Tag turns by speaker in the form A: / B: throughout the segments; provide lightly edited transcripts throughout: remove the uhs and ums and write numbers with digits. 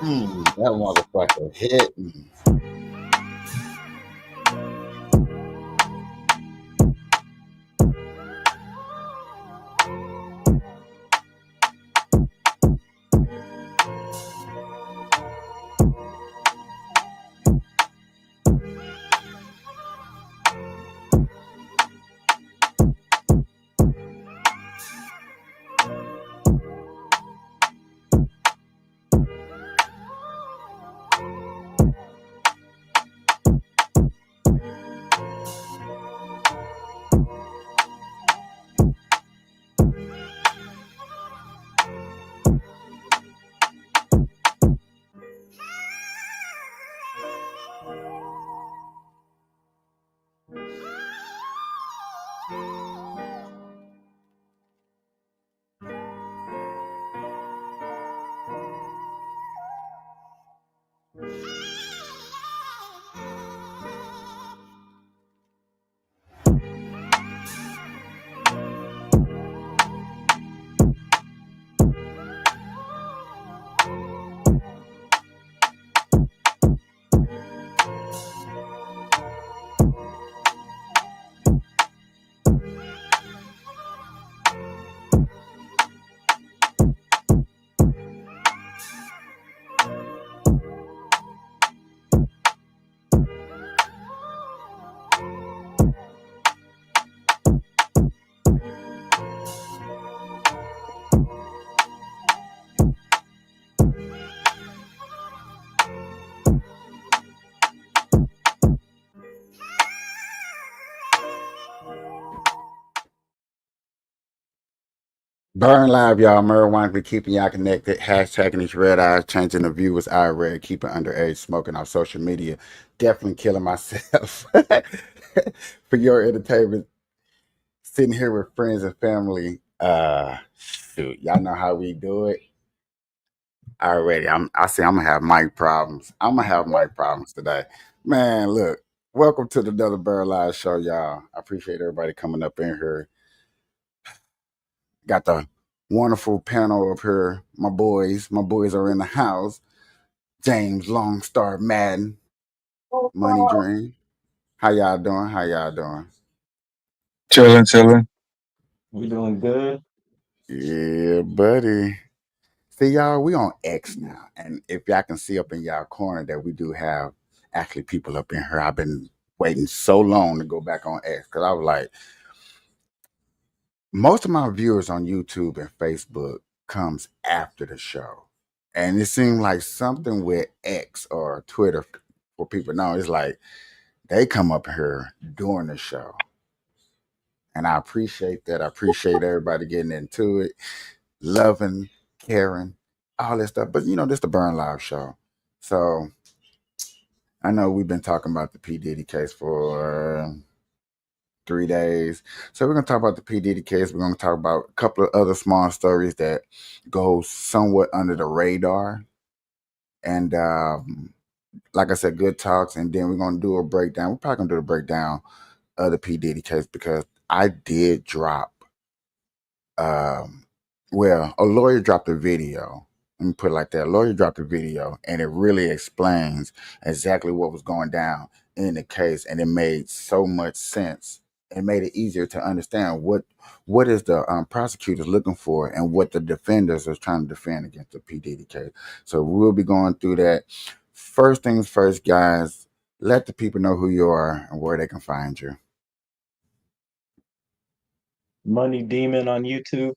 A: That motherfucker hit me. Burn Live, y'all. Marijuana keeping y'all connected. Hashtagging these red eyes, changing the viewers eye red, keeping underage smoking on social media. Definitely killing myself for your entertainment. Sitting here with friends and family. Shoot, y'all know how we do it already. I see I'm gonna have mic problems. I'm gonna have mic problems today. Man, look, welcome to the Another Burn Live show, y'all. I appreciate everybody coming up in here. Got the wonderful panel up here. My boys are in the house. James Longstar Madden, Money Dream. How y'all doing? How y'all doing?
B: Chilling, chilling.
C: We doing good.
A: Yeah, buddy. See, y'all, we on X now. And if y'all can see up in y'all corner that we do have actually people up in here. I've been waiting so long to go back on X because I was like, most of my viewers on YouTube and Facebook comes after the show. And it seemed like something with X or Twitter for people know. It's like they come up here during the show. And I appreciate that. I appreciate everybody getting into it, loving, caring, all that stuff. But this the Burn Live show. So I know we've been talking about the P. Diddy case for 3 days. So we're gonna talk about the P. Diddy case. We're gonna talk about a couple of other small stories that go somewhat under the radar. And like I said, good talks. And then we're gonna do a breakdown. We're probably gonna do a breakdown of the P. Diddy case because I did drop a lawyer dropped a video. Let me put it like that. A lawyer dropped a video and it really explains exactly what was going down in the case. And it made so much sense. It made it easier to understand what is the prosecutors looking for and what the defenders are trying to defend against the P. Diddy case. So we'll be going through that. First things first, guys, let the people know who you are and where they can find you.
C: Money Demon on YouTube.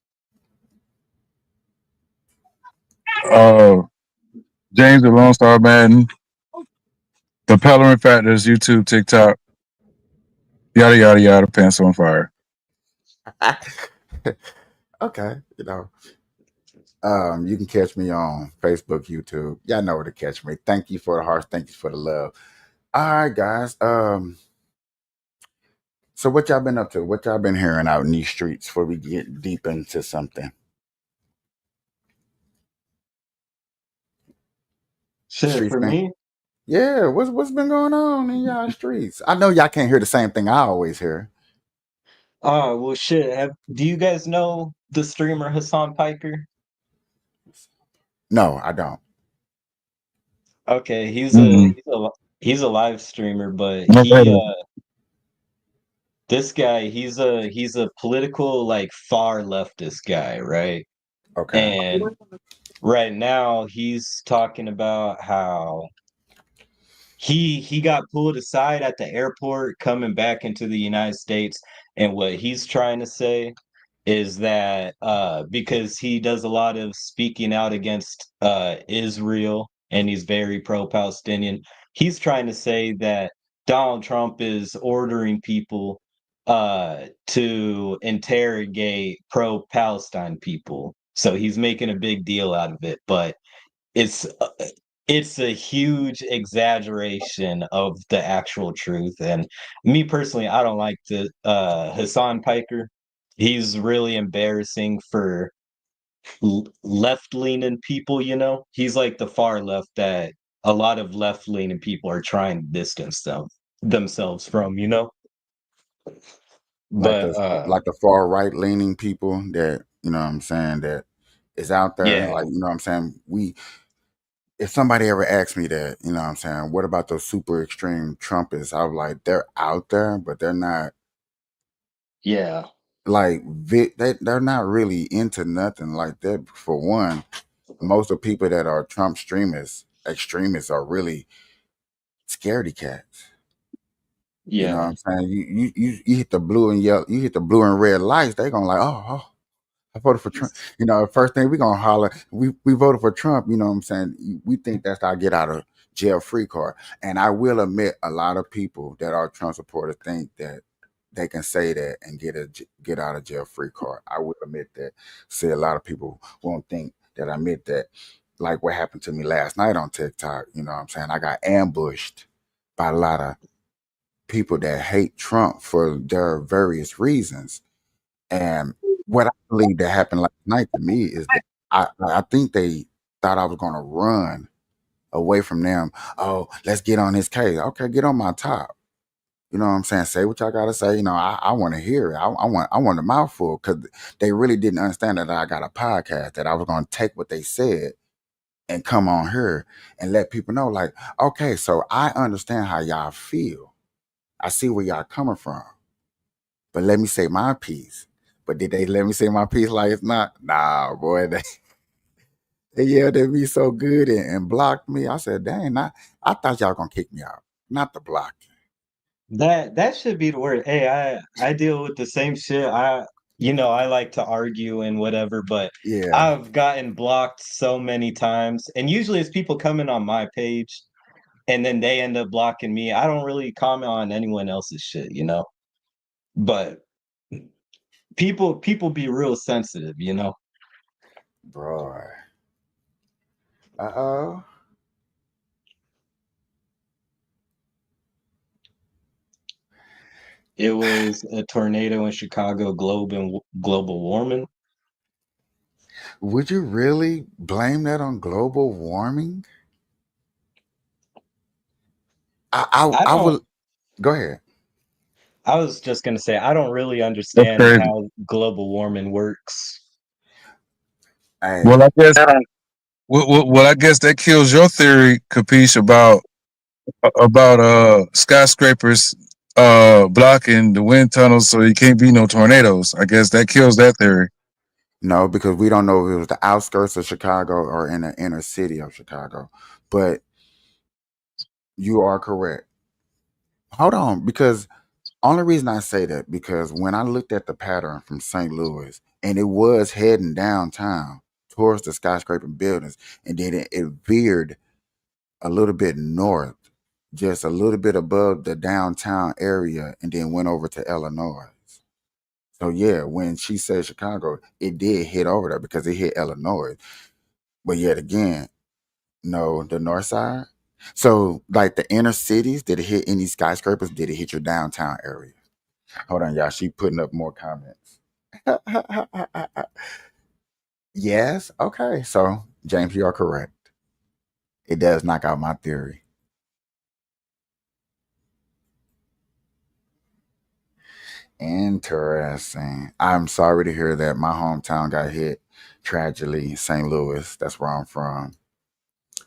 B: Uh, James the Lone Star Madden, the Pellerin Factors, YouTube, TikTok, yada yada yada, pants on fire.
A: Okay, you can catch me on Facebook, YouTube. Y'all know where to catch me. Thank you for the hearts. Thank you for the love. All right, guys. So what y'all been up to? What y'all been hearing out in these streets before we get deep into something?
C: Shit,
A: Streets
C: for
A: been,
C: me,
A: yeah. What's been going on in y'all streets? I know y'all can't hear the same thing I always hear.
C: well, shit. Do you guys know the streamer Hassan Piker?
A: No, I don't.
C: Okay,
B: Mm-mm.
C: he's a live streamer, but
B: Never heard of
C: this guy, he's a political like far leftist guy, right?
A: Okay.
C: And right now he's talking about how he got pulled aside at the airport coming back into the United States, and what he's trying to say is that because he does a lot of speaking out against Israel and he's very pro-Palestinian, he's trying to say that Donald Trump is ordering people to interrogate pro-Palestine people. So he's making a big deal out of it, but it's uh, it's a huge exaggeration of the actual truth. And me personally, I don't like the Hassan Piker. He's really embarrassing for left-leaning people, you know. He's like the far left that a lot of left-leaning people are trying to distance themselves from, you know.
A: Like
C: But
A: the far right leaning people that, you know what I'm saying, that is out there.
C: yeah,
A: Like, you know what I'm saying? If somebody ever asked me that, you know what I'm saying, what about those super extreme Trumpists? I was like, they're out there, but they're not
C: yeah,
A: like they're not really into nothing like that. For one, most of the people that are Trump extremists are really scaredy cats. You know what
C: yeah.
A: I'm saying? You hit the blue and yellow, you hit the blue and red lights, they gonna like, oh, I voted for Trump. You know, first thing we gonna holler, we voted for Trump. You know what I'm saying? We think that's our get out of jail free card. And I will admit, a lot of people that are Trump supporters think that they can say that and get out of jail free card. I will admit that. See, a lot of people won't think that I admit that. Like what happened to me last night on TikTok. You know what I'm saying? I got ambushed by a lot of people that hate Trump for their various reasons. And what I believe that happened last night to me is that I think they thought I was gonna run away from them. Oh, let's get on his case. Okay, get on my top. You know what I'm saying? Say what y'all gotta say. You know, I want to hear it. I want a mouthful because they really didn't understand that I got a podcast, that I was gonna take what they said and come on here and let people know, like, okay, so I understand how y'all feel. I see where y'all coming from. But let me say my piece. But did they let me say my piece like it's not? Nah, boy. They yelled at me so good and blocked me. I said, dang, I thought y'all gonna kick me out. Not the block.
C: That should be the word. Hey, I deal with the same shit. I like to argue and whatever, but
A: Yeah,
C: I've gotten blocked so many times. And usually it's people coming on my page and then they end up blocking me. I don't really comment on anyone else's shit, you know. But people be real sensitive, you know.
A: bro. Uh-oh.
C: It was a tornado in Chicago, global warming.
A: Would you really blame that on global warming?
C: I
A: I
C: don't
A: would go ahead.
C: I was just gonna say I don't really
B: That's
C: understand
B: crazy.
C: how global warming works.
B: Well,
A: Hey,
B: I guess. Well, I guess that kills your theory, Capiche, about skyscrapers blocking the wind tunnels, so you can't be no tornadoes. I guess that kills that theory.
A: no, because we don't know if it was the outskirts of Chicago or in the inner city of Chicago. But you are correct. Hold on, because only reason I say that because when I looked at the pattern from St. Louis and it was heading downtown towards the skyscraper buildings, and then it veered a little bit north, just a little bit above the downtown area, and then went over to Illinois. So yeah, when she said Chicago, it did hit over there because it hit Illinois. But yet again, no, the north side. So like the inner cities, did it hit any skyscrapers? Did it hit your downtown area? Hold on, y'all. She putting up more comments. Yes. Okay. So, James, you are correct. It does knock out my theory. Interesting. I'm sorry to hear that my hometown got hit tragically. St. Louis. That's where I'm from.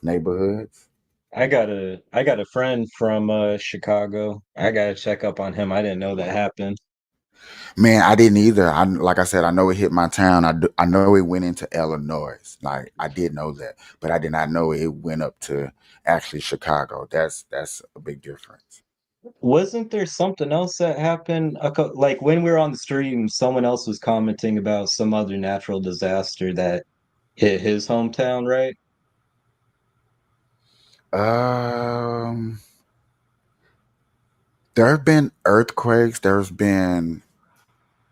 A: Neighborhoods.
C: I got a friend from Chicago. I gotta check up on him. I didn't know that happened.
A: Man, I didn't either. I like I said, I know it hit my town. I know it went into Illinois. Like I did know that, but I did not know it went up to actually Chicago. That's a big difference.
C: Wasn't there something else that happened? Like when we were on the street and someone else was commenting about some other natural disaster that hit his hometown, right?
A: Um, there have been earthquakes. There's been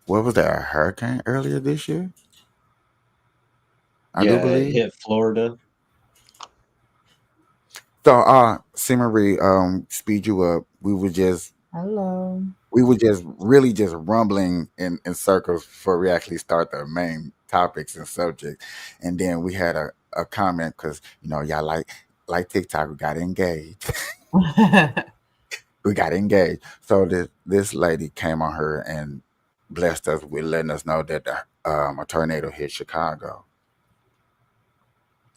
A: what was that? A hurricane earlier this year, I do
C: Yeah, it
A: believe.
C: hit Florida.
A: So, Simmery, speed you up.
D: Hello.
A: We were just really just rumbling in circles before we actually start the main topics and subject. And then we had a comment because y'all like TikTok, we got engaged. We got engaged. So this lady came on her and blessed us with letting us know that a tornado hit Chicago.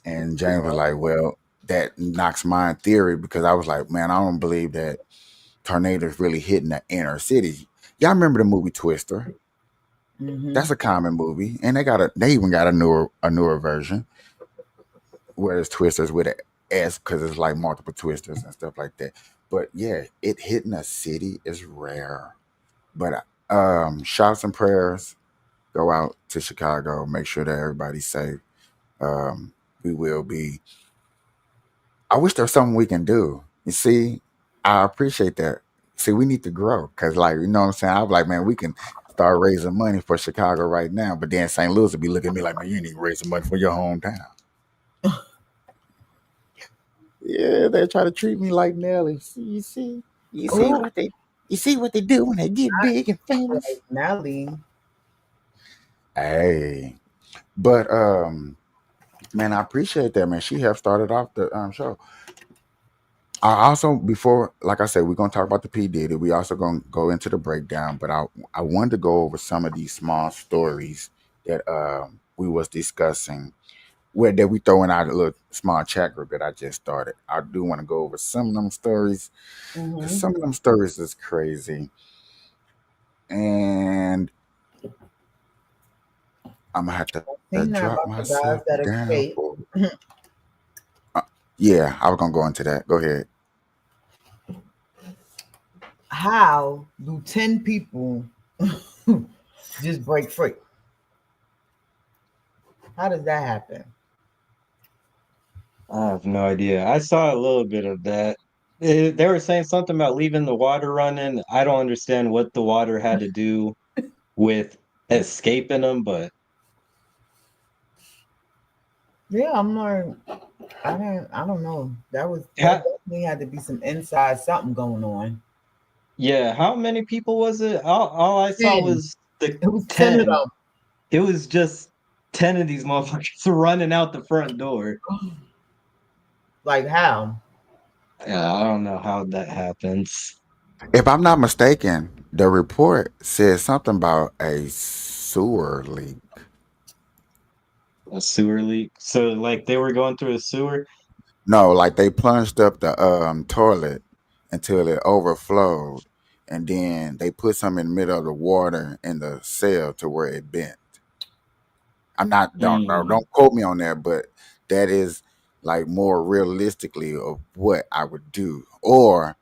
A: And James was like, well, that knocks my theory because I was like, man, I don't believe that tornadoes really hitting the inner city. Y'all remember the movie Twister?
D: Hmm.
A: That's a common movie, and they even got a newer version where it's twisters with a S because it's like multiple twisters and stuff like that. But yeah, it hitting a city is rare. But shouts and prayers go out to Chicago. Make sure that everybody's safe. Um, we will be. I wish there's something we can do. You see, I appreciate that. See, we need to grow because, like, you know what I'm saying? I was like, man, we can start raising money for Chicago right now. But then St. Louis would be looking at me like, man, you need to raise some money for your hometown. Yeah, they try to treat me like Nelly. You see
D: Oh,
A: what they do when they get big and famous.
D: like Nelly.
A: Hey, but man, I appreciate that, man. She have started off the show. I also before, like I said, we're gonna talk about the P Diddy. We also gonna go into the breakdown, but I wanted to go over some of these small stories that we was discussing. Where that we throw in our little small chat group that I just started. I do want to go over some of them stories because
D: Hmm.
A: some of them stories is crazy, and I'm gonna have to
D: Seen
A: drop
D: that about the
A: myself
D: guys that
A: down for.
D: escaped.
A: Uh, yeah, I was gonna go into that. Go ahead.
D: How do 10 people just break free? How does that happen?
C: I have no idea. I saw a little bit of that. They were saying something about leaving the water running. I don't understand what the water had to do with escaping them, but
D: Yeah, I'm like, I don't know. That
C: ha
D: definitely had to be some inside something going on.
C: yeah, how many people was it? All I saw
D: 10.
C: was the
D: It was 10 of
C: 10. It was just 10 of these motherfuckers running out the front door.
D: them. Like how?
C: Yeah, I don't know how that happens.
A: If I'm not mistaken, the report says something about a sewer leak.
C: A sewer leak. So like they were going through a sewer.
A: No, like they plunged up the toilet until it overflowed, and then they put some in the middle of the water in the cell to where it bent. I'm not don't no,
C: Mm.
A: don't quote me on that, but that is like more realistically of what I would do, or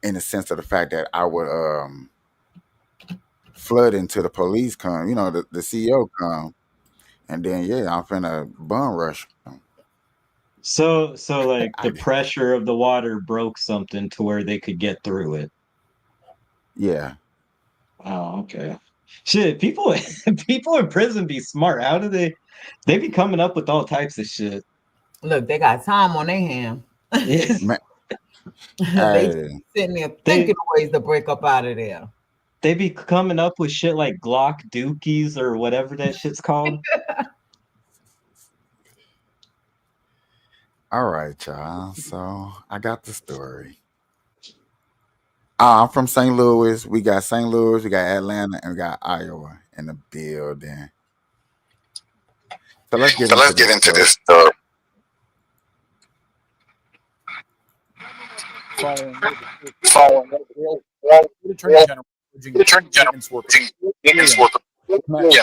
A: in the sense of the fact that I would flood into the police come, the CEO come, and then yeah, I'm finna bum rush 'em.
C: So like
A: I
C: the pressure of the water broke something to where they could get through it.
A: yeah.
C: Oh, okay. Shit, people people in prison be smart. How do they be coming up with all types of shit?
D: Look, they got time on their hand.
C: Yeah.
A: Man,
D: They just
A: hey,
D: sitting there thinking
C: They
D: of ways to break up out of there.
C: they be coming up with shit like Glock dookies or whatever that shit's called.
A: all right, y'all. So I got the story. I'm from St. Louis. We got St. Louis, we got Atlanta, and we got Iowa in the building. So let's get
B: So
A: into
B: let's get
A: this
B: into
A: story.
B: this story.
E: following the Attorney General urging maintenance worker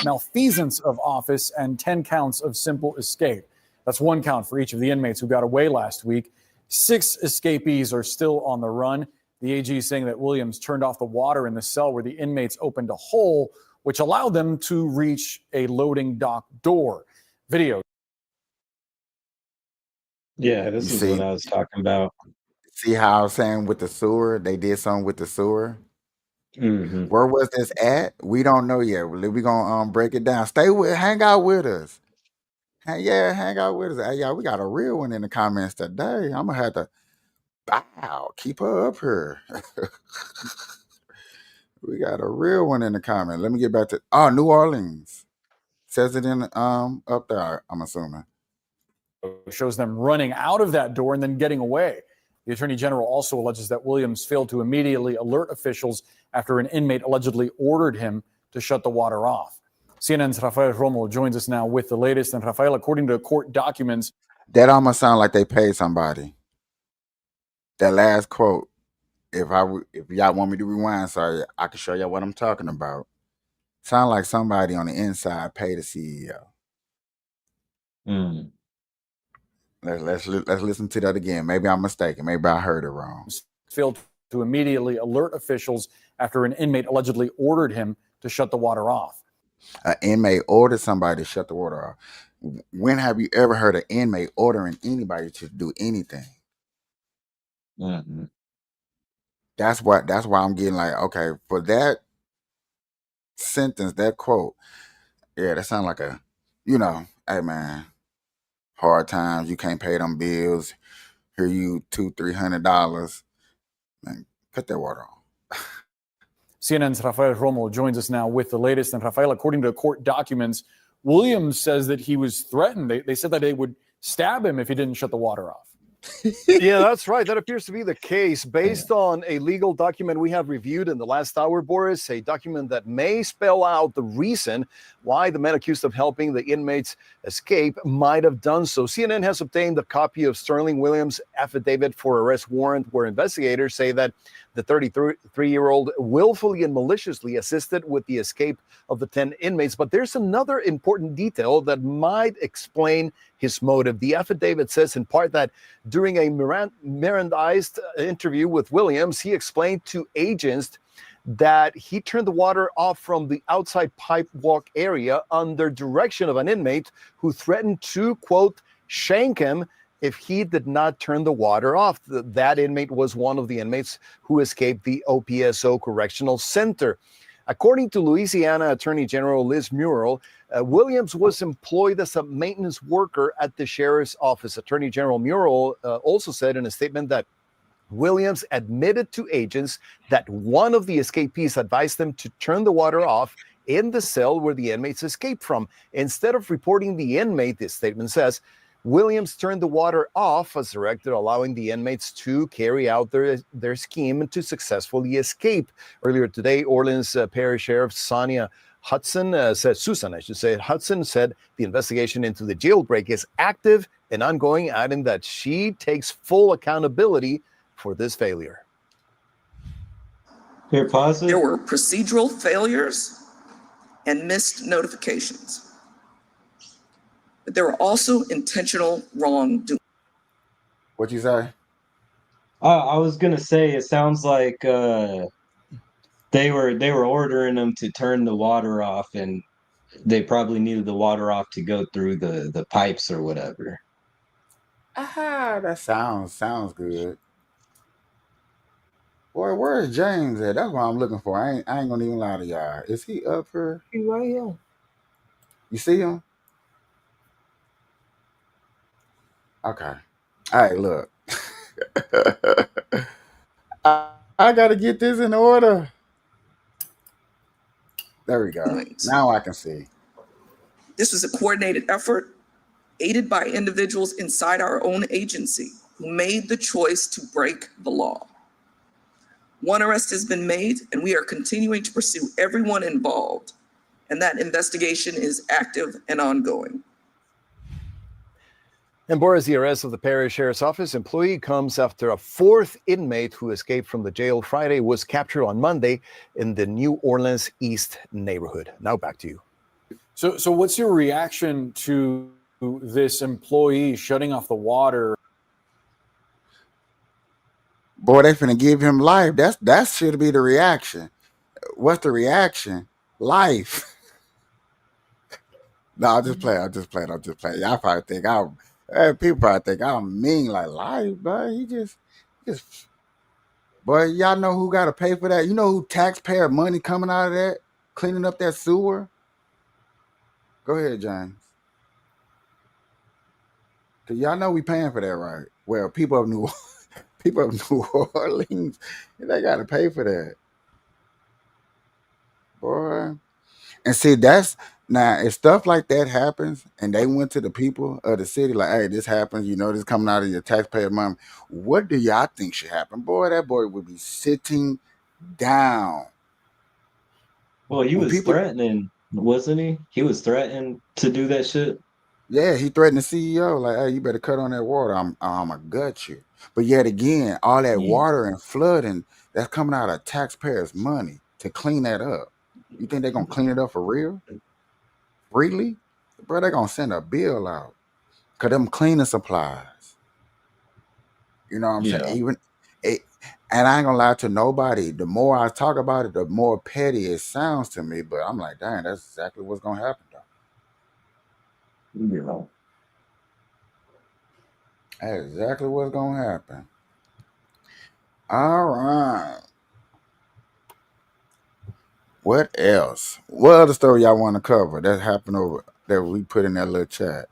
E: malfeasance of office and 10 counts of simple escape. That's one count for each of the inmates who got away last week. 6 escapees are still on the run. The AG is saying that Williams turned off the water in the cell where the inmates opened a hole, which allowed them to reach a loading dock door. Video.
C: Yeah, this is what I was talking about.
A: See how I was saying with the sewer? They did something with the sewer.
C: Mm-hmm.
A: Where was this at? We don't know yet. We gonna break it down. Hang out with us. Hang out with us. Hey, y'all, we got a real one in the comments today. I'm gonna have to keep her up here. We got a real one in the comment. Let me get back to New Orleans. Says it in up there, I'm assuming.
E: Shows them running out of that door and then getting away. The Attorney General also alleges that Williams failed to immediately alert officials after an inmate allegedly ordered him to shut the water off. CNN's Rafael Romo joins us now with the latest. And Rafael, according to court documents,
A: that almost sounds like they paid somebody. That last quote, if y'all want me to rewind, sorry, I can show y'all what I'm talking about. Sound like somebody on the inside paid the CEO.
C: Mm.
A: Let's listen to that again. Maybe I'm mistaken. Maybe I heard it wrong.
E: Failed to immediately alert officials after an inmate allegedly ordered him to shut the water off.
A: An inmate ordered somebody to shut the water off. When have you ever heard an inmate ordering anybody to do anything?
C: Mm-hmm.
A: That's why I'm getting like, okay, for that sentence, that quote, yeah, that sounds like a, hey man, hard times, you can't pay them bills. Here you $200-300. Man, cut that water off.
E: CNN's Rafael Romo joins us now with the latest. And Rafael, according to court documents, Williams says that he was threatened. They said that they would stab him if he didn't shut the water off.
F: Yeah, that's right. That appears to be the case based on a legal document we have reviewed in the last hour, Boris, a document that may spell out the reason why the men accused of helping the inmates escape might have done so. CNN has obtained a copy of Sterling Williams' affidavit for arrest warrant, where investigators say that the 33-year-old willfully and maliciously assisted with the escape of the 10 inmates. But there's another important detail that might explain his motive. The affidavit says in part that during a Mirandized interview with Williams, he explained to agents that he turned the water off from the outside pipe walk area under direction of an inmate who threatened to, quote, shank him if he did not turn the water off. That inmate was one of the inmates who escaped the OPSO Correctional Center. According to Louisiana Attorney General Liz Muriel, Williams was employed as a maintenance worker at the sheriff's office. Attorney General Muriel also said in a statement that Williams admitted to agents that one of the escapees advised them to turn the water off in the cell where the inmates escaped from. Instead of reporting the inmate, this statement says, Williams turned the water off as directed, allowing the inmates to carry out their scheme to successfully escape. Earlier today, Orleans Parish Sheriff Susan Hudson said the investigation into the jailbreak is active and ongoing, adding that she takes full accountability for this failure.
C: Here, pause it.
G: There were procedural failures and missed notifications. But there were also intentional wrongdoing.
A: What'd you say?
C: I was gonna say it sounds like they were ordering them to turn the water off, and they probably needed the water off to go through the pipes or whatever.
A: That sounds good. Boy, where's James at? That's what I'm looking for. I ain't gonna even lie to y'all. Is he up here?
D: He right here.
A: You see him? Okay. All right, look. I gotta get this in order. There we go. Now I can see.
G: This was a coordinated effort aided by individuals inside our own agency who made the choice to break the law. One arrest has been made, and we are continuing to pursue everyone involved, and that investigation is active and ongoing.
F: And Boris, the arrest of the Paris Sheriff's Office employee comes after a fourth inmate who escaped from the jail Friday was captured on Monday in the New Orleans East neighborhood. Now back to you.
E: So what's your reaction to this employee shutting off the water?
A: Boy, they finna give him life. That should be the reaction. What's the reaction? Life. No, I'm just playing. Y'all probably think people probably think I'm mean like life, but he just, boy, y'all know who got to pay for that? You know who taxpayer money coming out of that? Cleaning up that sewer? Go ahead, James. Cause y'all know we paying for that, right? Well, people of New Orleans, they got to pay for that, boy. And see, that's now if stuff like that happens, and they went to the people of the city like, "Hey, this happens. You know, this coming out of your taxpayer money. What do y'all think should happen?" Boy, that boy would be sitting down.
C: Well, he
A: When
C: was
A: people,
C: threatening, wasn't he? He was threatening to do that shit.
A: yeah, he threatened the CEO like, "Hey, you better cut on that water. I'ma gut you." But yet again, all that
C: Yeah.
A: water and flooding that's coming out of taxpayers' money to clean that up. You think they're gonna clean it up for real? Really? Bro, they're gonna send a bill out. Cause them cleaning supplies. You know what I'm saying?
C: Yeah.
A: Even it, and I ain't gonna lie to nobody. The more I talk about it, the more petty it sounds to me. But I'm like, dang, that's exactly what's gonna happen though.
C: Yeah.
A: That's exactly what's gonna happen. All right. What else? What other story y'all want to cover that happened over that we put in that little chat?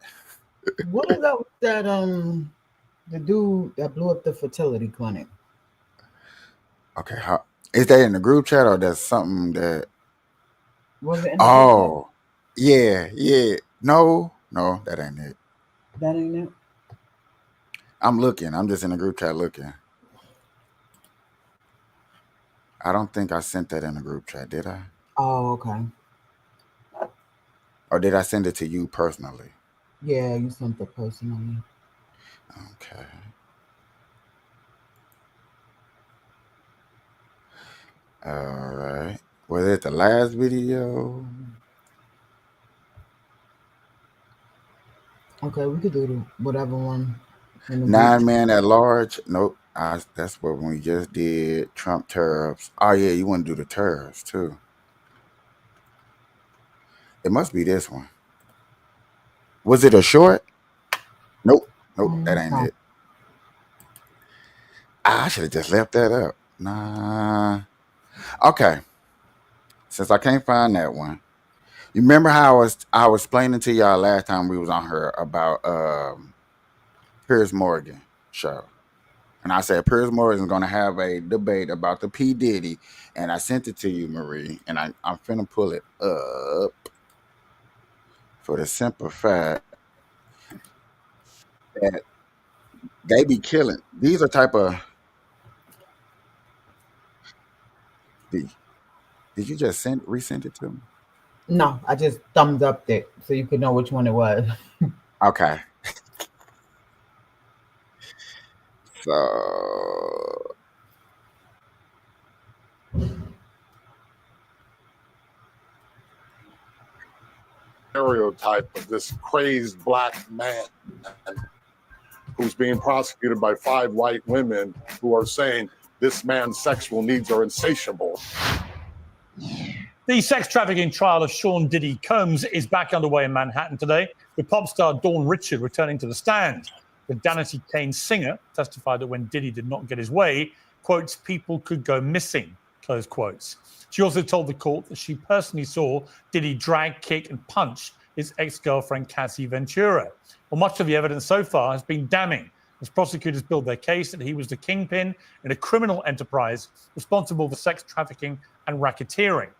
D: What about that the dude that blew up the fertility clinic?
A: Okay, how is that in the group chat or that's something that
D: Was it in the group chat?
A: oh yeah. No, that ain't it.
D: That ain't it.
A: I'm looking. I'm just in the group chat looking. I don't think I sent that in the group chat, did I?
D: Oh, okay.
A: Or did I send it to you personally?
D: Yeah, you sent it personally.
A: Okay. All right. Was it the last video?
D: Okay, we could do whatever one in the group.
A: 9 man at large? Nope. That's what we just did. Trump tariffs. Oh yeah, you want to do the tariffs too. It must be this one. Was it a short? Nope. That ain't
D: No.
A: it. I should have just left that up. Nah. Okay. Since I can't find that one. You remember how I was explaining to y'all last time we was on here about Piers Morgan show. And I said Piers Morgan is gonna have a debate about the P. Diddy. And I sent it to you, Marie. And I'm finna pull it up for the simple fact that they be killing. These are type of did you just resend it to me?
D: No, I just thumbs up it so you could know which one it was.
A: Okay. So
H: stereotype of this crazed black man who's being prosecuted by 5 white women who are saying this man's sexual needs are insatiable.
I: The sex trafficking trial of Sean Diddy Combs is back underway in Manhattan today, with pop star Dawn Richard returning to the stand. The Danity Kane singer testified that when Diddy did not get his way, quotes, people could go missing, close quotes. She also told the court that she personally saw Diddy drag, kick, and punch his ex-girlfriend Cassie Ventura. Well, much of the evidence so far has been damning, as prosecutors build their case that he was the kingpin in a criminal enterprise responsible for sex trafficking and racketeering.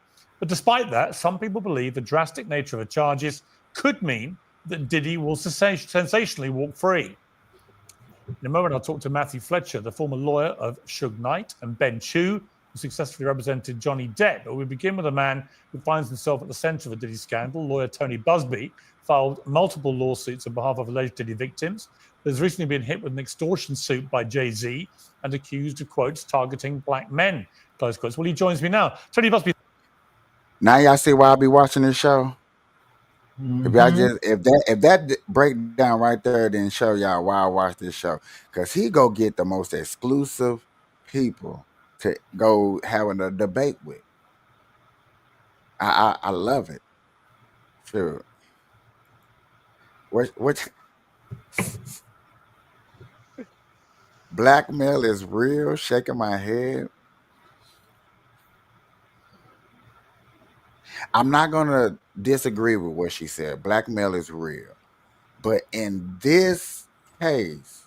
I: But despite that, some people believe the drastic nature of the charges could mean that Diddy will sensationally walk free. In a moment, I'll talk to Matthew Fletcher, the former lawyer of Suge Knight, and Ben Chew, who successfully represented Johnny Depp. But we begin with a man who finds himself at the center of a Diddy scandal. Lawyer Tony Busby filed multiple lawsuits on behalf of alleged Diddy victims. There's recently been hit with an extortion suit by Jay-Z and accused of, quotes, targeting black men, close quotes. Well, he joins me now. Tony Busby.
A: Now y'all see why I be watching this show? If y'all just if that breakdown right there didn't show y'all why I watch this show, because he go get the most exclusive people to go having a debate with. I love it. Sure. What blackmail is real? Shaking my head. I'm not gonna disagree with what she said. Blackmail is real. But in this case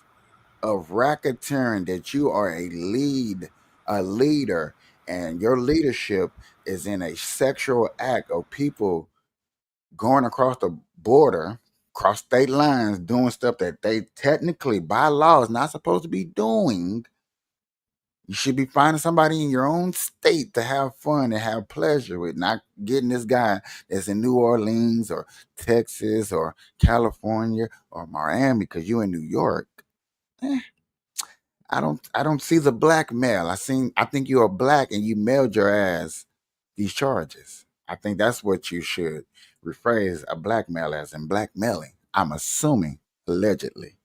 A: of racketeering, that you are a leader, and your leadership is in a sexual act of people going across the border, across state lines, doing stuff that they technically by law is not supposed to be doing. You should be finding somebody in your own state to have fun and have pleasure with, not getting this guy that's in New Orleans or Texas or California or Miami because you in New York. I don't see the blackmail. I think you are black and you mailed your ass these charges. I think that's what you should rephrase a blackmail as, in blackmailing. I'm assuming allegedly.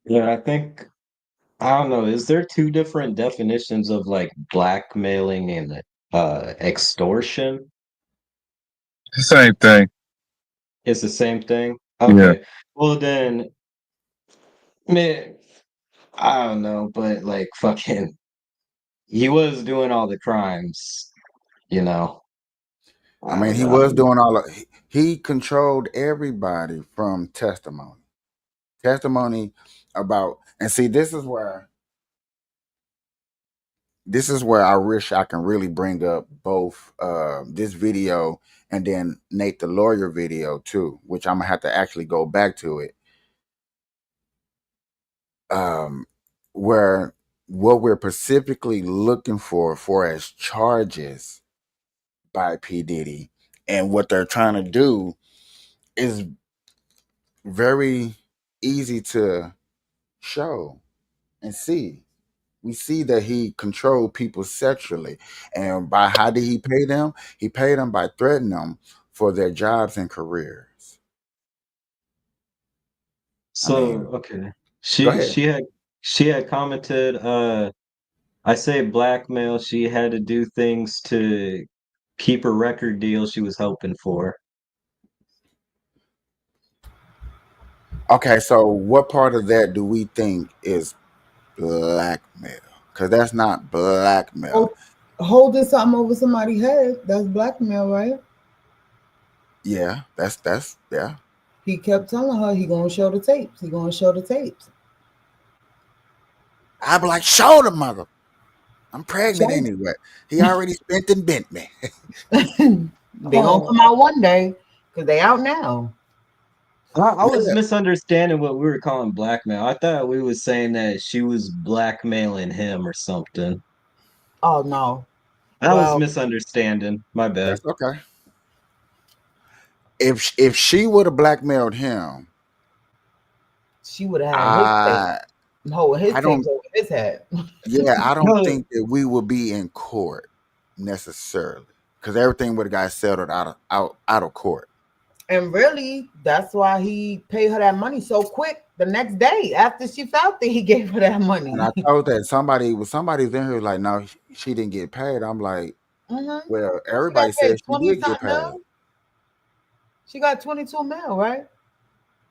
C: Yeah, I don't know. Is there two different definitions of like blackmailing and extortion?
B: Same thing.
C: It's the same thing?
B: Yeah.
C: Okay. Well then, man, I don't know, but like fucking he was doing all the crimes, you know.
A: I
C: I
A: mean,
C: don't
A: he
C: know.
A: was doing he controlled everybody from testimony. Testimony about, and see, this is where I wish I can really bring up both this video and then Nate the lawyer video too, which I'm gonna have to actually go back to it. Where what we're specifically looking for as charges by P. Diddy and what they're trying to do is very easy to show and see. We see that he controlled people sexually. And by how did he pay them? He paid them by threatening them for their jobs and careers. I
C: So,
A: mean,
C: okay.
A: go
C: She
A: ahead.
C: she had she had commented, I say blackmail, she had to do things to keep a record deal she was hoping for.
A: Okay, so what part of that do we think is blackmail? Because that's not blackmail.
D: Holding something over somebody's head, that's blackmail, right?
A: Yeah, that's yeah.
D: He kept telling her he gonna show the tapes. He gonna show the tapes.
A: I'd be like, show the mother. I'm pregnant
D: Show.
A: anyway. He already spent and bent me.
D: They gonna come out one day because they out now.
C: I was
A: Yeah.
C: misunderstanding what we were calling blackmail. I thought we was saying that she was blackmailing him or something.
D: Oh no.
C: I was
D: Well,
C: misunderstanding. My bad.
A: That's okay. If she would have blackmailed him,
D: she would have had his tape,
A: I
D: holding his
A: I
D: tapes
A: don't
D: over his head.
A: I don't
C: No,
A: think that we would be in court necessarily. Because everything would have got settled out of court.
D: And really, that's why he paid her that money so quick. The next day after she felt it, he gave her that money.
A: And I told that somebody's in here like, no, she didn't get paid. I'm like, well, everybody said she did get paid.
D: Mil? She got 22 mil, right?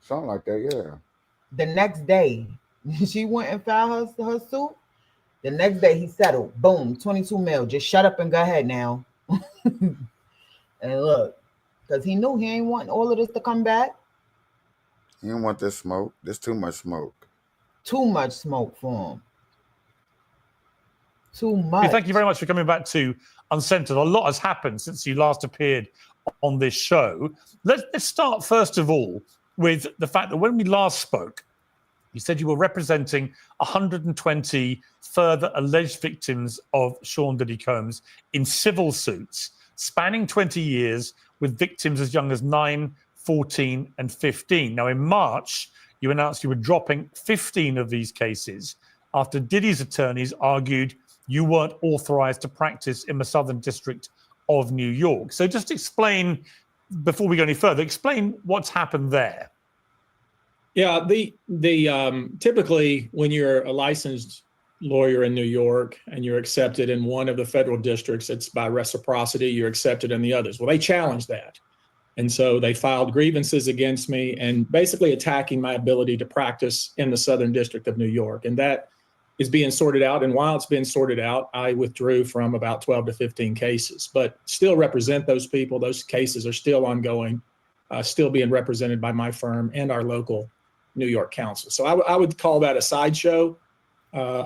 A: Something like that, yeah.
D: The next day, she went and filed her suit. The next day, he settled. Boom, 22 mil. Just shut up and go ahead now. And look, because he knew he ain't want all of this to come back.
A: He didn't want this smoke. There's too much smoke.
D: Too much smoke for him. Too much.
I: Thank you very much for coming back to Uncensored. A lot has happened since you last appeared on this show. Let's start first of all with the fact that when we last spoke, You said you were representing 120 further alleged victims of Sean Diddy Combs in civil suits spanning 20 years with victims as young as 9, 14, and 15. Now, in March, you announced you were dropping 15 of these cases after Diddy's attorneys argued you weren't authorized to practice in the Southern District of New York. So just explain, before we go any further, explain what's happened there.
J: Yeah, typically when you're a licensed lawyer in New York and you're accepted in one of the federal districts, it's by reciprocity, you're accepted in the others. Well, they challenged that. And so they filed grievances against me and basically attacking my ability to practice in the Southern District of New York. And that is being sorted out. And while it's being sorted out, I withdrew from about 12 to 15 cases, but still represent those people. Those cases are still ongoing, still being represented by my firm and our local New York counsel. So I would call that a sideshow,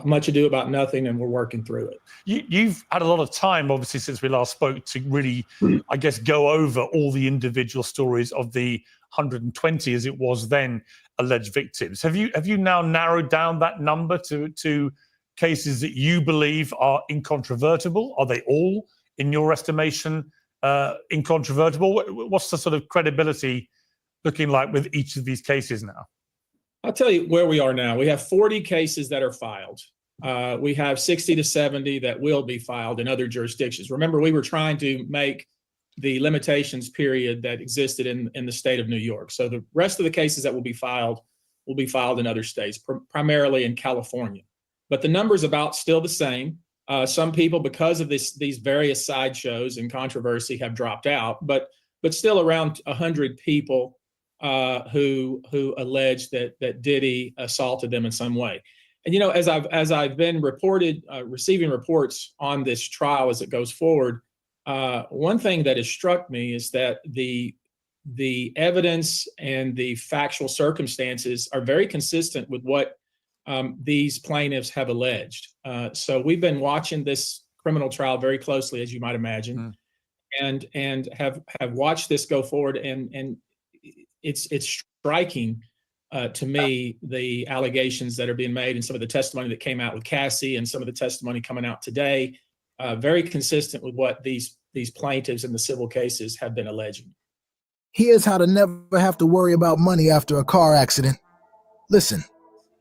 J: much ado about nothing, and we're working through it.
I: You've had a lot of time, obviously, since we last spoke to really, I guess, go over all the individual stories of the 120, as it was then, alleged victims. Have you now narrowed down that number to cases that you believe are incontrovertible? Are they all, in your estimation, incontrovertible? What's the sort of credibility looking like with each of these cases now?
J: I'll tell you where we are now. We have 40 cases that are filed. We have 60 to 70 that will be filed in other jurisdictions. Remember, we were trying to make the limitations period that existed in the state of New York. So the rest of the cases that will be filed in other states, primarily in California. But the number's about still the same. Some people, because of these various sideshows and controversy, have dropped out, but still around 100 people who allege that Diddy assaulted them in some way. And as I've been receiving reports on this trial as it goes forward, one thing that has struck me is that the evidence and the factual circumstances are very consistent with what these plaintiffs have alleged. So we've been watching this criminal trial very closely, as you might imagine, and have watched this go forward, and it's striking to me, the allegations that are being made and some of the testimony that came out with Cassie and some of the testimony coming out today, very consistent with what these plaintiffs in the civil cases have been alleging.
K: Here's how to never have to worry about money after a car accident. Listen,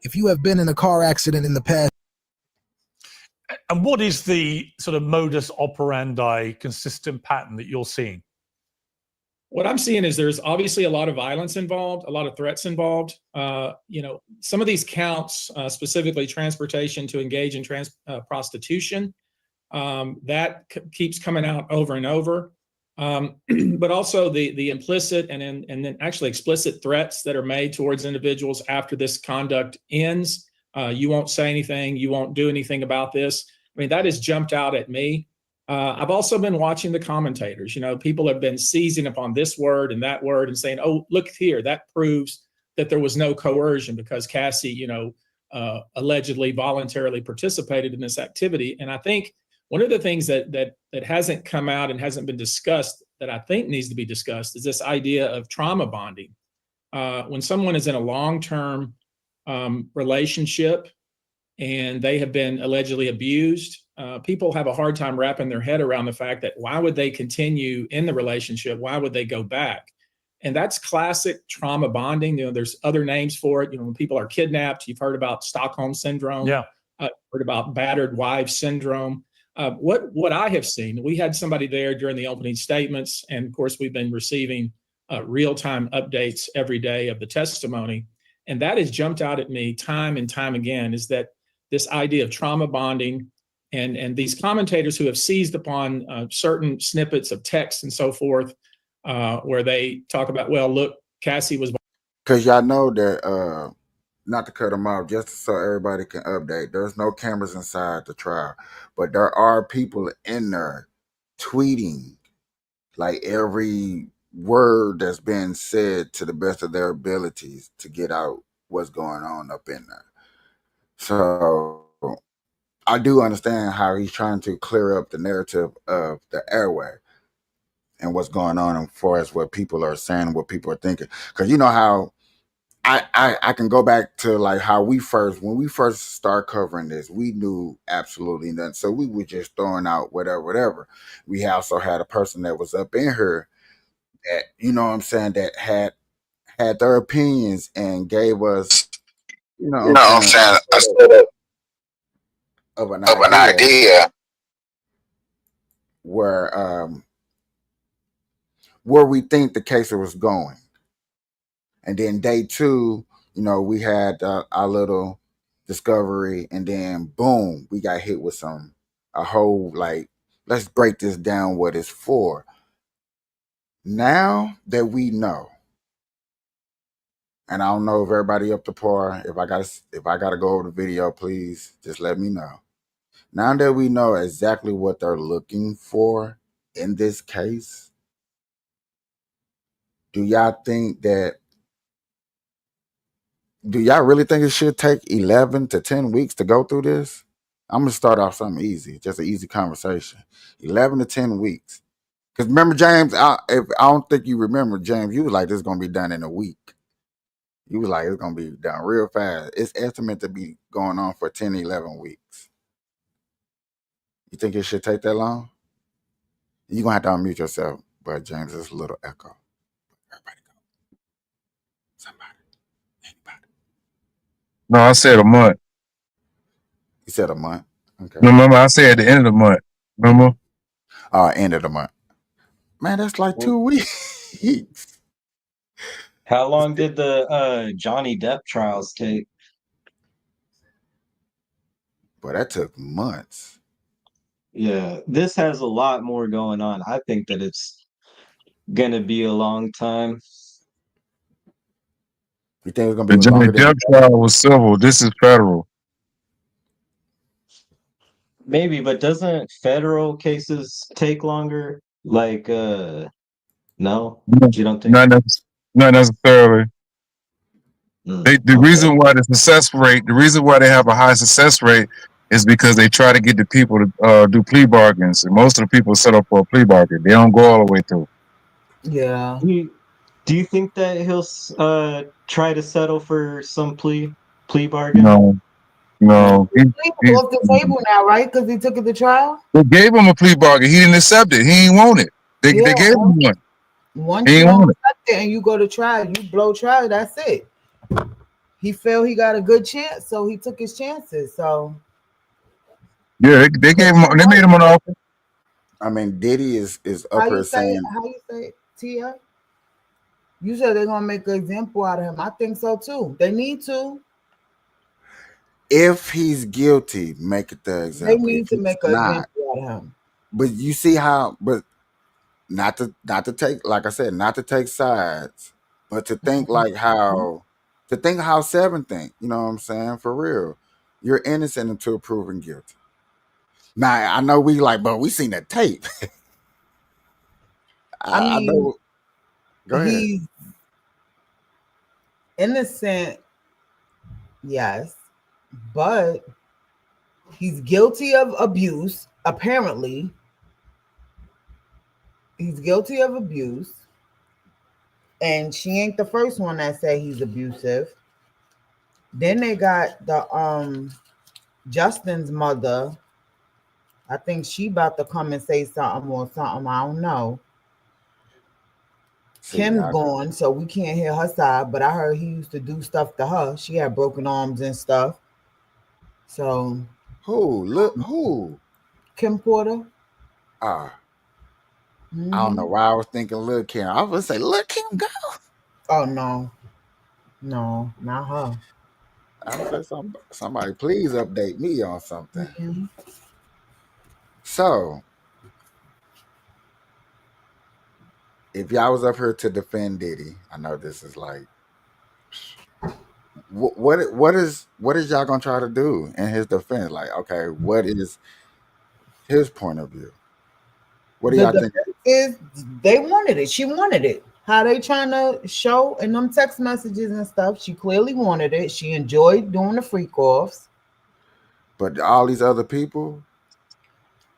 K: if you have been in a car accident in the past.
I: And what is the sort of modus operandi consistent pattern that you're seeing?
J: What I'm seeing is there's obviously a lot of violence involved, a lot of threats involved. Some of these counts, specifically transportation to engage in prostitution, that keeps coming out over and over. But also the implicit and then actually explicit threats that are made towards individuals after this conduct ends. You won't say anything, you won't do anything about this. I mean, that has jumped out at me. I've also been watching the commentators. People have been seizing upon this word and that word and saying, oh, look here, that proves that there was no coercion because Cassie, allegedly voluntarily participated in this activity. And I think one of the things that hasn't come out and hasn't been discussed that I think needs to be discussed is this idea of trauma bonding. When someone is in a long-term relationship and they have been allegedly abused, people have a hard time wrapping their head around the fact that why would they continue in the relationship? Why would they go back? And that's classic trauma bonding. There's other names for it. When people are kidnapped, you've heard about Stockholm syndrome.
I: Yeah.
J: Heard about battered wife syndrome. What I have seen, we had somebody there during the opening statements, and of course we've been receiving real-time updates every day of the testimony, and that has jumped out at me time and time again, is that this idea of trauma bonding and these commentators who have seized upon certain snippets of text and so forth, where they talk about, well, look, Cassie was...
A: Because y'all know that, not to cut them off, just so everybody can update, there's no cameras inside the trial, but there are people in there tweeting like every word that's been said to the best of their abilities to get out what's going on up in there. So I do understand how he's trying to clear up the narrative of the airway and what's going on as far as what people are saying, what people are thinking. Because you know how I can go back to like how when we first started covering this, we knew absolutely nothing. So we were just throwing out whatever. We also had a person that was up in here that, you know what I'm saying, that had their opinions and gave us, you know what
L: You
A: I'm
L: know what I'm
A: saying,
L: saying? A sort
A: of an
L: of an
A: idea
L: idea
A: where where we think the case was going. And then day 2, you know, we had our little discovery, and then boom, we got hit with a whole like, let's break this down what it's for. Now that we know, and I don't know if everybody up to par. If I gotta go over the video, please just let me know. Now that we know exactly what they're looking for in this case, do y'all really think it should take 11 to 10 weeks to go through this? I'm gonna start off something easy, just an easy conversation. 11 to 10 weeks. Because remember, James, I don't think you remember, James, you was like, this is gonna be done in a week. You was like, it's gonna be done real fast. It's estimated to be going on for 10, 11 weeks. You think it should take that long? You're gonna have to unmute yourself, but James, there's a little echo. Everybody go. Somebody. Anybody.
B: No, I said a month.
A: You said a month. Okay.
B: Remember, I said at the end of the month. Remember?
A: End of the month. Man, that's like 2 weeks.
C: How long did the Johnny Depp trials take?
A: But that took months.
C: Yeah, this has a lot more going on. I think that it's gonna be a long time.
A: You think it's gonna
B: The
A: be
B: Johnny
A: longer than
B: Depp trial was civil. This is federal.
C: Maybe, but doesn't federal cases take longer? Like, no, you don't think?
B: Not necessarily. The
C: Okay.
B: reason why the reason why they have a high success rate is because they try to get the people to do plea bargains, and most of the people settle for a plea bargain. They don't go all the way through.
D: Yeah.
C: Do you think that he'll try to settle for some plea bargain?
B: No, no.
D: He's off the table now, right? Because he took it to trial.
B: They gave him a plea bargain. He didn't accept it. He didn't want it. They gave him one.
D: Once
B: He
D: you
B: didn't
D: don't
B: want it.
D: accept it and you go to trial, you blow trial. That's it. He felt he got a good chance, so he took his chances. So
B: Yeah, they gave him. They made him an offer.
A: I mean, Diddy is up here saying,
D: how you say Tia? You said they're gonna make an example out of him. I think so too. They need to.
A: if he's guilty, make it the
D: They
A: example.
D: need
A: If
D: to
A: he's
D: make an
A: not,
D: example out of him.
A: but you see how, but not to take, like I said, not to take sides, but to think like how Seven think. You know what I'm saying? For real, you're innocent until proven guilty. Now I know we like, but we seen that tape.
D: I
A: I
D: mean,
A: know. Go ahead.
D: he's innocent, yes, but he's guilty of abuse. Apparently, he's guilty of abuse, and she ain't the first one that say he's abusive. Then they got the Justin's mother. I think she about to come and say something or something. I don't know.
A: See,
D: Kim's gone, so we can't hear her side. But I heard he used to do stuff to her. She had broken arms and stuff. So
A: who?
D: Kim Porter.
A: I don't know why I was thinking Lil Kim. I was gonna say Lil Kim go.
D: Oh no, not her.
A: I said somebody please update me on something. So if y'all was up here to defend Diddy, I know this is like what is y'all gonna try to do in his defense? Like, okay, what is his point of view? What do
D: The
A: y'all think?
D: defense is they wanted it. She wanted it. How they trying to show in them text messages and stuff? She clearly wanted it. She enjoyed doing the freak offs.
A: But all these other people,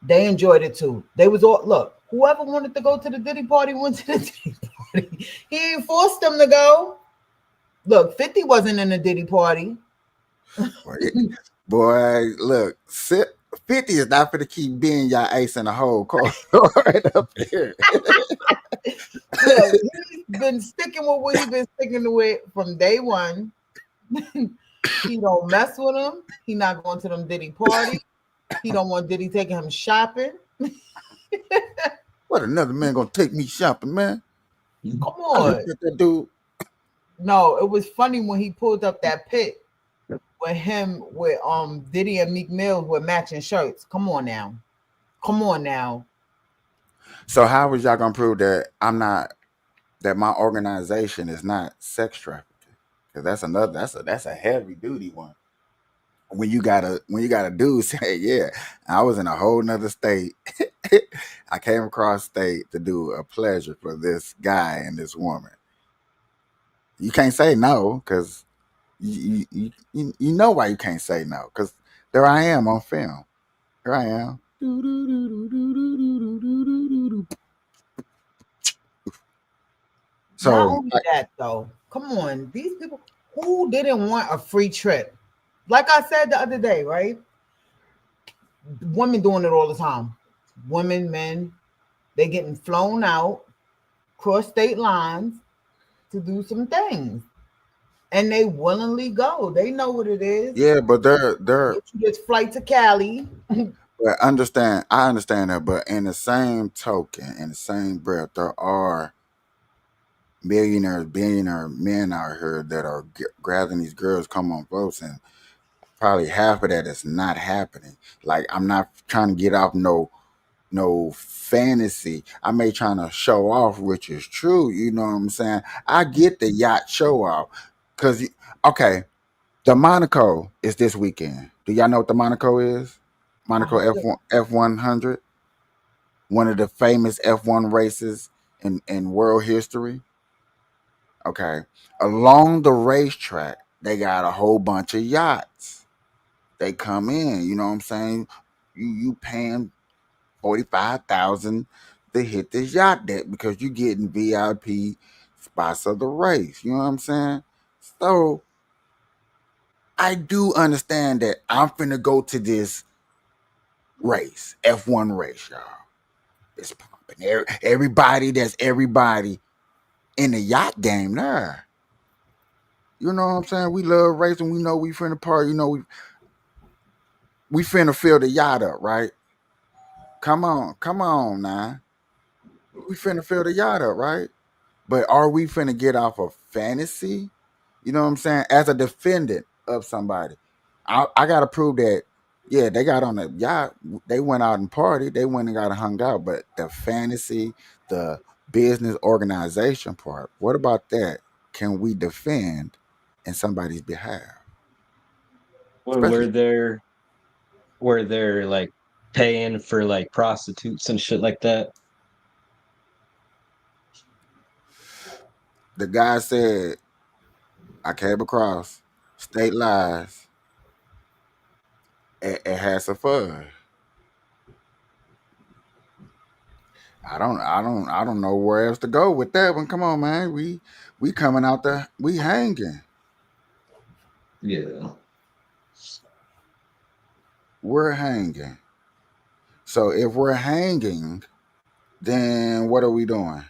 D: they enjoyed it too. They was all look. Whoever wanted to go to the Diddy party went to the Diddy party. He ain't forced them to go. Look, 50 wasn't in a Diddy party.
A: Boy, look, 50 is not for to keep being y'all ace in the hole right up here.
D: Look, he's been sticking with what he's been sticking with from day one. He don't mess with him. He not going to them Diddy parties. He don't want Diddy taking him shopping.
A: What, another man gonna take me shopping, man?
D: Come
A: I
D: on.
A: looked at that dude.
D: No, it was funny when he pulled up that pit with him with Diddy and Meek Mill with matching shirts. Come on now. Come on now.
A: So how was y'all gonna prove that that my organization is not sex trafficking? Because that's a heavy duty one. When you got a dude say, yeah, I was in a whole nother state. I came across state to do a pleasure for this guy and this woman. You can't say no, because you know why you can't say no, because there I am on film. Here I am.
D: Not
A: So
D: only that though, come on, these people who didn't want a free trip. Like I said the other day, right? Women doing it all the time. Women, men, they getting flown out, cross state lines to do some things. And they willingly go. They know what it is.
A: yeah, but they're
D: Get you this flight to Cali.
A: but I understand that, but in the same token, in the same breath, there are millionaires, billionaire men out here that are grabbing these girls come on boats, and probably half of that is not happening. Like, I'm not trying to get off no fantasy. I may trying to show off, which is true. You know what I'm saying? I get the yacht show off, because okay, the Monaco is this weekend. Do y'all know what the Monaco is? Monaco F100, one of the famous F1 races in world history. Okay, along the racetrack, they got a whole bunch of yachts. They come in. You know what I'm saying? You paying 45,000 to hit this yacht deck because you getting VIP spots of the race. You know what I'm saying? So I do understand that I'm finna go to this race, F1 race, y'all. It's pumping. Everybody in the yacht game there. You know what I'm saying? We love racing. We know we finna party. You know we finna fill the yacht up, right? Come on now. We finna fill the yacht up, right? But are we finna get off of fantasy? You know what I'm saying? As a defendant of somebody, I gotta prove that. Yeah, they got on the yacht. They went out and partied. They went and got hung out. But the fantasy, the business organization part, what about that? Can we defend in somebody's behalf?
C: Or
A: Especially
C: where they're like paying for like prostitutes and shit like that.
A: the guy said, I came across state lies and had some fun. I don't know where else to go with that one. Come on, man. We coming out there. We hanging.
C: Yeah.
A: We're hanging. So if we're hanging, then what are we doing?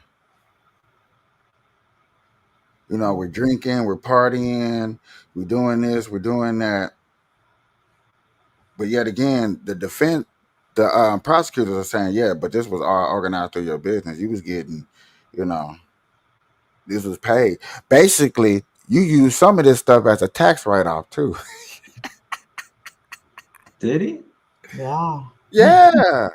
A: You know, we're drinking, we're partying, we're doing this, we're doing that. But yet again, the prosecutors are saying, yeah, but this was all organized through your business. You was getting, you know, this was paid. Basically, you use some of this stuff as a tax write-off too.
C: Did he?
D: Yeah.
A: Yeah.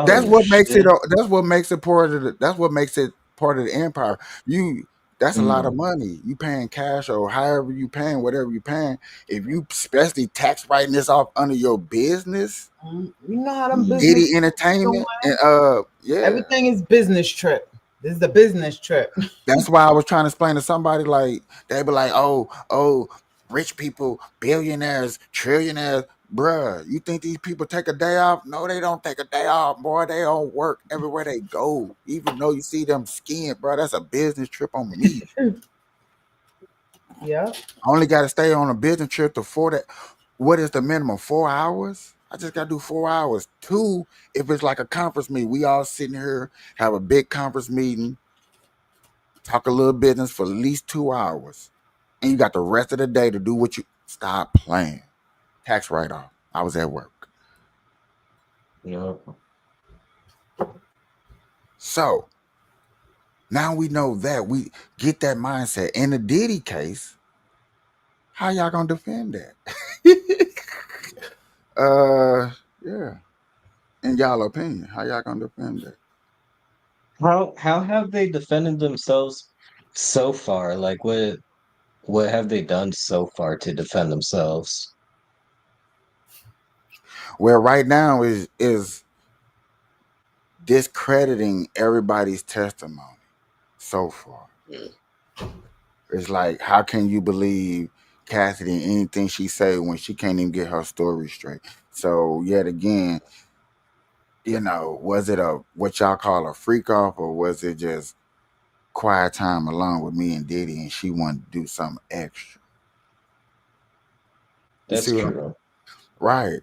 A: That's
C: Oh
A: what makes it.
C: shit.
A: That's what makes it part of the. That's what makes it part of the empire. You. That's a lot of
C: Mm.
A: money. You paying cash or however you paying, whatever you paying. If you especially tax writing this off under your business,
D: You know how them
C: Yeah.
D: business
A: Diddy Entertainment, and yeah.
D: everything is business trip. This is the business trip.
A: That's why I was trying to explain to somebody, like, they be like, oh, rich people, billionaires, trillionaires. Bruh, you think these people take a day off? No, they don't take a day off, boy. They on work everywhere they go. Even though you see them skiing, bro, that's a business trip on me.
D: Yeah.
A: I only got to stay on a business trip to that. What is the minimum? 4 hours? I just got to do 4 hours. Two, if it's like a conference meeting, we all sitting here, have a big conference meeting, talk a little business for at least 2 hours. And you got the rest of the day to do what you stop playing. Tax write off. I was at work.
C: Yeah.
A: So now we know that. We get that mindset. In the Diddy case, how y'all gonna defend that? Yeah. In y'all opinion, how y'all gonna defend that?
C: How have they defended themselves so far? Like what have they done so far to defend themselves?
A: Well, right now is discrediting everybody's testimony so far. It's like, how can you believe Cassidy and anything she say when she can't even get her story straight? So yet again, was it a what y'all call a freak off, or was it just quiet time alone with me and Diddy, and she wanted to do something extra? You
C: That's
A: see what I'm
C: true.
A: right?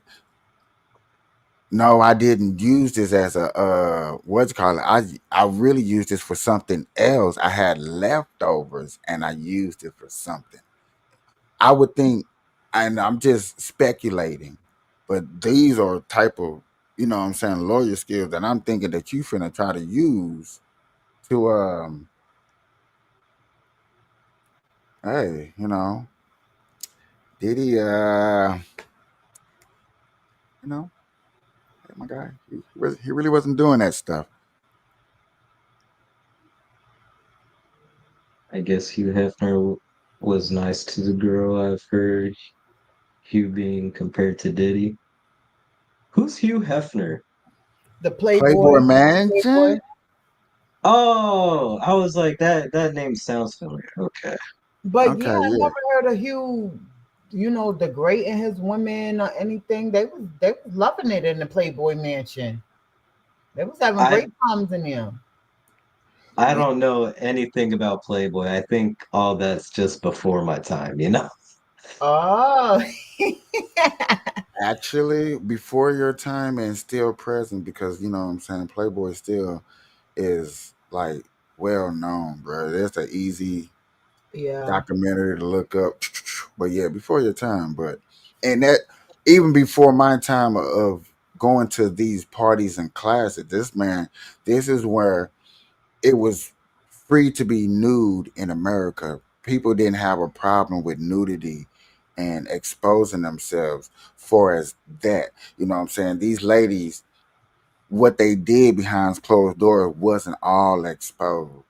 A: No, I didn't use this as a what's it called. I really used this for something else. I had leftovers and I used it for something. I would think, and I'm just speculating, but these are type of, what I'm saying, lawyer skills that I'm thinking that you finna try to use to hey, did he you know, hey, my guy, he really wasn't doing that stuff.
C: I guess Hugh Hefner was nice to the girl. I've heard Hugh being compared to Diddy. Who's Hugh Hefner?
D: The
A: Playboy
D: Playboy.
A: Mansion?
D: Playboy.
C: Oh, I was like that name sounds familiar. Okay.
D: But yeah,
A: Okay,
D: I
A: yeah.
D: never heard of Hugh, degrading his women or anything. They was loving it in the Playboy Mansion. They was having
C: I
D: great times in there.
C: I
A: Yeah.
C: don't know anything about Playboy. I think all that's just before my time, you know?
D: Oh.
A: Actually, before your time and still present, because you know what I'm saying, Playboy still is like well known, bro. That's an easy
D: Yeah.
A: documentary to look up. But yeah, before your time, but and that even before my time of going to these parties and classes, this is where it was free to be nude in America. People didn't have a problem with nudity and exposing themselves for as that. You know what I'm saying? These ladies, what they did behind closed doors wasn't all exposed.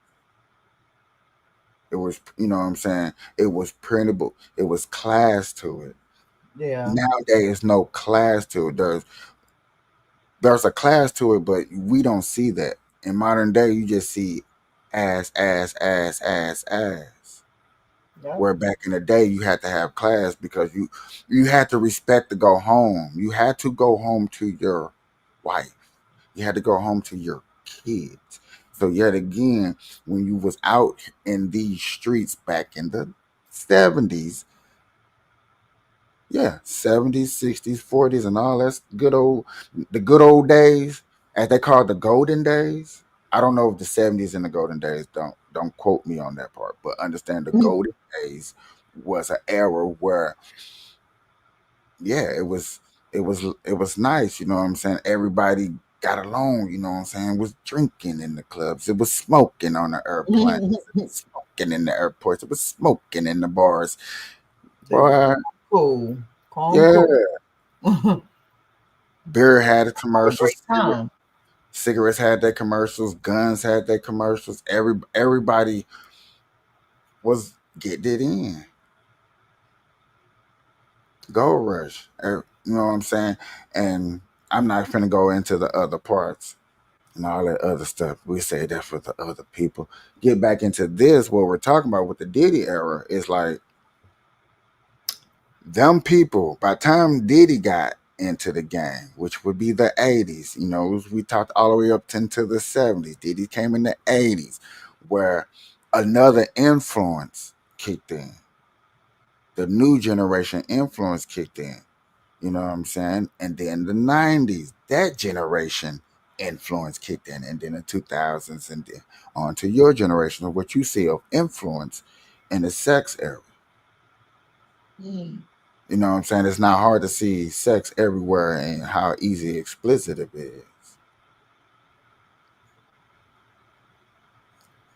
A: It was, you know what I'm saying? It was printable. It was class to it.
D: Yeah.
A: Nowadays, no class to it. There's a class to it, but we don't see that. In modern day, you just see ass, ass, ass, ass, ass.
D: Yep.
A: Where back in the day, you had to have class because you had to respect to go home. You had to go home to your wife. You had to go home to your kids. So yet again, when you was out in these streets back in the 70s, yeah, 70s, 60s, 40s, and all that's the good old days, as they call it, the golden days. I don't know if the 70s and the golden days, don't quote me on that part, but understand the golden days was an era where, yeah, it was nice, you know what I'm saying? Everybody got along, you know what I'm saying? Was drinking in the clubs, it was smoking on the airplanes, it was smoking in the airports, it was smoking in the bars.
D: They was
A: Boy,
D: cool. Calm,
A: yeah.
D: cool.
A: Beer had
D: A great
A: commercials,
D: time.
A: cigarettes had their commercials, guns had their commercials. Everybody was getting it in. Gold Rush, you know what I'm saying? And I'm not finna go into the other parts and all that other stuff. We say that for the other people. Get back into this. What we're talking about with the Diddy era is like them people. By the time Diddy got into the game, which would be the 80s, we talked all the way up into the 70s. Diddy came in the 80s, where another influence kicked in. the new generation influence kicked in. You know what I'm saying? And then the 90s, that generation influence kicked in. And then the 2000s, and then on to your generation of what you see of influence in the sex era.
G: Mm.
A: You know what I'm saying? It's not hard to see sex everywhere and how easy explicit it is.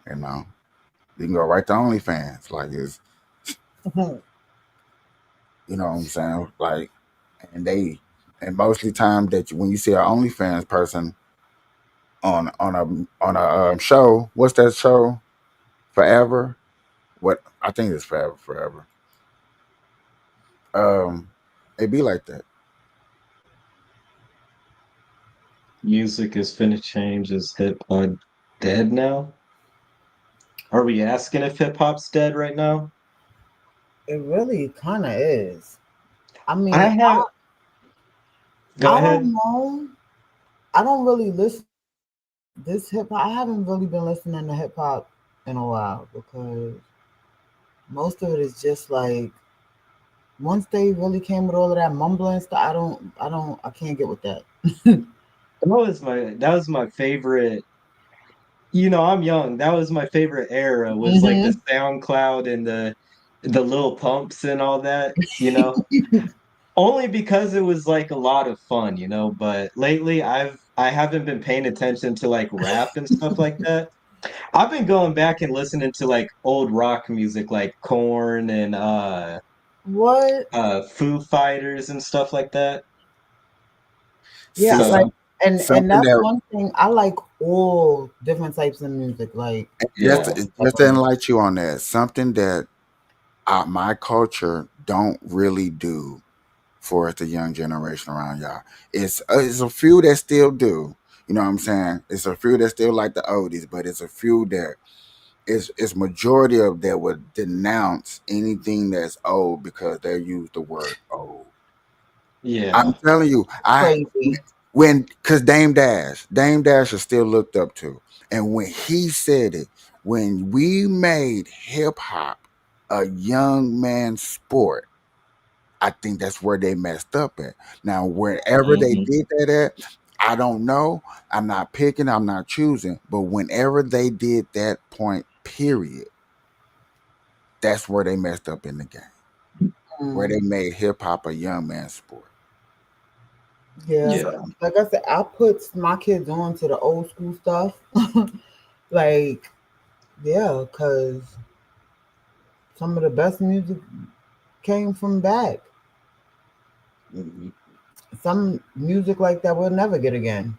A: You know, you can go right to OnlyFans. Like, it's, you know what I'm saying? Like, and mostly time that when you see an OnlyFans person on a show, what's that show? Forever? What I think it's forever. Um, it be like that.
C: Music is finna change. Is hip hop dead now? Are we asking if hip hop's dead right now?
D: It really kind of is. I
C: I
D: mean,
C: have. Go
D: I
C: ahead.
D: don't know. I don't really listen this hip hop. I haven't really been listening to hip hop in a while because most of it is just like once they really came with all of that mumbling stuff. I can't get with that.
C: That was my favorite. I'm young. That was my favorite era. Was like the SoundCloud and the little pumps and all that. Only because it was like a lot of fun. But lately, I haven't been paying attention to like rap and stuff like that. I've been going back and listening to like old rock music, like Korn and
D: What?
C: Foo Fighters and stuff like that.
D: Yeah,
A: See,
D: like
C: So
D: and
A: something
D: that's
A: that
D: one thing. I like all different types of music. Like
A: just
C: yeah.
A: just to enlighten you on that, something that my culture don't really do for the young generation around y'all. It's a few that still do. You know what I'm saying? It's a few that still like the oldies, but it's a few that it's majority of that would denounce anything that's old because they use the word old. I'm
C: Yeah.
A: telling you,
D: crazy.
A: when because Dame Dash is still looked up to, and when he said it, when we made hip hop a young man's sport, I think that's where they messed up at. Now, wherever they
C: Mhm.
A: did that at, I don't know. I'm not picking, I'm not choosing. But whenever they did that point, period, that's where they messed up in the game. Where
D: Mm,
A: they made hip hop a young man's sport.
D: yeah,
C: Yeah.
D: like I said, I put my kids on to the old school stuff. Like yeah, because some of the best music came from back.
C: Mhm.
D: Some music like that we'll never get again.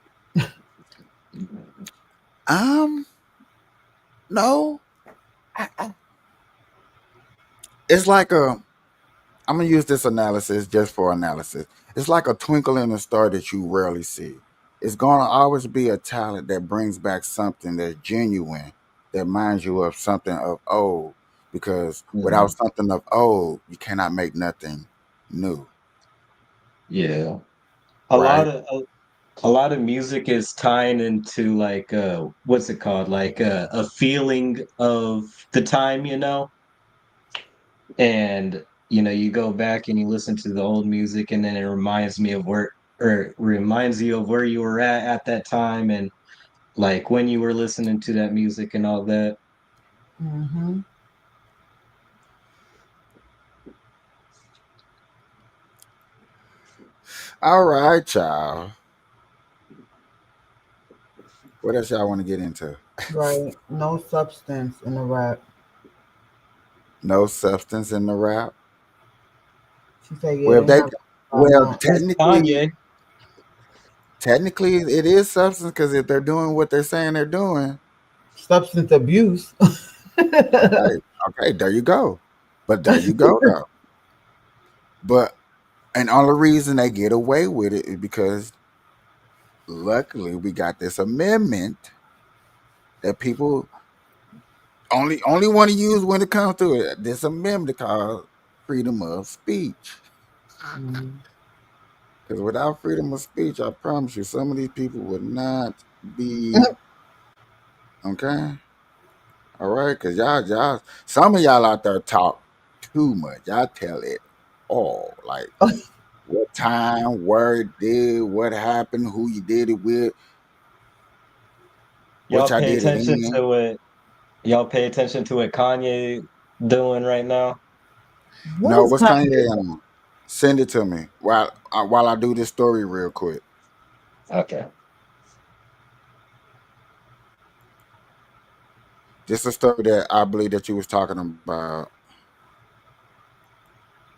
A: Um, no. It's like I'm gonna use this analysis just for analysis. It's like a twinkle in the star that you rarely see. It's gonna always be a talent that brings back something that's genuine, that reminds you of something of old. Because without
C: Mhm.
A: something of old, you cannot make nothing new,
C: Yeah. A lot
A: right?
C: of a lot of music is tying into like what's it called? Like a feeling of the time. And you go back and you listen to the old music and then it reminds me of where or reminds you of where you were at that time and like when you were listening to that music and all that.
D: Hmm.
A: All right, y'all. What else y'all want to get into?
D: Right. No substance in the rap.
A: No substance in the rap.
D: She said, yeah,
A: Well,
D: they
A: they
D: not about
A: well
D: nothing.
C: There's
A: technically
C: Kanye.
A: technically it is substance because if they're doing what they're saying they're doing,
D: Substance abuse.
A: okay, okay, there you go. But there you go though. But and only reason they get away with it is because luckily we got this amendment that people only want to use when it comes to it. This amendment called freedom of speech.
D: Mm.
A: Because without freedom of speech, I promise you, some of these people would not be okay. All right, because y'all, some of y'all out there talk. too much. I tell it all. Like what time, where it did, what happened, who you did it with,
C: Y'all
A: which I
C: pay
A: did it
C: attention
A: in.
C: to what y'all pay attention to what Kanye doing right now.
D: What
A: No,
D: is
A: what's
D: Kanye?
A: Kanye on? Send it to me while I do this story real quick.
C: Okay.
A: This is a story that I believe that you was talking about.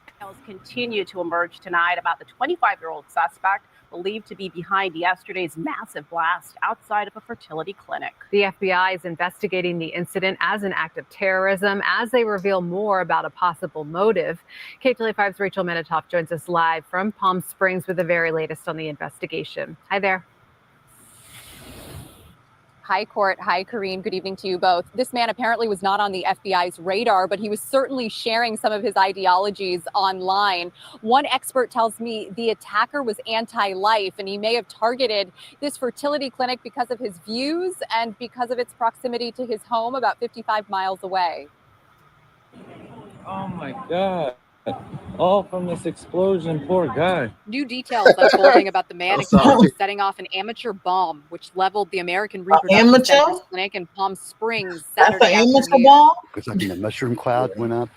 L: Details continue to emerge tonight about the 25-year-old suspect believed to be behind yesterday's massive blast outside of a fertility clinic.
M: The FBI is investigating the incident as an act of terrorism as they reveal more about a possible motive. KTLA5's Rachel Menitoff joins us live from Palm Springs with the very latest on the investigation. Hi there.
N: Hi, Court. Hi, Karine. Good evening to you both. This man apparently was not on the FBI's radar, but he was certainly sharing some of his ideologies online. One expert tells me the attacker was anti-life, and he may have targeted this fertility clinic because of his views and because of its proximity to his home about 55 miles away.
O: Oh my God. All from this explosion, poor guy.
N: New details unfolding about the man accused of setting off an amateur bomb, which leveled the American Reproductive
D: Amateur?
N: Centers clinic in Palm Springs
D: That's
N: Saturday
D: an amateur
N: afternoon.
D: ball?
P: It's like a mushroom cloud went up,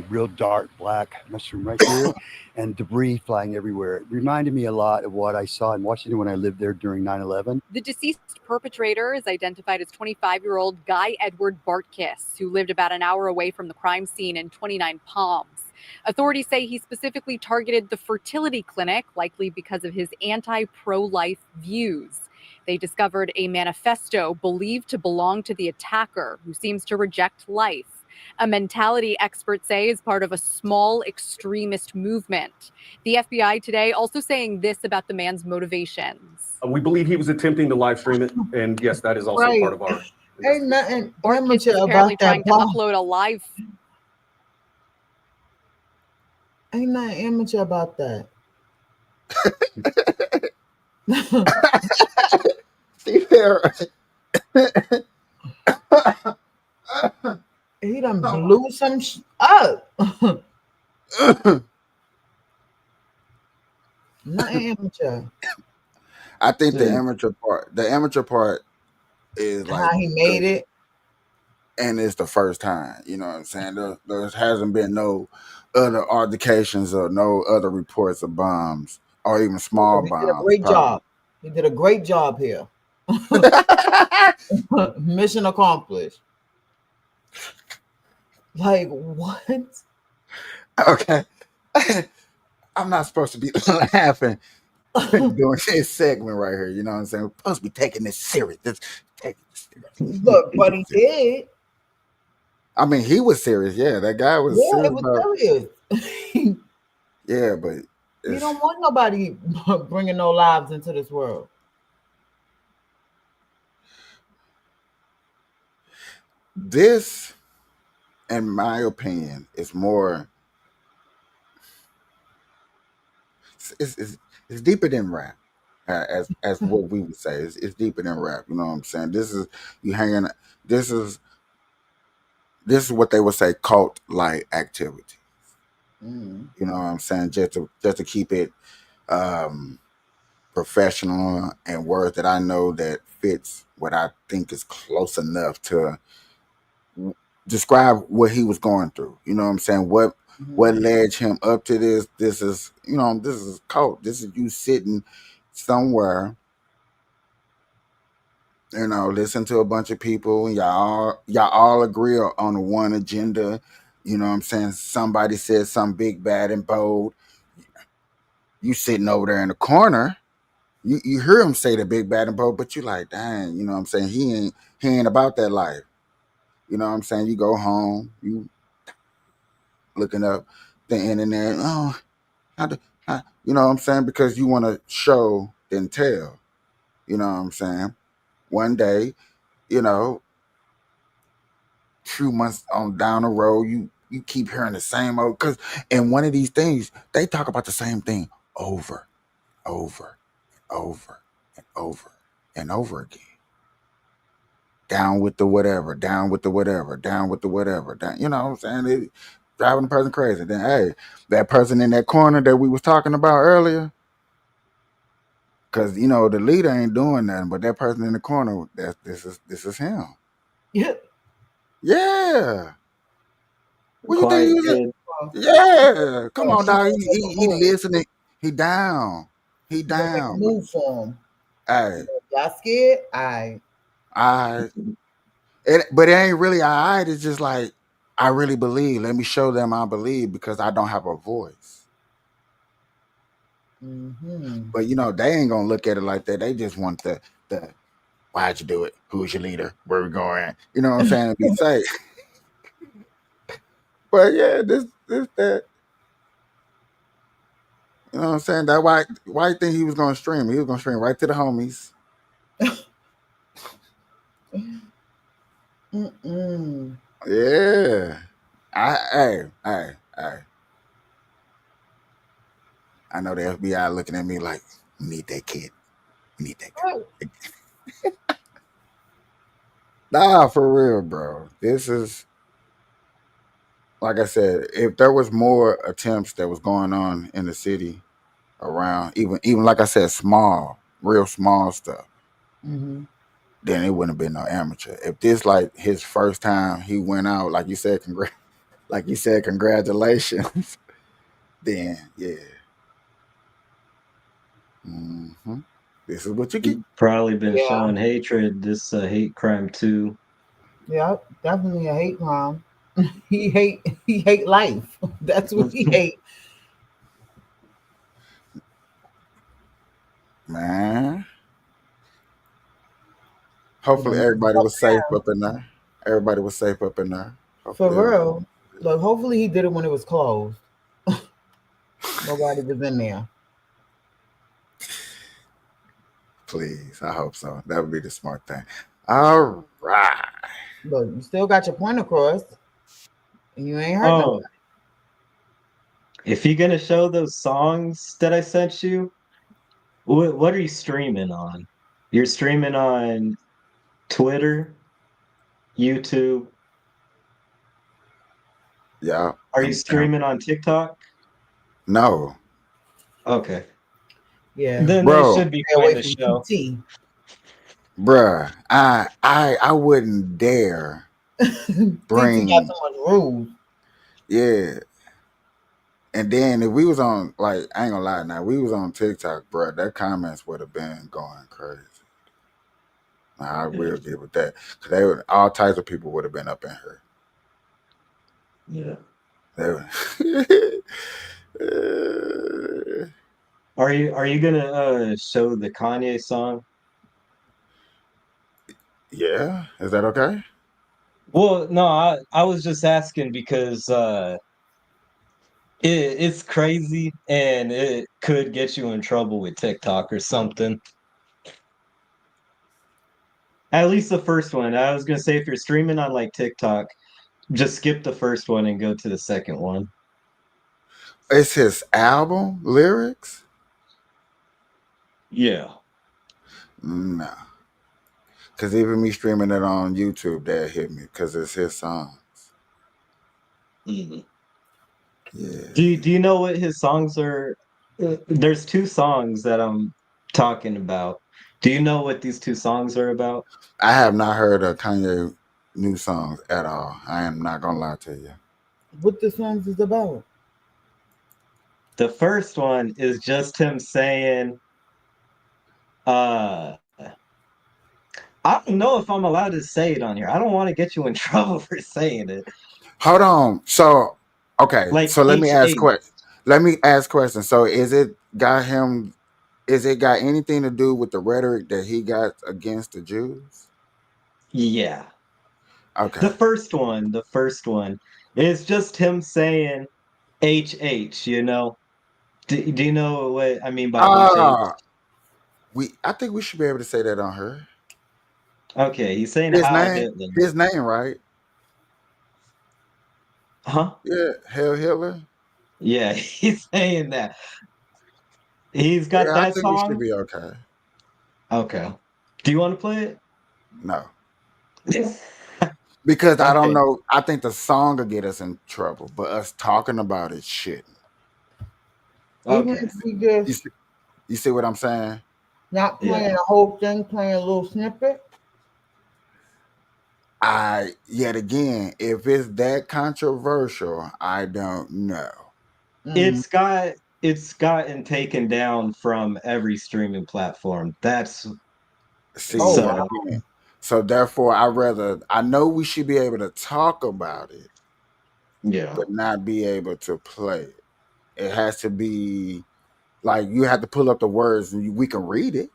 P: real dark black mushroom right here, and debris flying everywhere. It reminded me a lot of what I saw in Washington when I lived there during 9/11.
N: The deceased perpetrator is identified as 25-year-old Guy Edward Bartkiss, who lived about an hour away from the crime scene in 29 Palms. Authorities say he specifically targeted the fertility clinic, likely because of his anti-pro-life views. They discovered a manifesto believed to belong to the attacker, who seems to reject life. A mentality experts say is part of a small extremist movement. The FBI today also saying this about the man's motivations.
Q: We believe he was attempting to live stream it, and yes, that is also
D: Right.
Q: part of our.
D: Ain't nothing
N: Bartkiss
D: amateur
N: is apparently
D: about that
N: trying to
D: ball.
N: upload a live.
D: Ain't nothing amateur about that.
A: See there.
D: He done blew some up. Nothing amateur.
A: I think the amateur part is like
D: How he made it.
A: And it's the first time, you know what I'm saying? There hasn't been no other altercations or no other reports of bombs or even small
D: He
A: bombs.
D: did a great job. He did a great job here. Mission accomplished. Like what?
A: Okay. I'm not supposed to be laughing doing this segment right here. You know what I'm saying? We're supposed to be taking this serious.
D: Look, but he did.
A: I mean, he was serious. Yeah, that guy was
D: Yeah,
A: serious.
D: it was serious.
A: Yeah, but
D: you don't want nobody bringing no lives into this world.
A: This, in my opinion, is more. It's deeper than rap, as what we would say. It's deeper than rap. You know what I'm saying? This is you hanging. This is what they would say cult like activity. You know what I'm saying? Just to keep it professional and words that I know that fits what I think is close enough to describe what he was going through. You know what I'm saying? What led him up to this? This is this is cult. This is you sitting somewhere, listen to a bunch of people, and y'all all agree on the one agenda. You know what I'm saying? Somebody said something big, bad, and bold. You sitting over there in the corner. You hear him say the big, bad, and bold, but you like, dang, you know what I'm saying? He ain't about that life. You know what I'm saying? You go home, you looking up the internet. Oh, you know what I'm saying? Because you want to show and tell. You know what I'm saying? One day, few months on down the road, you keep hearing the same old. Because in one of these things, they talk about the same thing over, over, over, and over, and over again. Down with the whatever, down with the whatever, down with the whatever. Down, you know what I'm saying? driving the person crazy. Then hey, that person in that corner that we was talking about earlier, because the leader ain't doing nothing, but that person in the corner, this is him.
D: Yeah.
A: Yeah. What you think he
C: Quiet
A: was?
C: kid.
A: Yeah. Come on,
D: She
A: dog.
D: gonna make a
A: He
D: move.
A: listening. He down. He
D: She gonna make a
A: down.
D: move for him.
A: Hey,
D: Y'all scared? I
A: but it ain't really all right. It's just like I really believe. Let me show them I believe because I don't have a voice. But they ain't gonna look at it like that. They just want the why'd you do it? Who's your leader? Where we going? You know what I'm saying? To be safe. But yeah, this that. You know what I'm saying? That why you think he was gonna stream? He was gonna stream right to the homies. Yeah. Hey. I know the FBI looking at me like, we need that kid. We need that kid. Nah, for real, bro. This is like I said, if there was more attempts that was going on in the city around, even like I said, real small stuff, then it wouldn't have been no amateur. If this like his first time he went out, like you said, congratulations, then yeah. This is what you get.
C: Probably been
D: Yeah.
C: showing hatred. This hate crime too.
D: Yeah, definitely a hate crime. he hate life. That's what he hate.
A: Man. Hopefully everybody was safe up in there. Everybody was safe up in there.
D: For
A: Hopefully
D: real. Look, hopefully he did it when it was closed. Nobody was in there.
A: Please, I hope so. That would be the smart thing. All right.
D: Look, you still got your point across. And you ain't hurt
C: Oh,
D: nobody.
C: if you're gonna show those songs that I sent you, what are you streaming on? You're streaming on Twitter, YouTube.
A: Yeah.
C: Are you streaming on TikTok?
A: No.
C: Okay.
D: Yeah.
C: Then they
A: Bro.
C: should be
D: Stay
C: fine
D: away
C: to
D: from
C: show.
D: TT.
A: Bruh. I wouldn't dare
D: TT got
A: bring
D: so much rules.
A: yeah. And then if we was on like I ain't gonna lie now, we was on TikTok, bruh, their comments would have been going crazy. I will give it that. Cause all types of people would have been up in here.
C: Yeah. Are you gonna show the Kanye song?
A: Yeah, is that okay?
C: Well, no, I was just asking because it's crazy and it could get you in trouble with TikTok or something. At least the first one. I was gonna say if you're streaming on like TikTok, just skip the first one and go to the second one.
A: It's his album lyrics?
C: Yeah.
A: No. Cause even me streaming it on YouTube, that hit me because it's his songs.
C: Mm-hmm.
A: Yeah.
C: Do you know what his songs are? There's two songs that I'm talking about. Do you know what these two songs are about?
A: I have not heard of Kanye new songs at all. I am not gonna lie to you.
D: What the songs is about?
C: The first one is just him saying, I don't know if I'm allowed to say it on here. I don't want to get you in trouble for saying it.
A: Hold on. So okay.
C: Like
A: So let me ask
C: H8.
A: questions. So is it got anything to do with the rhetoric that he got against the Jews?
C: Yeah.
A: Okay.
C: The first one is just him saying HH, you know? Do you know what I mean by HH?
A: I think we should be able to say that on her.
C: Okay, he's saying
A: His
C: Heil
A: name,
C: Hitler.
A: right?
C: Huh?
A: Yeah, Hail Hitler.
C: Yeah, he's saying that. He's got
A: Yeah, I
C: that
A: think we should
C: song.
A: be okay.
C: Okay. Do you want to play it?
A: No. Because I don't
C: Okay.
A: know. I think the song will get us in trouble, but us talking about it shouldn't.
D: Even
C: Okay.
D: if we
A: You
D: just
A: see, you see what I'm saying?
D: not playing
C: Yeah.
D: the whole thing, playing a little snippet.
A: I yet again, if it's that controversial, I don't know.
D: Mm.
C: It's gotten taken down from every streaming platform. That's
A: See,
D: Oh
A: yet
D: wow.
C: so
A: again. So therefore, I know we should be able to talk about it,
C: yeah.
A: but not be able to play it. It has to be like you have to pull up the words and we can read it.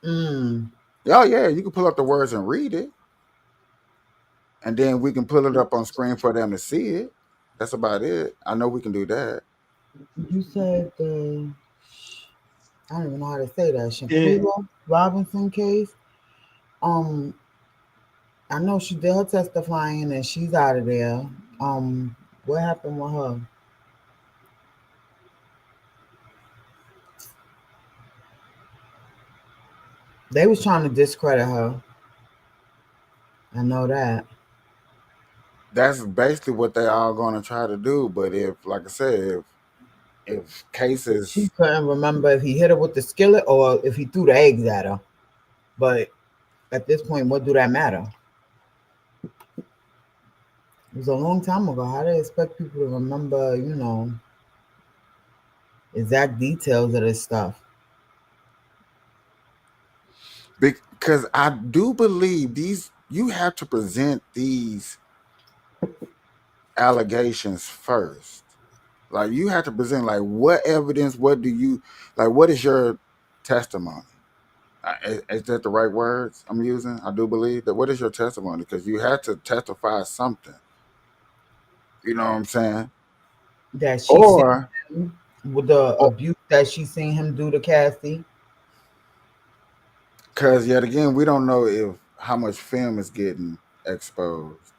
D: Mm.
A: Oh yeah, you can pull up the words and read it, and then we can pull it up on screen for them to see it. That's about it. I know we can do that.
D: You said the I don't even know how to say that.
C: It
D: Shaquilla Robinson case. Um, I know she did her testifying and she's out of there. What happened with her? They was trying to discredit her. I know that.
A: That's basically what they all going to try to do. But if, like I said, if
D: She
A: cases,
D: couldn't remember if he hit her with the skillet or if he threw the eggs at her. But at this point, what do that matter? It was a long time ago. How do they expect people to remember, exact details of this stuff?
A: because I do believe these, you have to present these allegations first. Like you have to present like what evidence, what do you like, what is your testimony? Is that the right words I'm using? I do believe that. What is your testimony? Because you had to testify something. You know what I'm saying?
D: That she seen
A: Or,
D: him with the abuse that she seen him do to Cassie.
A: because yet again, we don't know if how much film is getting exposed.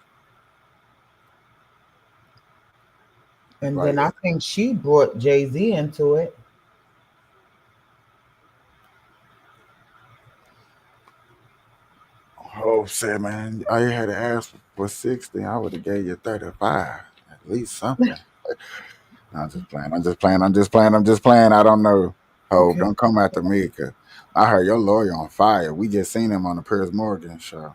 D: And
A: Like,
D: then I think she brought Jay-Z into it.
A: oh shit, man! All you had to ask for 60. I would have gave you 35, at least something. I'm just playing. I'm just playing. I'm just playing. I'm just playing. I don't know. Hope
D: Okay.
A: don't come after me, cause I heard your lawyer on fire. We just seen him on the Piers Morgan show.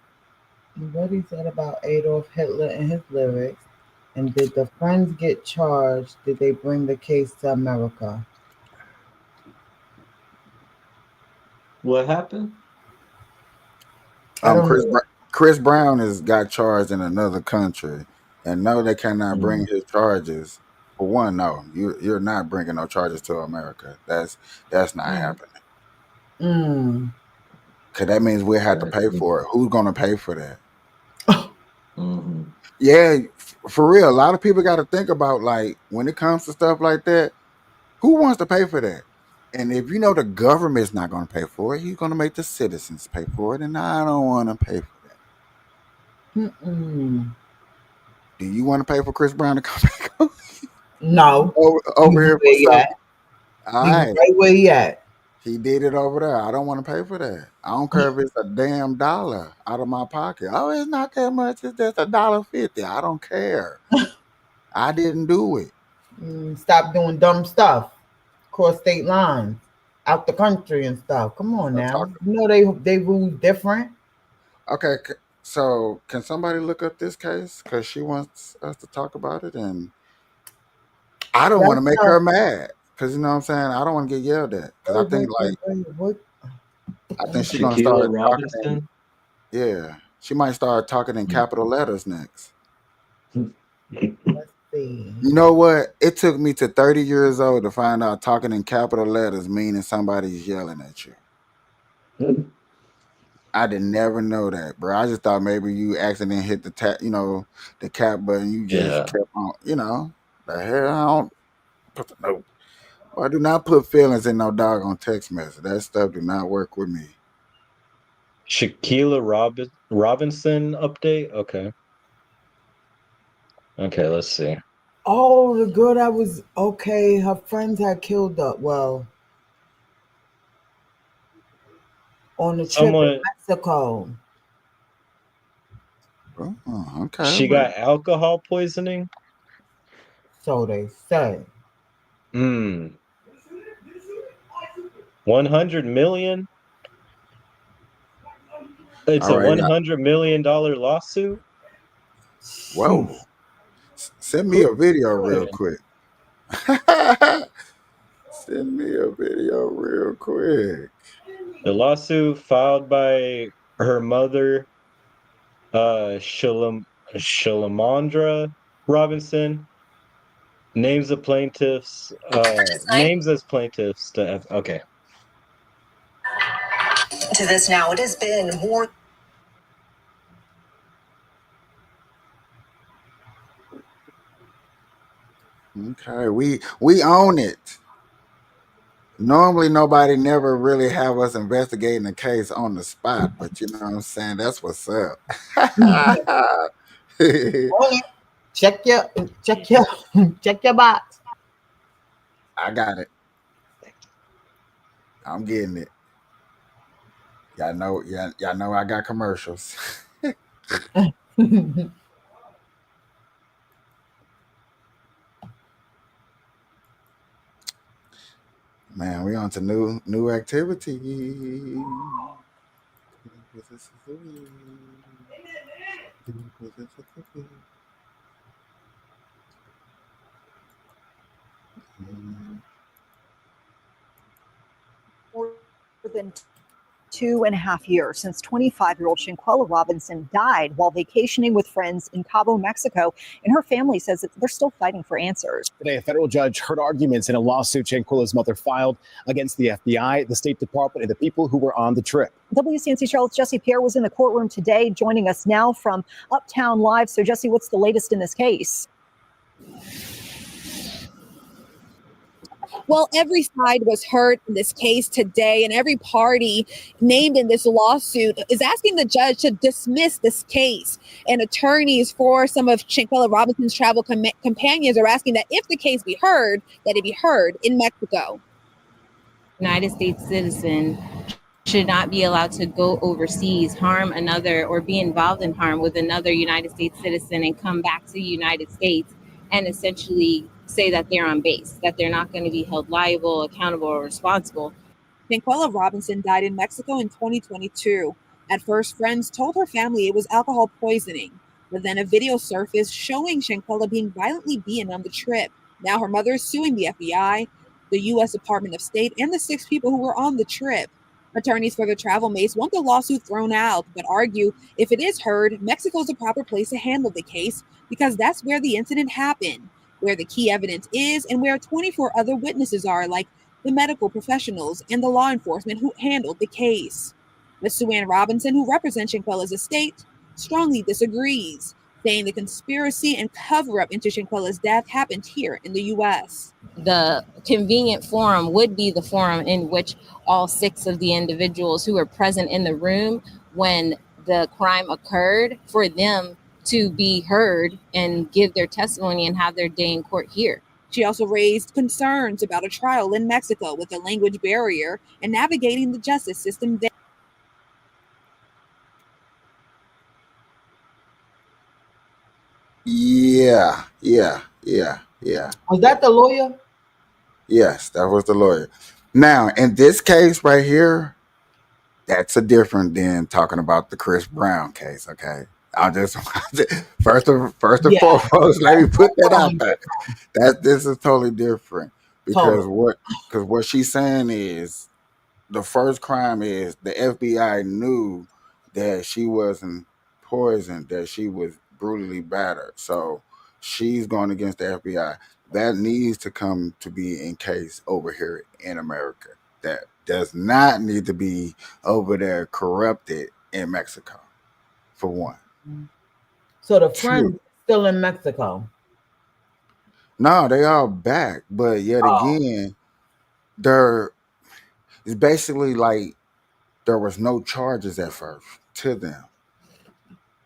D: What he said about Adolf Hitler and his lyrics. And did the friends get charged? Did they bring the case to America?
C: what happened?
D: I don't
A: Chris
D: know.
A: Chris Brown has got charged in another country, and no, they cannot bring
C: Mm.
A: his charges. For one, no, you're not bringing no charges to America. That's not
C: Mm.
A: happening.
D: Mm.
A: Cause that means we have to
C: That's
A: pay for it. Who's gonna pay for that?
C: mhm.
A: Yeah, for real. A lot of people got to think about like when it comes to stuff like that. Who wants to pay for that? And if you know the government's not going to pay for it, you're going to make the citizens pay for it. And I don't want to pay for that.
D: Mm-mm.
A: Do you want to pay for Chris Brown to come back
D: No.
A: over here for
D: Where he
A: something?
D: at?
A: All
D: Leave him
A: right.
D: right where he at.
A: He did it over there. I don't want to pay for that. I don't care if it's a damn dollar out of my pocket. Oh, it's not that much. It's just $1.50. I don't care. I didn't do it.
D: Stop doing dumb stuff. Cross state lines. Out the country and stuff. Come on
A: I'm
D: now.
A: talking.
D: You know they rule different.
A: Okay, so can somebody look up this case? Because she wants us to talk about it, and I don't want to
D: That's
A: make her mad. Because you know what I'm saying? I don't want to get yelled at. Because I think like
D: What?
A: I think she's gonna
C: Shaquilla
A: start talking in,
C: Robinson.
A: yeah. She might start talking in capital letters next.
D: Let's see.
A: You know what? It took me to 30 years old to find out talking in capital letters meaning somebody's yelling at you. I did never know that, bro. I just thought maybe you accidentally hit the the cap button. You just
C: Yeah.
A: kept on, the hell. I don't put the note. Well, I do not put feelings in no doggone text message. That stuff do not work with me.
C: Shaquilla Robinson update. Okay. Okay. Let's see.
D: Oh, the girl that was okay. Her friends had killed her. Well, on the trip in
C: Someone.
D: Mexico.
A: Oh, okay.
C: She got alcohol poisoning.
D: So they say.
C: 100 million. It's
A: All
C: a
A: right.
C: $100 million lawsuit.
A: Whoa. Send me a video real quick. Send me a video real quick.
C: The lawsuit filed by her mother, Shalamandra Robinson, names the plaintiffs. Names as plaintiffs. Okay.
R: To this now, it has been more.
A: Okay, we own it. Normally, nobody never really have us investigating the case on the spot, but you know what I'm saying. That's what's up.
D: Check your check your box.
A: I got it. I'm getting it. Y'all know I got commercials. Man, we on to new activity.
S: More than 2.5 years since 25-year-old Shanquella Robinson died while vacationing with friends in Cabo, Mexico, and her family says that they're still fighting for answers.
T: Today, a federal judge heard arguments in a lawsuit Shanquella's mother filed against the FBI, the State Department, and the people who were on the trip.
S: WCNC Charlotte's Jesse Pierre was in the courtroom today, joining us now from Uptown Live. So, Jesse, what's the latest in this case?
U: Well, every side was heard in this case today, and every party named in this lawsuit is asking the judge to dismiss this case. And attorneys for some of Shanquella Robinson's travel companions are asking that if the case be heard, that it be heard in Mexico.
V: United States citizen should not be allowed to go overseas, harm another, or be involved in harm with another United States citizen and come back to the United States and essentially say that they're on base, that they're not going to be held liable, accountable, or responsible.
U: Shanquella Robinson died in Mexico in 2022. At first, friends told her family it was alcohol poisoning, but then a video surfaced showing Shanquella being violently beaten on the trip. Now her mother is suing the FBI, the U.S. Department of State, and the 6 people who were on the trip. Attorneys for the travel mates want the lawsuit thrown out, but argue if it is heard, Mexico is the proper place to handle the case because that's where the incident happened, where the key evidence is, and where 24 other witnesses are, like the medical professionals and the law enforcement who handled the case. Ms. Sue Ann Robinson, who represents Shanquella's estate, strongly disagrees, saying the conspiracy and cover-up into Shanquella's death happened here in the U.S.
V: The convenient forum would be the forum in which all 6 of the individuals who were present in the room when the crime occurred, for them to be heard and give their testimony and have their day in court here.
U: She also raised concerns about a trial in Mexico with a language barrier and navigating the justice system there.
A: Yeah.
D: Was that the lawyer?
A: Yes, that was the lawyer. Now, in this case right here, that's a different than talking about the Chris Brown case. Okay, I'll just first and foremost, let me put that out there. This is totally different because what she's saying is the first crime is the FBI knew that she wasn't poisoned, that she was brutally battered. So she's going against the FBI. That needs to come to be in case over here in America. That does not need to be over there corrupted in Mexico, for one.
D: So the friend's still in Mexico.
A: No, they all back, but yet again, it's basically like there was no charges at first to them.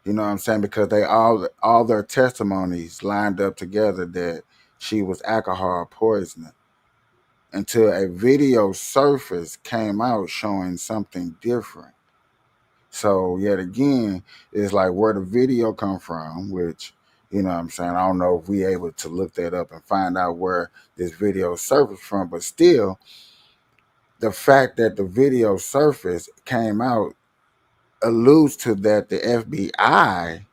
A: You know what I'm saying? Because they all their testimonies lined up together that she was alcohol poisoning until a video surfaced came out showing something different. So yet again, it's like where the video come from, which, you know what I'm saying, I don't know if we able to look that up and find out where this video surfaced from, but still, the fact that the video surfaced came out alludes to that the FBI,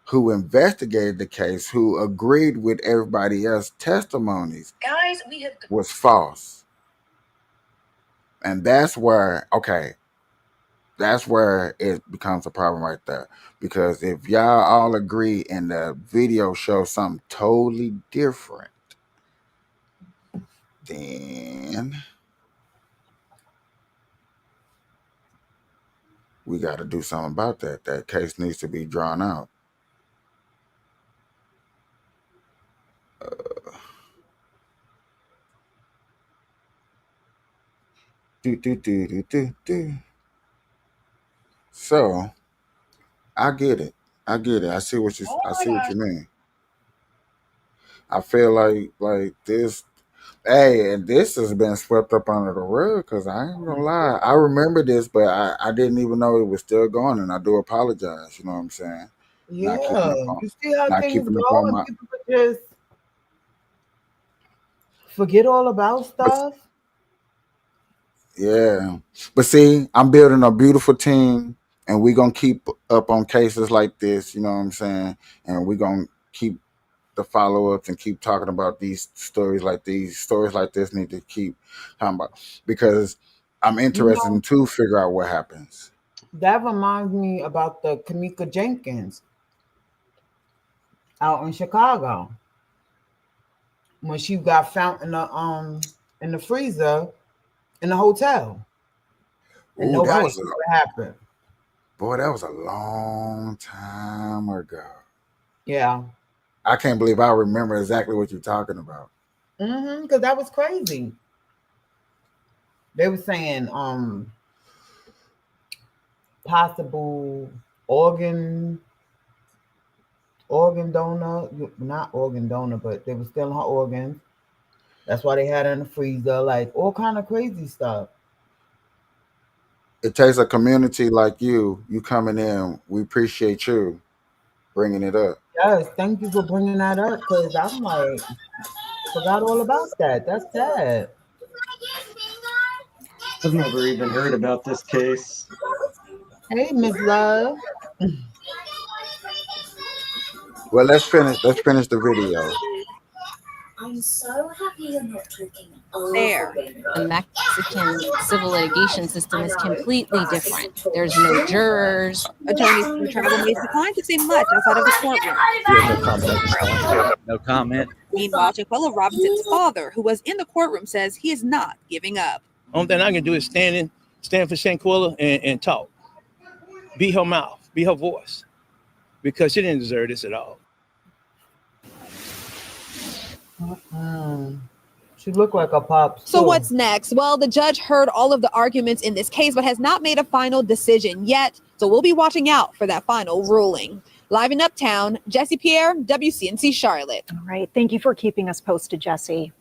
A: who investigated the case, who agreed with everybody else's testimonies, was false. And that's where, okay, that's where it becomes a problem right there. Because if y'all all agree and the video shows something totally different, then we got to do something about that. That case needs to be drawn out. So I get it. I get it. I see what you mean. I feel like this. Hey, and this has been swept up under the rug because I ain't gonna lie. I remember this, but I didn't even know it was still going, and I do apologize. You know what I'm saying?
D: Yeah, you see how
A: Not
D: things
A: keeping up
D: go,
A: on
D: and
A: my.
D: people could just forget all about
A: But
D: stuff.
A: yeah, but see, I'm building a beautiful team, and we gonna keep up on cases like this. You know what I'm saying? And we gonna keep the follow-ups and keep talking about these stories like these. Stories like this need to keep talking about because I'm
D: You
A: interested
D: know,
A: in to figure out what happens.
D: that reminds me about the Kamika Jenkins out in Chicago when she got found in the freezer in the hotel and
A: Ooh, that
D: nobody
A: was
D: knew what happened.
A: that was a long time ago.
D: Yeah.
A: I can't believe I remember exactly what you're talking about.
D: Because that was crazy. They were saying possible organ donor, not organ donor, but they were stealing her organs. That's why they had her in the freezer, like all kind of crazy stuff.
A: It takes a community like you coming in. We appreciate you bringing it up.
D: Yes, thank you for bringing that up because I'm like, forgot all about that. That's sad.
C: I've never even heard about this case.
D: Hey, Miss Love.
A: Well, let's finish. Let's finish the video.
E: I'm so happy you're not talking
N: There.
V: The Mexican civil litigation system is completely different. There's no jurors.
U: Attorneys for the tribal may decline to say much outside of the courtroom.
F: No comment. No comment.
U: Meanwhile, Jaquella Robinson's father, who was in the courtroom, says he is not giving up.
F: Only thing I can do is stand for Shanquella and talk. Be her mouth, be her voice. Because she didn't deserve this at all.
D: She looked like a pop.
U: So what's next? Well, the judge heard all of the arguments in this case, but has not made a final decision yet. So we'll be watching out for that final ruling. Live in Uptown, Jesse Pierre, WCNC Charlotte.
S: All right. Thank you for keeping us posted, Jesse.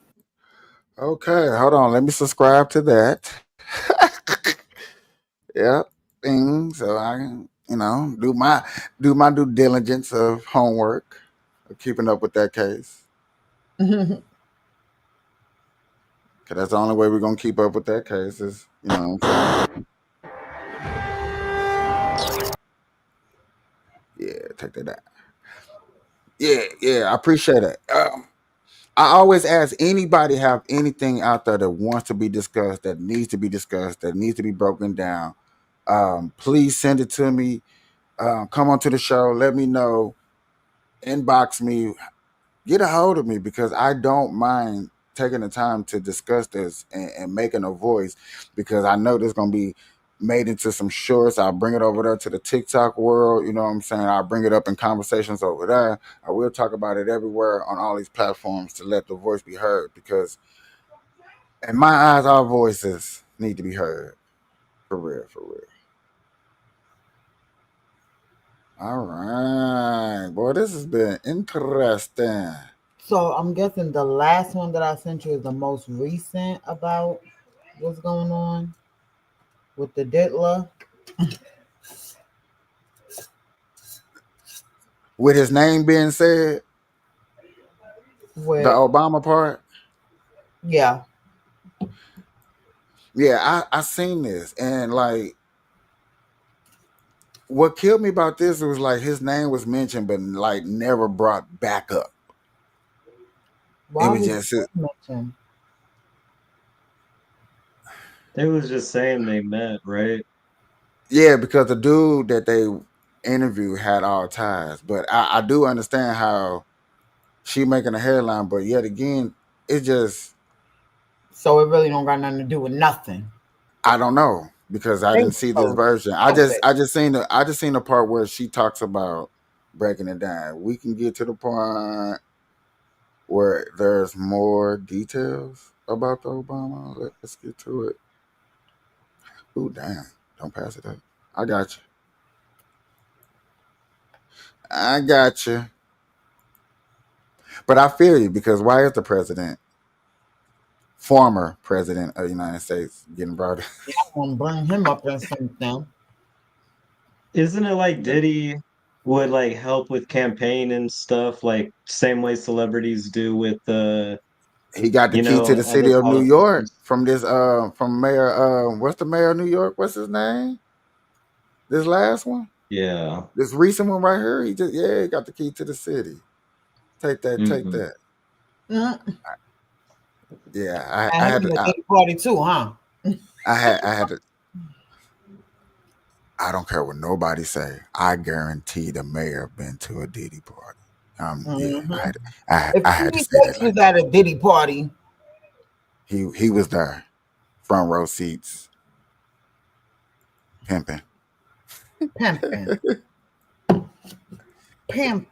A: Okay, hold on. Let me subscribe to that. Yep, thing. So I can, do my due diligence of homework, of keeping up with that case. Cause that's the only way we're gonna keep up with that case is, what I'm saying. Yeah, take that out. Yeah, I appreciate it. I always ask anybody have anything out there that wants to be discussed, that needs to be discussed, that needs to be broken down. Please send it to me. Come on to the show. Let me know. Inbox me. Get a hold of me because I don't mind taking the time to discuss this and making a voice because I know this going to be made into some shorts. I'll bring it over there to the TikTok world. You know what I'm saying? I'll bring it up in conversations over there. I will talk about it everywhere on all these platforms to let the voice be heard because in my eyes, our voices need to be heard. For real, for real. All right. Boy, this has been interesting.
D: So I'm guessing the last one that I sent you is the most recent about what's going on with the Diddler.
A: with his name being said, the
D: With
A: Obama part.
D: yeah,
A: Yeah, I seen this, and like what killed me about this was like his name was mentioned, but like never brought back up. It
D: why
A: was
D: was
A: just
D: it mentioned?
C: They was just saying they met, right?
A: yeah, because the dude that they interviewed had all ties. But I do understand how she making a headline, but yet again, it just
D: So it really don't got nothing to do with nothing.
A: I don't know because I
D: They
A: didn't see this
D: so
A: version.
D: stupid.
A: I just seen the part where she talks about breaking it down. We can get to the point where there's more details about the Obama. Let's get to it. Ooh, damn! Don't pass it up. I got you. I got you. But I feel you because why is the president, former president of the United States, getting brought in?
D: Yeah, I'm gonna bring him up in something.
C: Isn't it like Diddy would like help with campaign and stuff, like same way celebrities do with
A: He got the key to the
C: other
A: city of New York
C: politicians?
A: from this from Mayor what's the mayor of New York? What's his name? This last one?
C: Yeah.
A: This recent one right here? He just he got the key to the city. Take that, take
C: Mm-hmm.
A: that.
D: Mm.
A: Yeah, I
D: And
A: had
D: him
A: to,
D: in the Diddy party too, huh?
A: I had to I don't care what nobody say. I guarantee the mayor been to a Diddy party. Yeah,
D: Mm-hmm.
A: I
D: If
A: had to
D: T.D.
A: say that
D: Jakes
A: like
D: was at a Diddy party,
A: he was there, front row seats, pimping.
D: pimping, pimping.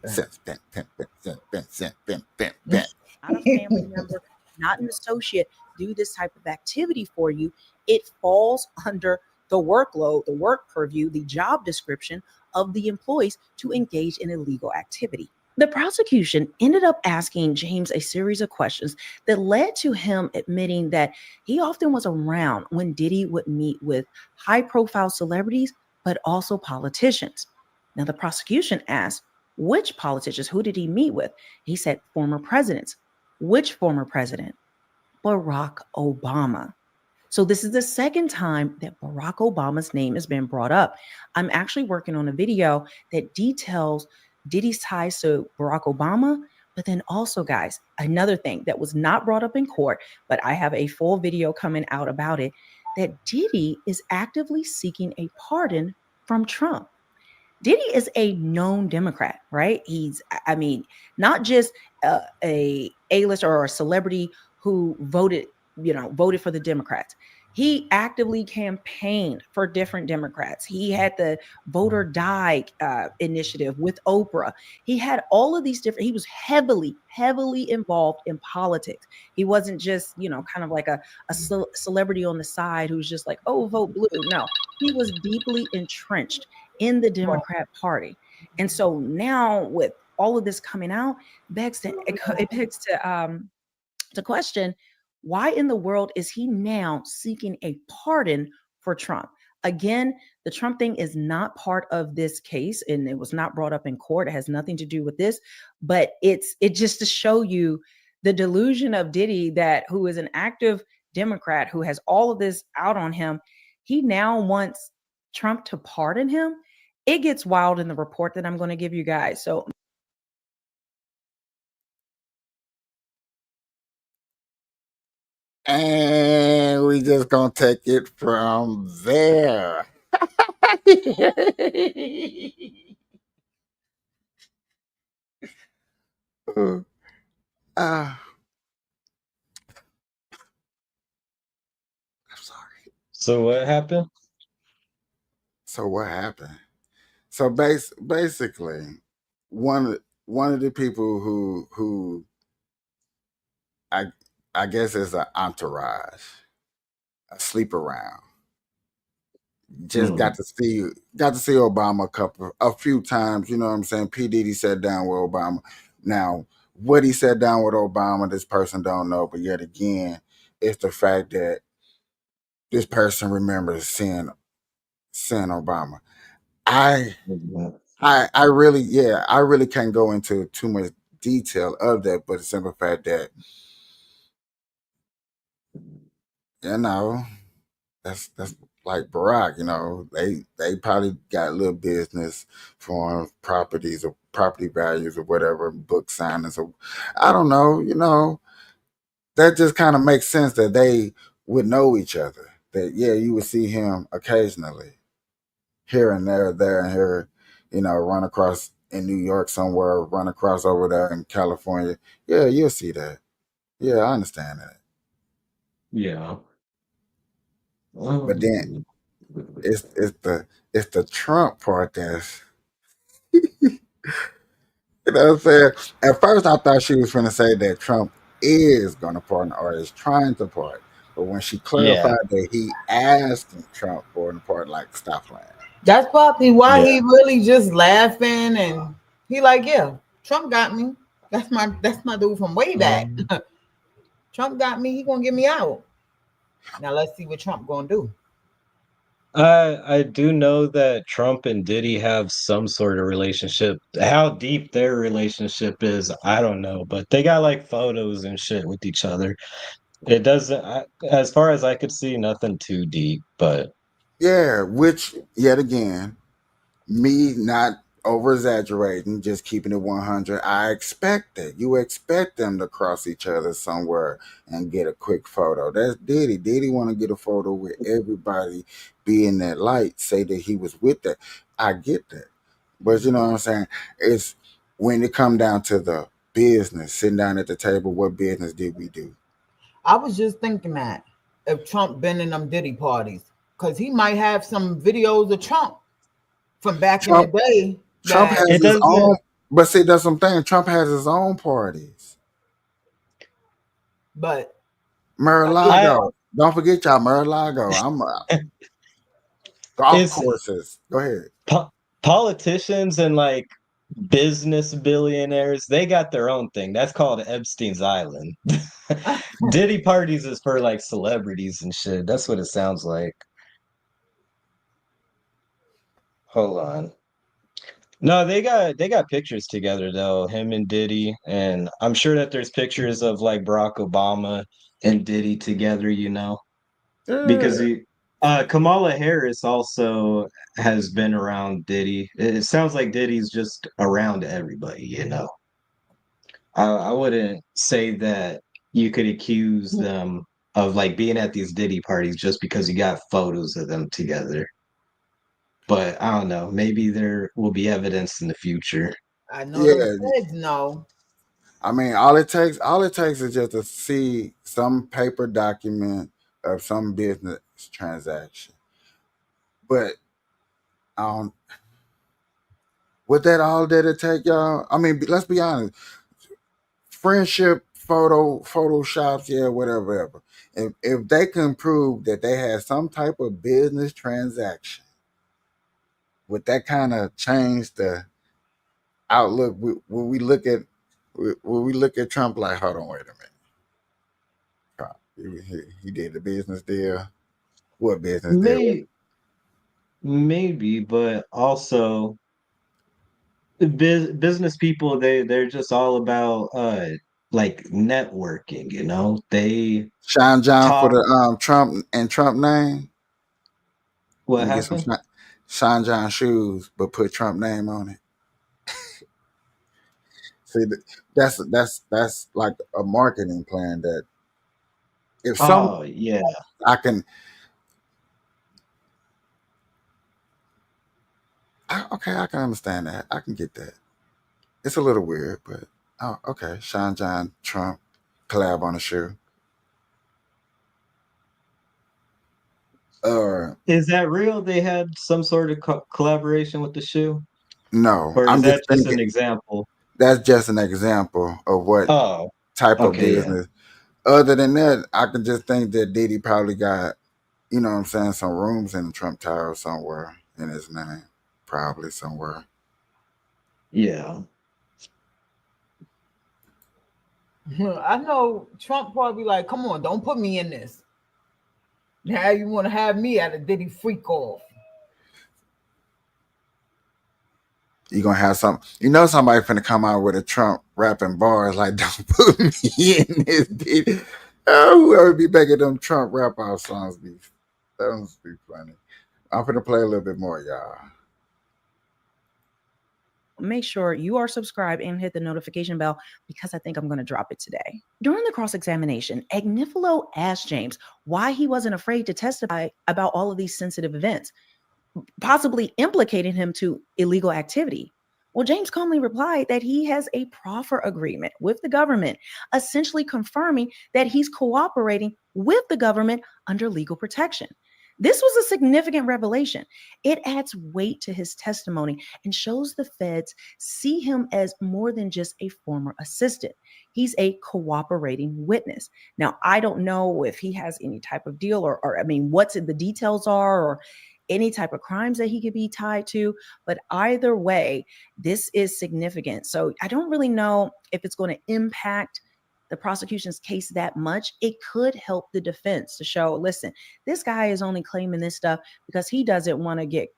H: Not a family member, not an associate, do this type of activity for you, it falls under the workload, the work purview, the job description of the employees to engage in illegal activity. The prosecution ended up asking James a series of questions that led to him admitting that he often was around when Diddy would meet with high profile celebrities, but also politicians. Now, the prosecution asked, which politicians, who did he meet with? He said former presidents. Which former president? Barack Obama. So this is the second time that Barack Obama's name has been brought up. I'm actually working on a video that details Diddy's ties to Barack Obama, but then also, guys, another thing that was not brought up in court, but I have a full video coming out about it, that Diddy is actively seeking a pardon from Trump. Diddy is a known Democrat, right? I mean, not just a A-list or a celebrity who voted for the Democrats. He actively campaigned for different Democrats. He had the Vote or Die initiative with Oprah. He had all of these different, he was heavily involved in politics. He wasn't just, kind of like a celebrity on the side who's just like, oh, vote blue. No, he was deeply entrenched in the Democrat Party. And so now with all of this coming out, it begs to question, why in the world is he now seeking a pardon for Trump? Again, the Trump thing is not part of this case and it was not brought up in court. It has nothing to do with this, but it just to show you the delusion of Diddy, that who is an active Democrat who has all of this out on him. He now wants Trump to pardon him. It gets wild in the report that I'm going to give you guys. So
A: And we just gonna take it from there. I'm sorry.
C: So what happened?
A: So what happened? So basically, one of the people who I I guess is an entourage, a sleep around. Just
C: Hmm.
A: got to see Obama a few times. You know what I'm saying? P Diddy sat down with Obama. Now, what he sat down with Obama, this person don't know. But yet again, it's the fact that this person remembers seeing Obama. I I really, yeah, I really can't go into too much detail of that, but the simple fact that, you know, that's like Barack, they probably got a little business for properties or property values or whatever, book signings or I don't know, that just kind of makes sense that they would know each other. That yeah, you would see him occasionally, here and there and here, run across in New York somewhere, run across over there in California. Yeah, you'll see that. Yeah, I understand that.
C: Yeah.
A: But then it's the Trump part that's what I'm saying. At first I thought she was gonna say that Trump is gonna pardon or is trying to pardon. But when she
C: Yeah.
A: clarified that he asked Trump for an pardon, like stop playing.
D: That's probably why
C: Yeah.
D: he really just laughing and he like, yeah, Trump got me. That's my dude from way back. Trump got me. He gonna get me out. Now let's see what Trump gonna do.
C: I do know that Trump and Diddy have some sort of relationship. How deep their relationship is, I don't know, but they got like photos and shit with each other. It doesn't, as far as I could see, nothing too deep, but
A: Yeah, which yet again, me not over exaggerating, just keeping it 100. I expect that. You expect them to cross each other somewhere and get a quick photo. That's Diddy. Diddy want to get a photo with everybody, be in that light, say that he was with that. I get that. But you know what I'm saying? It's when it come down to the business, sitting down at the table, what business did we do?
D: I was just thinking that if Trump been in them Diddy parties, because he might have some videos of Trump from back in the
A: Trump
D: day
A: Trump
D: that
A: has
C: it
A: his own,
C: doesn't.
A: but see, that's something. Trump has his own parties.
D: but again,
C: I
A: Mar-a-Lago. Don't forget y'all, Mar-a-Lago. I'm golf
C: it's
A: courses. Go ahead.
C: po politicians and like business billionaires, they got their own thing. That's called Epstein's Island. Diddy parties is for like celebrities and shit. That's what it sounds like. Hold on. No, they got pictures together though, him and Diddy, and I'm sure that there's pictures of like Barack Obama and Diddy together, because
A: Yeah.
C: Kamala Harris also has been around Diddy. It sounds like Diddy's just around everybody. I wouldn't say that you could accuse them of like being at these Diddy parties just because you got photos of them together. But I don't know. Maybe there will be evidence in the future.
D: I know them
A: Yeah.
D: feds know.
A: I mean, all it takes is just to see some paper document of some business transaction. But um, with that all that it take, y'all. I mean, let's be honest. Friendship photoshops, yeah, whatever. If they can prove that they had some type of business transaction, would that kind of change the outlook? Will we look at Trump like, hold on, wait a minute, Trump, he did the business deal. What business deal?
C: Maybe, but also business people, they're just all about like networking. They
A: Shine John for
C: talk.
A: the Trump and Trump name. Let
C: What
A: me get some
C: happened?
A: Shine John shoes, but put Trump name on it. See, that's like a marketing plan that if some
C: Oh yeah.
A: I can okay, I can understand that. I can get that. It's a little weird, but oh, okay. Sean John Trump collab on a shoe.
C: Is that real? They had some sort of collaboration with the shoe,
A: No,
C: or is
A: I'm just
C: that just
A: thinking
C: an example?
A: that's just an example of what
C: Oh,
A: type of
C: okay, yeah,
A: business. Other than that, I can just think that Diddy probably got, what I'm saying, some rooms in the Trump Tower somewhere in his name. Probably somewhere.
C: yeah.
D: I know Trump probably like, come on, don't put me in this. Now you want to have me at a Diddy freak off.
A: you're gonna have somebody finna come out with a Trump rapping bars like don't put me in this Diddy. Whoever be making them Trump rap out songs be funny. I'm finna play a little bit more, y'all.
H: Make sure you are subscribed and hit the notification bell because I think I'm going to drop it today. During the cross-examination, Agnifilo asked James why he wasn't afraid to testify about all of these sensitive events, possibly implicating him to illegal activity. Well, James calmly replied that he has a proffer agreement with the government, essentially confirming that he's cooperating with the government under legal protection. This was a significant revelation. It adds weight to his testimony and shows the feds see him as more than just a former assistant. He's a cooperating witness. Now, I don't know if he has any type of deal or I mean, what's the details are or any type of crimes that he could be tied to. But either way, this is significant. So I don't really know if it's going to impact the prosecution's case that much. It could help the defense to show, listen, this guy is only claiming this stuff because he doesn't want to get,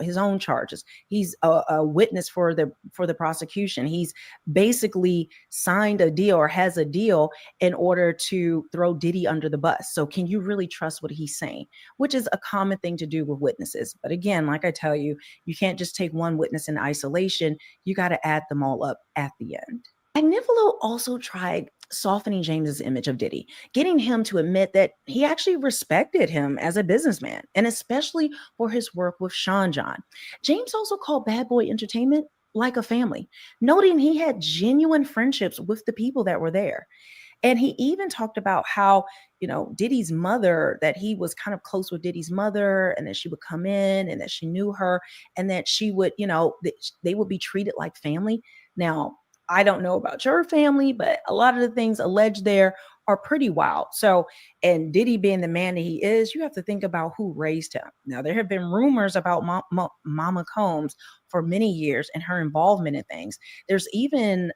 H: his own charges. He's a witness for the prosecution. He's basically signed a deal or has a deal in order to throw Diddy under the bus. So can you really trust what he's saying? Which is a common thing to do with witnesses. But again, like I tell you, you can't just take one witness in isolation. You got to add them all up at the end. Agnifilo also tried softening James's image of Diddy, getting him to admit that he actually respected him as a businessman, and especially for his work with Sean John. James also called Bad Boy Entertainment like a family, noting he had genuine friendships with the people that were there. And he even talked about how, Diddy's mother, that he was kind of close with Diddy's mother and that she would come in and that she knew her and that she would, that they would be treated like family. Now, I don't know about your family, but a lot of the things alleged there are pretty wild. So, and Diddy being the man that he is, you have to think about who raised him. Now, there have been rumors about Mama Combs for many years and her involvement in things. There's even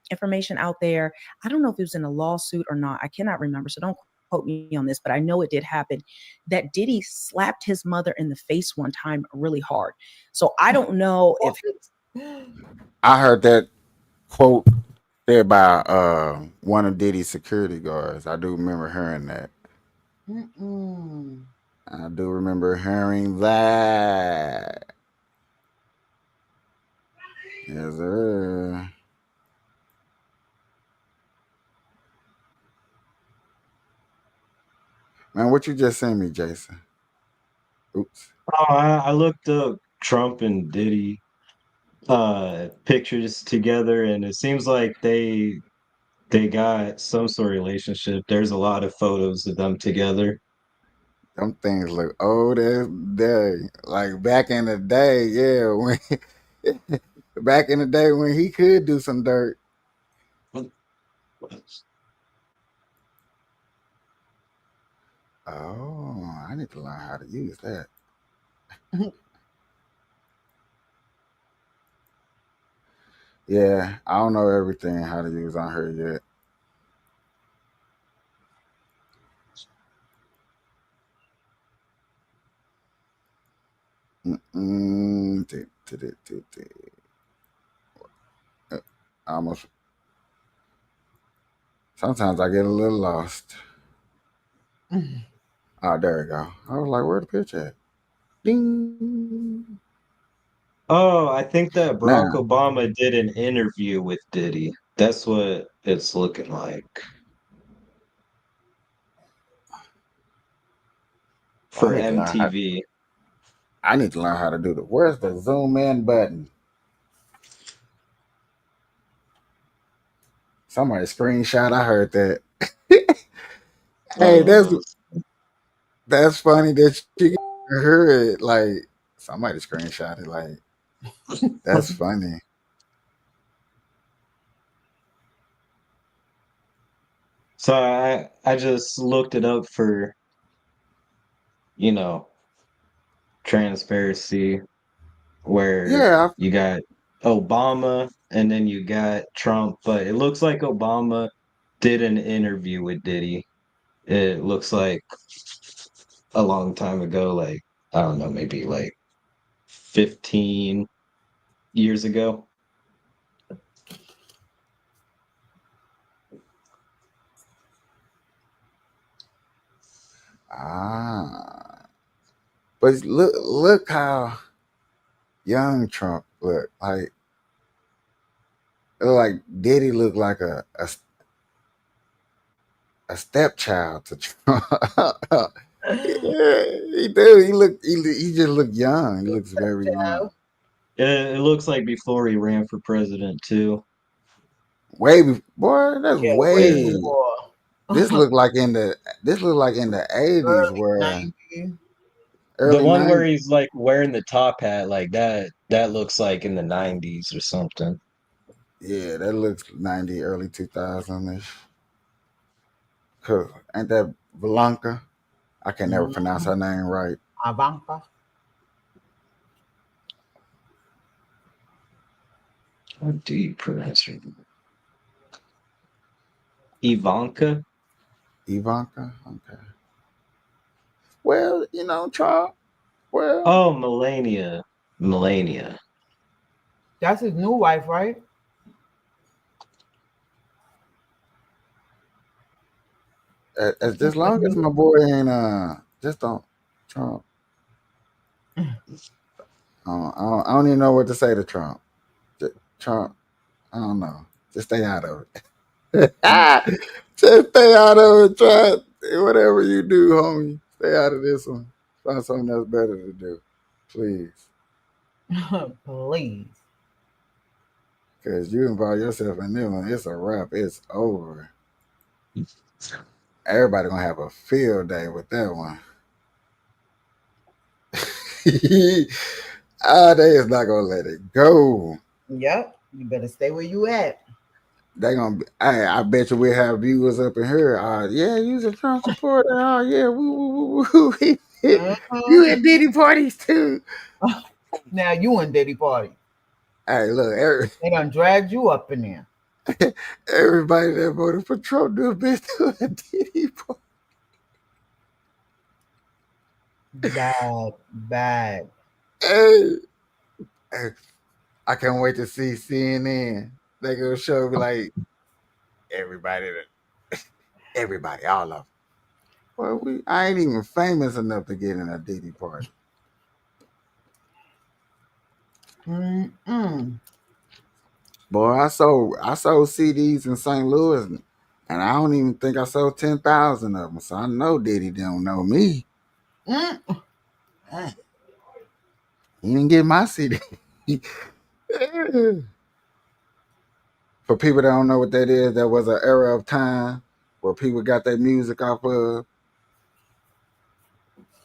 H: information out there. I don't know if it was in a lawsuit or not. I cannot remember. So don't quote me on this, but I know it did happen that Diddy slapped his mother in the face one time really hard. So I don't know if
A: I heard that quote said by one of Diddy's security guards. I do remember hearing that. I do remember hearing that. Yes, sir. Man, what you just sent me, Jason? Oops.
C: Oh, I looked up Trump and Diddy pictures together, and it seems like they got some sort of relationship. There's a lot of photos of them together.
A: Them things look old as day. Like back in the day, yeah, when back in the day when he could do some dirt. Oh, I need to learn how to use that. Yeah, I don't know everything how to use on her yet. Mm-mm. I almost. Sometimes I get a little lost. Oh, there we go. I was like, where the picture at? Ding.
C: Oh, I think that Barack
A: Now,
C: Obama did an interview with Diddy. That's what it's looking like
A: I
C: for
A: need to learn how.
C: MTV.
A: I need to learn how to do the. Where's the zoom in button? Somebody screenshot. I heard that. Hey,
C: Uh,
A: that's funny that you heard it. Like somebody screenshot it. Like that's funny.
C: so I just looked it up for, you know, transparency where
A: Yeah,
C: you got Obama and then you got Trump, but it looks like Obama did an interview with Diddy. It looks like a long time ago, like I don't know, maybe like 15 years ago.
A: Ah, but look how young Trump look. Like Diddy looked like a stepchild to Trump. Yeah, he do. He just look young. He looks very young.
C: It looks like before he ran for president too.
A: Boy, that's
D: Yeah, way
A: way.
D: before.
A: This look like in the 80s
D: Early
A: where
D: 90s.
C: The
A: early
C: one where
A: 90s.
C: he's like wearing the top hat like that looks like in the 90s or something.
A: Yeah, that looks 90, early 2000 ish. Cause ain't that Blanca? I can never pronounce her name right.
D: Ivanka.
C: How do you pronounce her? Ivanka?
A: Ivanka? Okay. Well, Trump. Well,
C: Oh, Melania. Melania.
D: That's his new wife, right?
A: as long as my boy ain't just don't Trump. I don't even know what to say to Trump. Trump, I don't know. Just stay out of it. Just stay out of it. Try whatever you do, homie. Stay out of this one. Find something else better to do, please.
D: Please.
A: Because you involve yourself in this one, it's a wrap. It's over. Everybody gonna have a field day with that one. They is not gonna let it go.
D: Yep. You better stay where you at.
A: They gonna be, I bet you we have viewers up in here. Yeah, you's a Trump supporter. Oh yeah, woo woo woo woo. You at Diddy parties too.
D: Now you in Diddy party.
A: Hey, look,
D: They done dragged you up in there.
A: everybody that voted for Trump do been to a Diddy party.
D: Bad.
A: Hey, I can't wait to see CNN. They gonna show me like everybody, everybody, all of them. Well, I ain't even famous enough to get in a Diddy party. Boy, I sold CDs in St. Louis, and I don't even think I sold 10,000 of them. So I know Diddy don't know me. He didn't get my CD. For people that don't know what that is, that was an era of time where people got their music off of.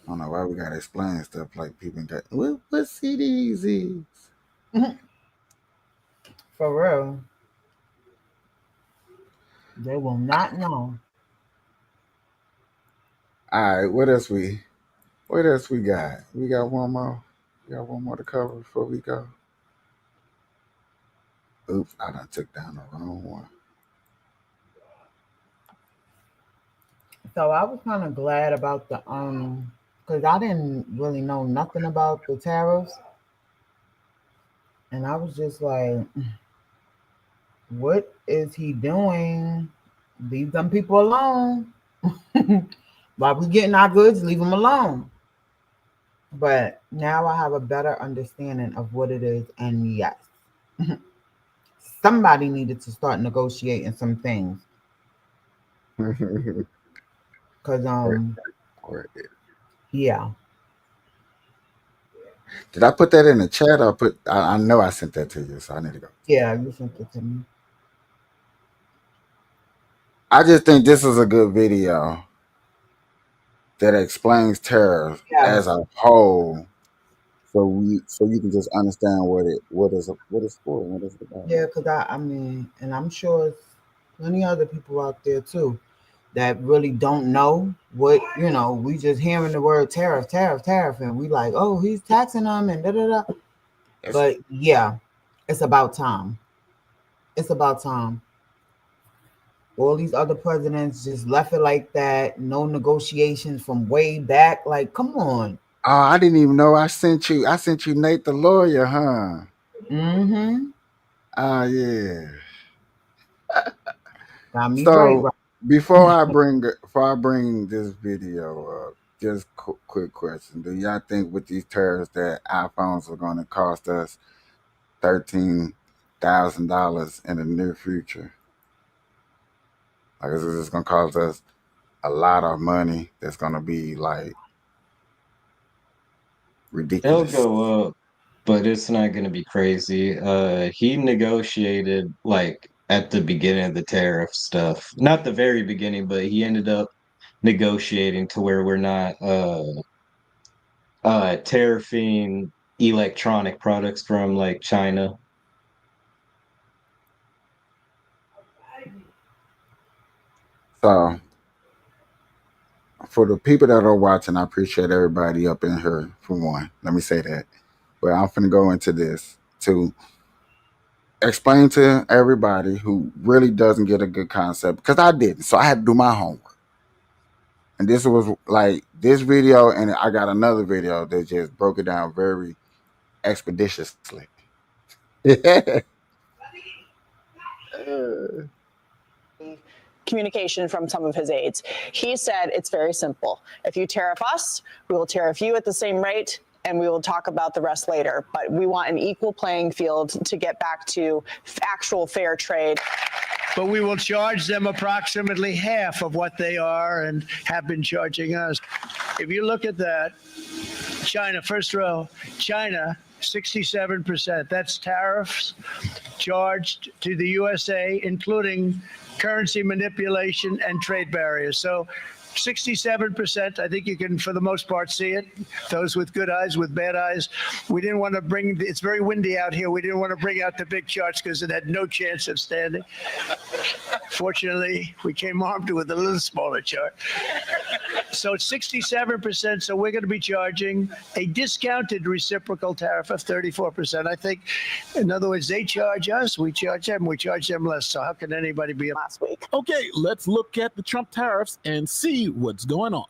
A: I don't know why we gotta explain stuff like people got what CDs is.
D: For real. They will not know.
A: All right, what else we got? We got one more. We got one more to cover before we go. Oops, I done took down the wrong one.
D: So I was kind of glad about the because I didn't really know nothing about the tariffs. And I was just like, what is he doing? Leave them people alone. While we getting our goods, leave them alone. But now I have a better understanding of what it is. And yes, somebody needed to start negotiating some things. Because, yeah.
A: Did I put that in the chat? I know I sent that to you, so I need to go.
D: Yeah, you sent it to me.
A: I just think this is a good video that explains tariffs as a whole, so you can just understand what is for, what is it about.
D: Yeah, because I mean, and I'm sure it's plenty other people out there too that really don't know what, we just hearing the word tariff, and we like, oh, he's taxing them and da da da. But yeah, it's about time. It's about time. All these other presidents just left it like that. No negotiations from way back. Like, come on.
A: Oh, I didn't even know I sent you Nate the lawyer, huh?
D: Mm-hmm.
A: Yeah.
D: Got me right.
A: So before I bring this video up, just quick question: do y'all think with these tariffs that iPhones are going to cost us $13,000 in the near future? Like, is this going to cost us a lot of money? That's going to be like
C: It'll
A: ridiculous.
C: go up, but it's not gonna be crazy. He negotiated like at the beginning of the tariff stuff. Not the very beginning, but he ended up negotiating to where we're not tariffing electronic products from like China.
A: So for the people that are watching, I appreciate everybody up in here for one. Let me say that. But I'm finna go into this to explain to everybody who really doesn't get a good concept, because I didn't. So I had to do my homework. And this was like this video, and I got another video that just broke it down very expeditiously.
I: Communication from some of his aides. He said it's very simple. If you tariff us, we will tariff you at the same rate, and we will talk about the rest later. But we want an equal playing field to get back to actual fair trade.
K: But we will charge them approximately half of what they are and have been charging us. If you look at that, China, first row, China, 67%. That's tariffs charged to the USA, including currency manipulation and trade barriers. So 67%, I think you can, for the most part, see it. Those with good eyes, with bad eyes. We didn't want to bring, it's very windy out here. We didn't want to bring out the big charts because it had no chance of standing. Fortunately, we came armed with a little smaller chart. So it's 67%. So we're going to be charging a discounted reciprocal tariff of 34%. I think, in other words, they charge us, we charge them less. So how can anybody be last week?
W: Okay, let's look at the Trump tariffs and see what's going on.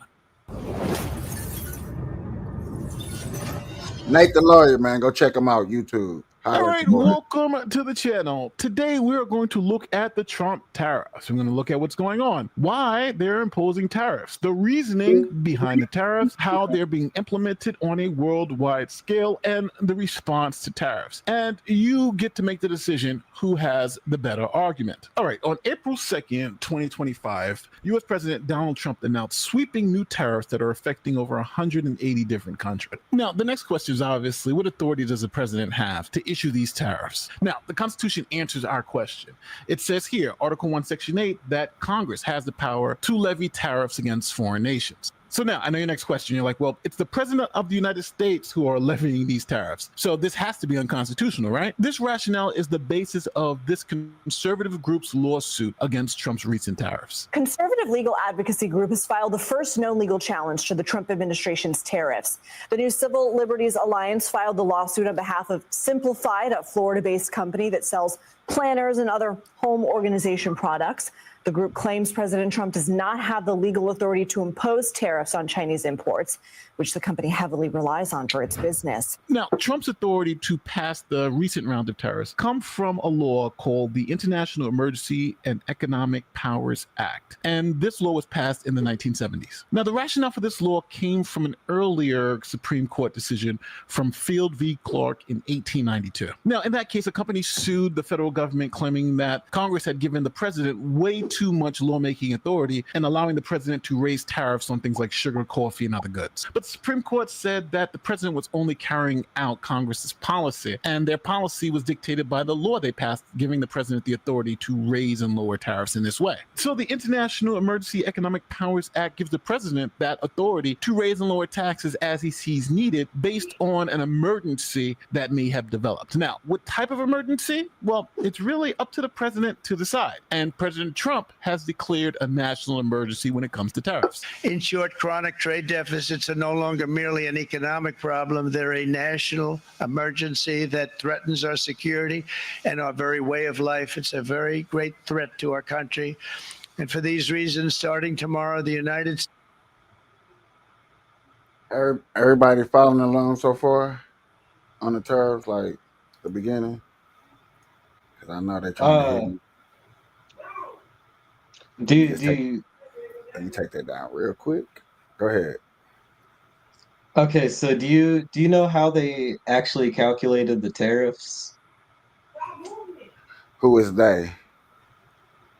A: Nate the Lawyer, man, go check him out. YouTube.
W: All right, welcome to the channel. Today we are going to look at the Trump tariffs. We're going to look at what's going on, why they're imposing tariffs, the reasoning behind the tariffs, how they're being implemented on a worldwide scale, and the response to tariffs. And you get to make the decision who has the better argument. All right, on April 2nd, 2025, U.S. President Donald Trump announced sweeping new tariffs that are affecting over 180 different countries. Now, the next question is obviously, what authority does the president have to issue these tariffs? Now, the Constitution answers our question. It says here, Article 1, Section 8, that Congress has the power to levy tariffs against foreign nations. So now, I know your next question. You're like, well, it's the president of the United States who are levying these tariffs. So this has to be unconstitutional, right? This rationale is the basis of this conservative group's lawsuit against Trump's recent tariffs.
I: Conservative legal advocacy group has filed the first known legal challenge to the Trump administration's tariffs. The new Civil Liberties Alliance filed the lawsuit on behalf of Simplified, a Florida-based company that sells planners and other home organization products. The group claims President Trump does not have the legal authority to impose tariffs on Chinese imports, which the company heavily relies on for its business.
W: Now, Trump's authority to pass the recent round of tariffs come from a law called the International Emergency and Economic Powers Act. And this law was passed in the 1970s. Now, the rationale for this law came from an earlier Supreme Court decision from Field v. Clark in 1892. Now, in that case, a company sued the federal government claiming that Congress had given the president way too much lawmaking authority and allowing the president to raise tariffs on things like sugar, coffee, and other goods. But the Supreme Court said that the president was only carrying out Congress's policy, and their policy was dictated by the law they passed, giving the president the authority to raise and lower tariffs in this way. So the International Emergency Economic Powers Act gives the president that authority to raise and lower taxes as he sees needed based on an emergency that may have developed. Now, what type of emergency? Well, it's really up to the president to decide. And President Trump has declared a national emergency when it comes to tariffs.
K: In short, chronic trade deficits are no longer merely an economic problem. They're a national emergency that threatens our security and our very way of life. It's a very great threat to our country. And for these reasons, starting tomorrow, the United States.
A: Everybody following along so far on the tariffs, like the beginning? Because I know they're trying to hit me.
C: Do
A: Let me take that down real quick. Go ahead.
C: okay, so do you know how they actually calculated the tariffs?
A: Who is they?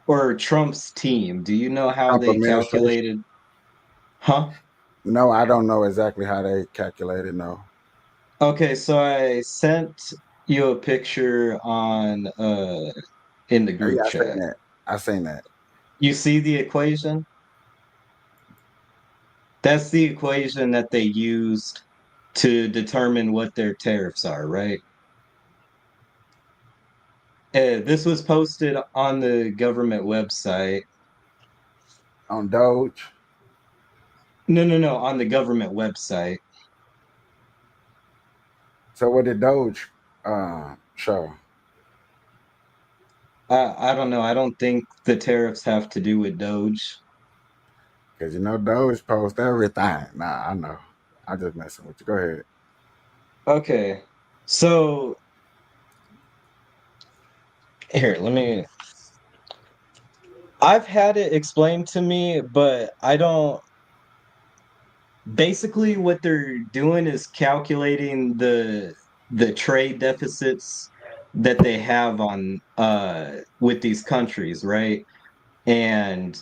C: Or Trump's team? Do you know how
A: Trump
C: they
A: administration?
C: calculated? Huh?
A: No, I don't know exactly how they calculated. No.
C: Okay, so I sent you a picture in the
A: Oh,
C: group
A: yeah, I seen
C: chat.
A: that. I seen that.
C: You see the equation? That's the equation that they used to determine what their tariffs are, right? This was posted on the government website.
A: On Doge.
C: No, on the government website.
A: So what did Doge show?
C: I don't know. I don't think the tariffs have to do with Doge.
A: Because Doge post everything. Nah, I know. I'm just messing with you. Go ahead.
C: Okay. So here, I've had it explained to me, but I don't. Basically, what they're doing is calculating the trade deficits that they have on with these countries, right? And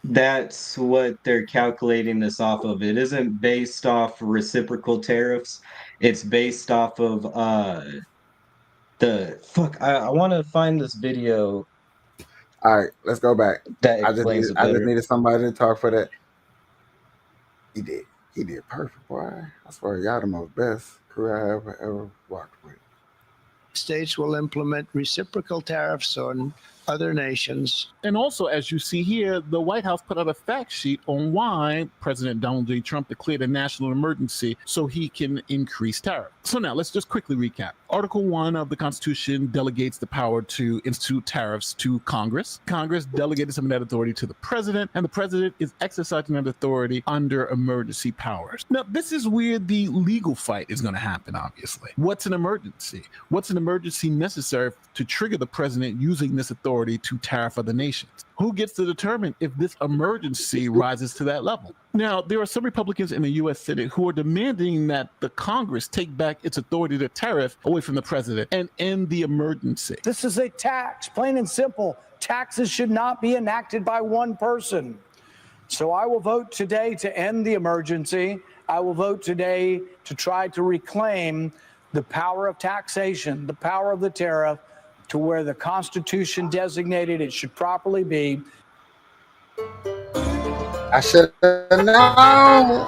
C: that's what they're calculating this off of. It isn't based off reciprocal tariffs. It's based off of the fuck. I want to find this video
A: All right, let's go back.
C: that
A: I just
C: explains
A: needed
C: it
A: I just
C: better.
A: needed somebody to talk for that. He did. He did perfect, boy. I swear y'all the most best crew I ever worked with.
K: States will implement reciprocal tariffs on other nations.
W: And also, as you see here, the White House put out a fact sheet on why President Donald J. Trump declared a national emergency so he can increase tariffs. So now let's just quickly recap. Article 1 of the Constitution delegates the power to institute tariffs to Congress. Congress delegated some of that authority to the president, and the president is exercising that authority under emergency powers. Now, this is where the legal fight is going to happen, obviously. What's an emergency? What's an emergency necessary to trigger the president using this authority to tariff other nations? Who gets to determine if this emergency rises to that level? Now, there are some Republicans in the U.S. Senate who are demanding that the Congress take back its authority to tariff away from the president and end the emergency.
B: This is a tax, plain and simple. Taxes should not be enacted by one person. So I will vote today to end the emergency. I will vote today to try to reclaim the power of taxation, the power of the tariff, to where the Constitution designated it should properly be.
A: I should have known.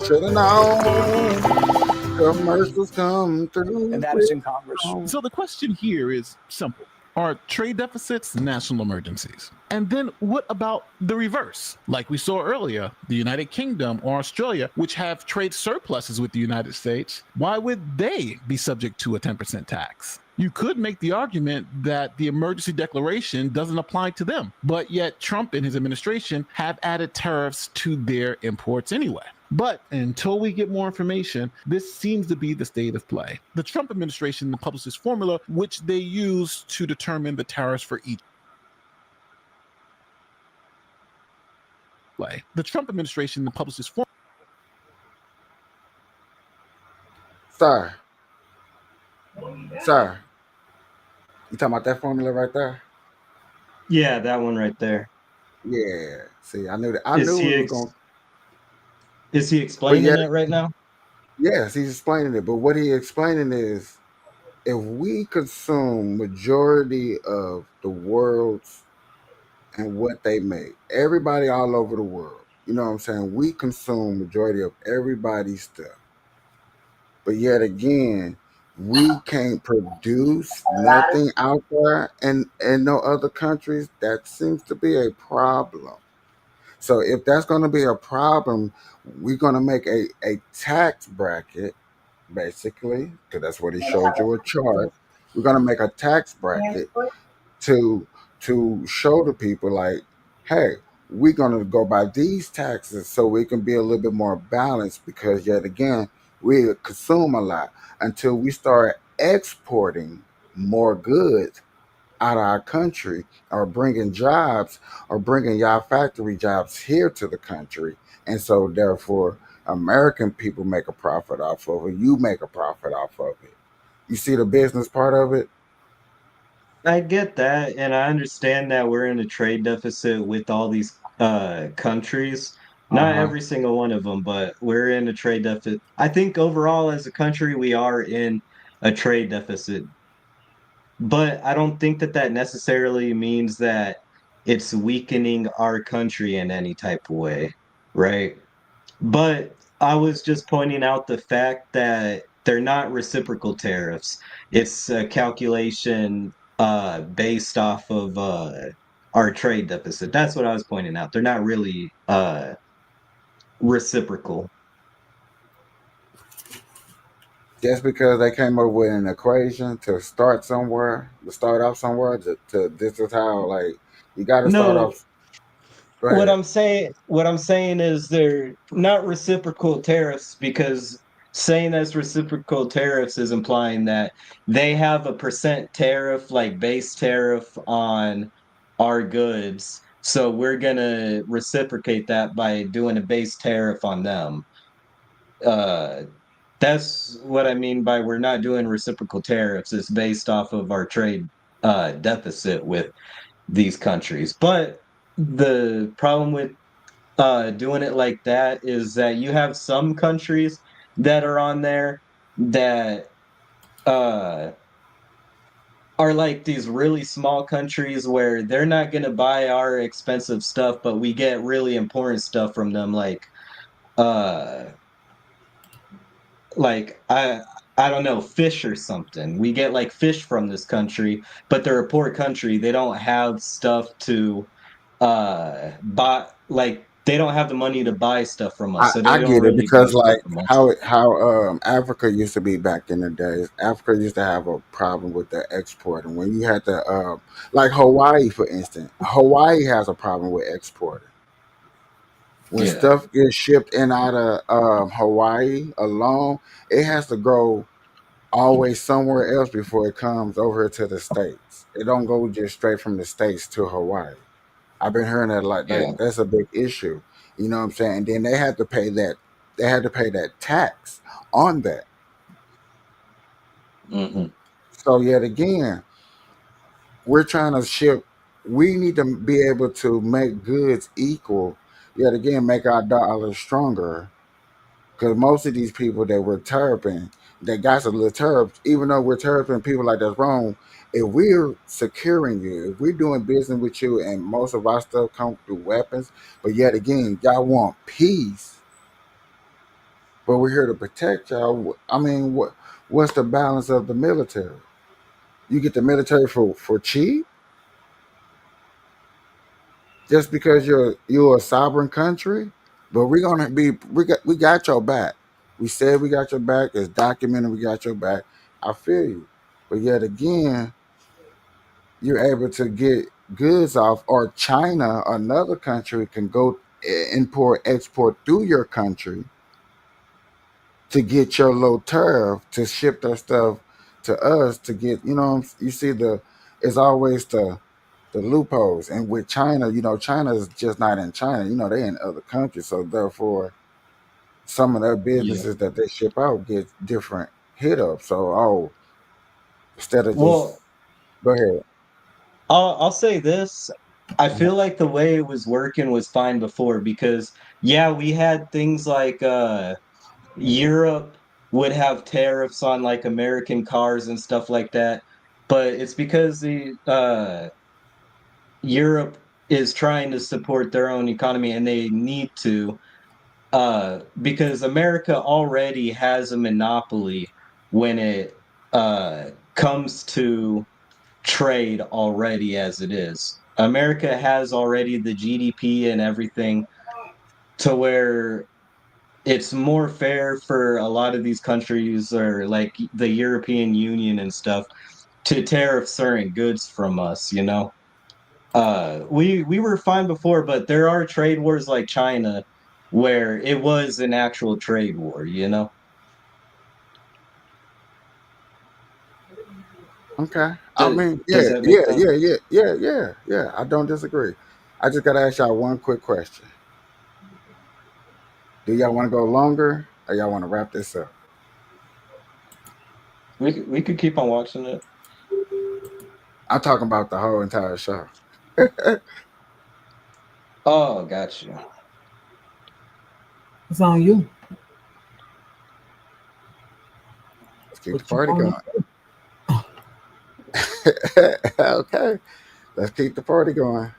A: Should have known. Commercials come through.
B: And that is in Congress.
W: So the question here is simple. Are trade deficits national emergencies? And then what about the reverse? Like we saw earlier, the United Kingdom or Australia, which have trade surpluses with the United States, why would they be subject to a 10% tax? You could make the argument that the emergency declaration doesn't apply to them, but yet Trump and his administration have added tariffs to their imports anyway. But until we get more information, this seems to be the state of play. The Trump administration published this formula, which they use to determine the tariffs for each. The Trump administration published this formula.
A: Sir, you talking about that formula right there?
C: Yeah, that one right there.
A: Yeah. See, I knew that. I knew we were going.
C: Is he explaining it right now?
A: Yes, he's explaining it. But what he's explaining is, if we consume majority of the world's and what they make, everybody all over the world, you know what I'm saying? We consume majority of everybody's stuff. But yet again, we can't produce nothing out there in no other countries. That seems to be a problem. So if that's going to be a problem, we're going to make a tax bracket, basically, because that's what he showed you a chart. We're going to make a tax bracket to show the people like, hey, we're going to go by these taxes so we can be a little bit more balanced, because yet again, we consume a lot until we start exporting more goods out of our country, or bringing jobs, or bringing y'all factory jobs here to the country. And so therefore American people make a profit off of it, you make a profit off of it. You see the business part of it?
C: I get that, and I understand that we're in a trade deficit with all these countries. Not
A: Uh-huh.
C: every single one of them, but we're in a trade deficit. I think overall as a country we are in a trade deficit, but I don't think that that necessarily means that it's weakening our country in any type of way, right? But I was just pointing out the fact that they're not reciprocal tariffs. It's a calculation based off of our trade deficit. That's what I was pointing out. They're not really reciprocal.
A: Just because they came up with an equation to start somewhere, to start off somewhere, to this is how, like, you got to start
C: No,
A: off. Go ahead.
C: what I'm saying is they're not reciprocal tariffs because saying that's reciprocal tariffs is implying that they have a percent tariff, like base tariff on our goods. So we're gonna reciprocate that by doing a base tariff on them. Uh, that's what I mean by we're not doing reciprocal tariffs. It's based off of our trade deficit with these countries. But the problem with doing it like that is that you have some countries that are on there that uh are like these really small countries where they're not going to buy our expensive stuff, but we get really important stuff from them, uh like I don't know, fish or something. We get like fish from this country, but they're a poor country. They don't have stuff to buy, like they don't have the money to buy stuff from us, so
A: I
C: they don't
A: get it
C: really buy
A: because,
C: stuff
A: like,
C: from us.
A: how Africa used to be back in the days. Africa used to have a problem with the exporting. When you had to, like Hawaii, for instance, Hawaii has a problem with exporting. When
C: Yeah.
A: stuff gets shipped in out of Hawaii alone, it has to go always somewhere else before it comes over to the states. It don't go just straight from the states to Hawaii. I've been hearing that, like,
C: Yeah.
A: that's a big issue. You know what I'm saying? And then they had to pay that. They had to pay that tax on that.
C: Hmm.
A: So yet again, we're trying to ship. We need to be able to make goods equal. Yet again, make our dollar stronger. Because most of these people that we're terping, that got a little terps, even though we're terping people like that's wrong. If we're securing you, if we're doing business with you, and most of our stuff comes through weapons, but yet again, y'all want peace, but we're here to protect y'all. I mean, what's the balance of the military? You get the military for cheap just because you're a sovereign country, but we're gonna be we got your back. We said we got your back. It's documented. We got your back. I feel you, but yet again, you're able to get goods off, or China, another country, can go import export through your country to get your low tariff to ship their stuff to us to get. You see it's always the loopholes. And with China, China is just not in China. They in other countries. So therefore, some of their
C: Yeah.
A: businesses that they ship out get different hit ups. So, instead of just
C: Well,
A: go ahead.
C: I'll say this. I feel like the way it was working was fine before because yeah, we had things like Europe would have tariffs on like American cars and stuff like that, but it's because the Europe is trying to support their own economy and they need to because America already has a monopoly when it comes to trade already as it is. America has already the GDP and everything to where it's more fair for a lot of these countries or like the European Union and stuff to tariff certain goods from us, you know. We were fine before, but there are trade wars like China where it was an actual trade war, you know?
A: Okay. I
C: Does,
A: mean,
C: does
A: yeah,
C: that make
A: yeah,
C: sense?
A: yeah, yeah, yeah, yeah, yeah. I don't disagree. I just gotta ask y'all one quick question. Do y'all want to go longer or y'all want to wrap this up?
C: We could keep on watching it.
A: I'm talking about the whole entire show.
C: Oh, got you.
D: It's on you.
A: Let's keep the
D: What you
A: party
D: want
A: going. Okay. Let's keep the party going.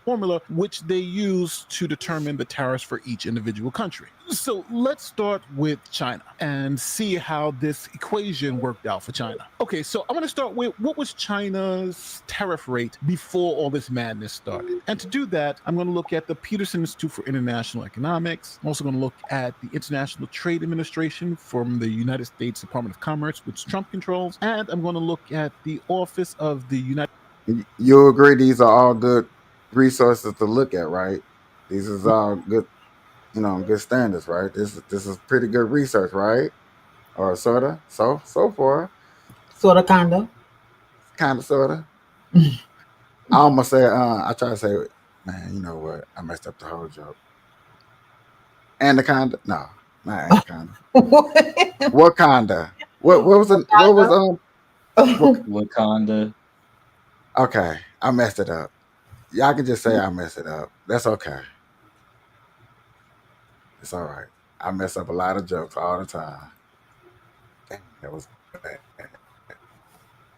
W: Formula which they use to determine the tariffs for each individual country. So let's start with China and see how this equation worked out for China. Okay, so I'm going to start with what was China's tariff rate before all this madness started. And to do that, I'm going to look at the Peterson Institute for International Economics. I'm also going to look at the International Trade Administration from the United States Department of Commerce, which Trump controls. And I'm going to look at the Office of the United
A: You agree these are all good resources to look at, right? These is all good, good standards, right? This is pretty good research, right? Or sorta, so far,
D: Sorta, kinda.
A: sorta. I almost say, I try to say, man, you know what? I messed up the whole joke. Anaconda? No, not anaconda. Wakanda. What was it? What was
C: Wakanda.
A: Okay, I messed it up. Y'all can just say I messed it up. That's okay. It's all right. I mess up a lot of jokes all the time. Dang, that was bad.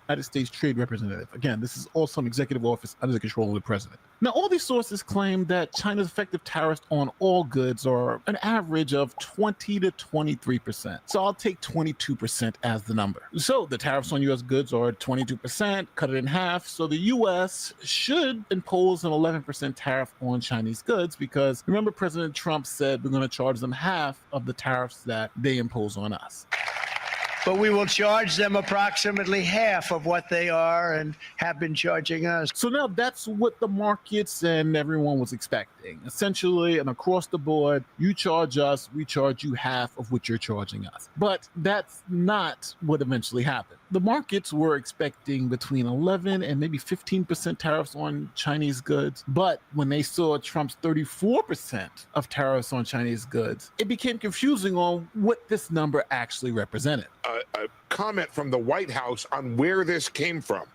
W: United States Trade Representative. Again, this is also an executive office under the control of the president. Now, all these sources claim that China's effective tariffs on all goods are an average of 20 to 23%. So I'll take 22% as the number. So the tariffs on U.S. goods are 22%, cut it in half. So the U.S. should impose an 11% tariff on Chinese goods because remember, President Trump said we're going to charge them half of the tariffs that they impose on us.
K: But we will charge them approximately half of what they are and have been charging us.
W: So now that's what the markets and everyone was expecting. Essentially, and across the board, you charge us, we charge you half of what you're charging us. But that's not what eventually happened. The markets were expecting between 11 and maybe 15% tariffs on Chinese goods. But when they saw Trump's 34% of tariffs on Chinese goods, it became confusing on what this number actually represented.
G: A comment from the White House on where this came from.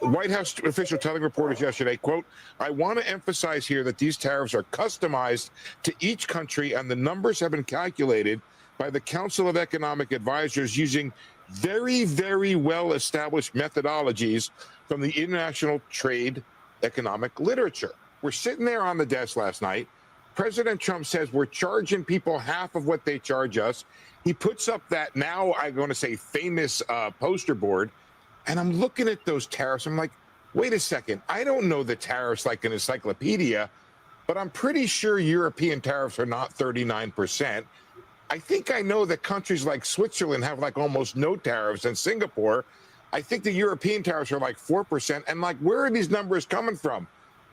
G: The White House official telling reporters yesterday, quote, I want to emphasize here that these tariffs are customized to each country and the numbers have been calculated by the Council of Economic Advisors using very, very well-established methodologies from the international trade economic literature. We're sitting there on the desk last night. President Trump says we're charging people half of what they charge us. He puts up that now I'm going to say famous poster board. And I'm looking at those tariffs. I'm like, wait a second. I don't know the tariffs like an encyclopedia, but I'm pretty sure European tariffs are not 39%. I think I know that countries like Switzerland have like almost no tariffs, and Singapore. I think the European tariffs are like 4%. And like, where are these numbers coming from?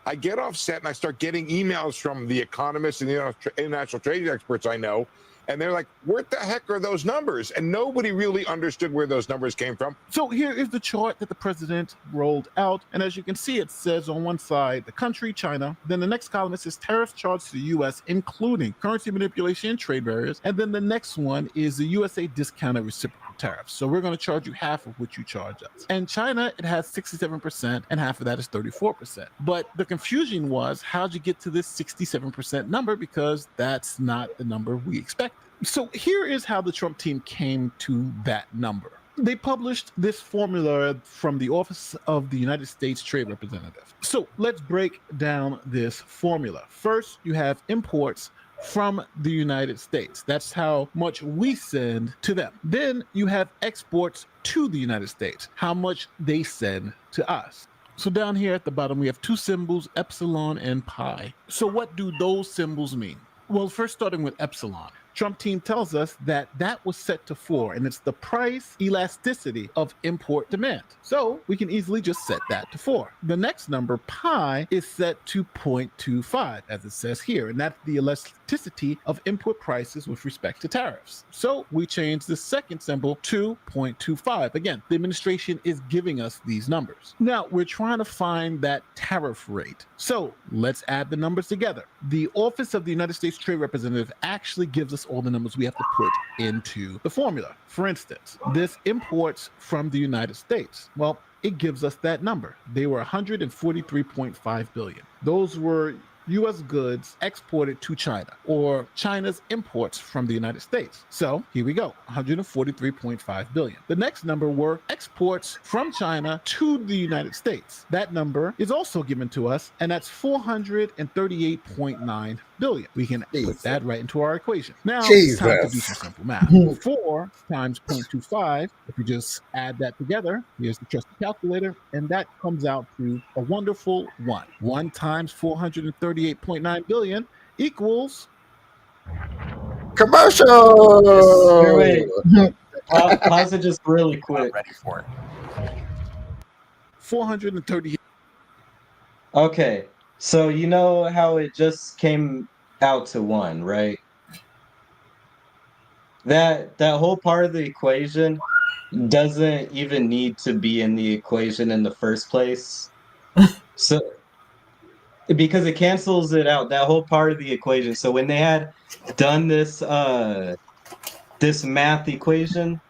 G: I get offset and I start getting emails from the economists and the international trade experts I know. And they're like, what the heck are those numbers? And nobody really understood where those numbers came from.
W: So here is the chart that the president rolled out. And as you can see, it says on one side, the country, China. Then the next column, it says tariffs charged to the U.S., including currency manipulation and trade barriers. And then the next one is the USA discounted reciprocal tariffs. So we're going to charge you half of what you charge us. And China, it has 67%, and half of that is 34%. But the confusion was, how'd you get to this 67% number? Because that's not the number we expected. So here is how the Trump team came to that number. They published this formula from the Office of the United States Trade Representative. So let's break down this formula. First, you have imports from the United States. That's how much we send to them. Then you have exports to the United States, how much they send to us. So down here at the bottom, we have two symbols, epsilon and pi. So what do those symbols mean? Well, first starting with epsilon. Trump team tells us that that was set to 4, and it's the price elasticity of import demand. So we can easily just set that to 4. The next number, pi, is set to 0.25, as it says here, and that's the elasticity of input prices with respect to tariffs. So we change the second symbol to 0.25. Again, the administration is giving us these numbers. Now, we're trying to find that tariff rate. So let's add the numbers together. The Office of the United States Trade Representative actually gives us all the numbers we have to put into the formula. For instance, this imports from the United States. Well, it gives us that number. They were 143.5 billion. Those were U.S. goods exported to China, or China's imports from the United States. So here we go, 143.5 billion. The next number were exports from China to the United States. That number is also given to us, and that's 438.9 billion. We can put that right into our equation. Now it's time to do some simple math. 4 times 0.25, if you just add that together, here's the trusty calculator, and that comes out to a wonderful 1. 1 times 438.9 billion equals
A: commercial.
C: Wait, pause it just really quick.
A: Ready for it.
W: 438.
C: Okay, so you know how it just came out to 1, right? That whole part of the equation doesn't even need to be in the equation in the first place. So because it cancels it out, that whole part of the equation. So when they had done this this math equation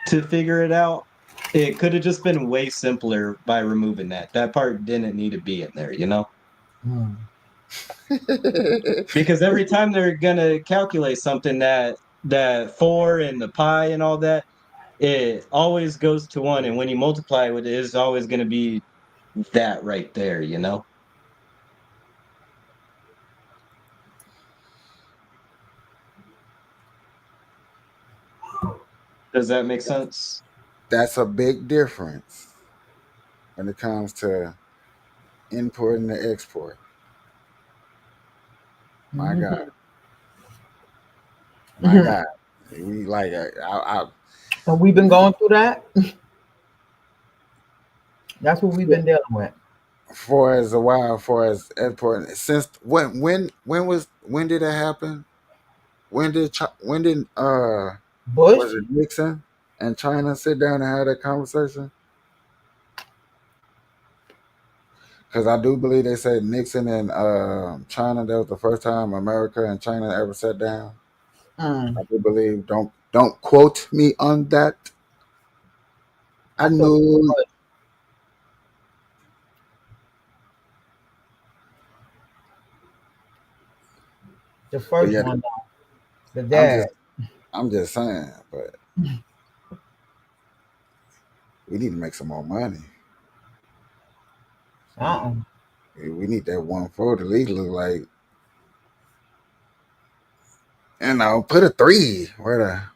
C: to figure it out, it could have just been way simpler by removing that. That part didn't need to be in there, you know? Because every time they're gonna calculate something, that 4 and the pi and all that, it always goes to 1, and when you multiply with it, it's always gonna be that right there, you know? Does that make sense?
A: That's a big difference when it comes to import and export. My God. My God. We like
D: So we've been going through that. That's what we've been dealing with.
A: for as a while, for as export since when did it happen? When did
D: Bush?
A: was it Nixon and China sit down and have that conversation? Because I do believe they said Nixon and China, that was the first time America and China ever sat down. I do believe. Don't quote me on that. I knew.
D: The first
A: yeah,
D: one, the dad.
A: I'm just saying, but we need to make some more money. We need that 1/4 at least look like, put a 3 where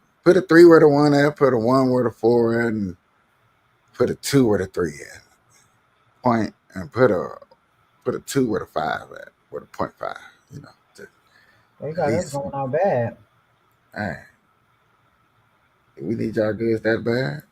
A: the 1 at, put a 1 where the 4 at, and put a 2 where the 3 at. Point and put a 2 where the 5 at, where the 0.5.
D: They got us going out bad.
A: Hey, we need y'all goods that bad.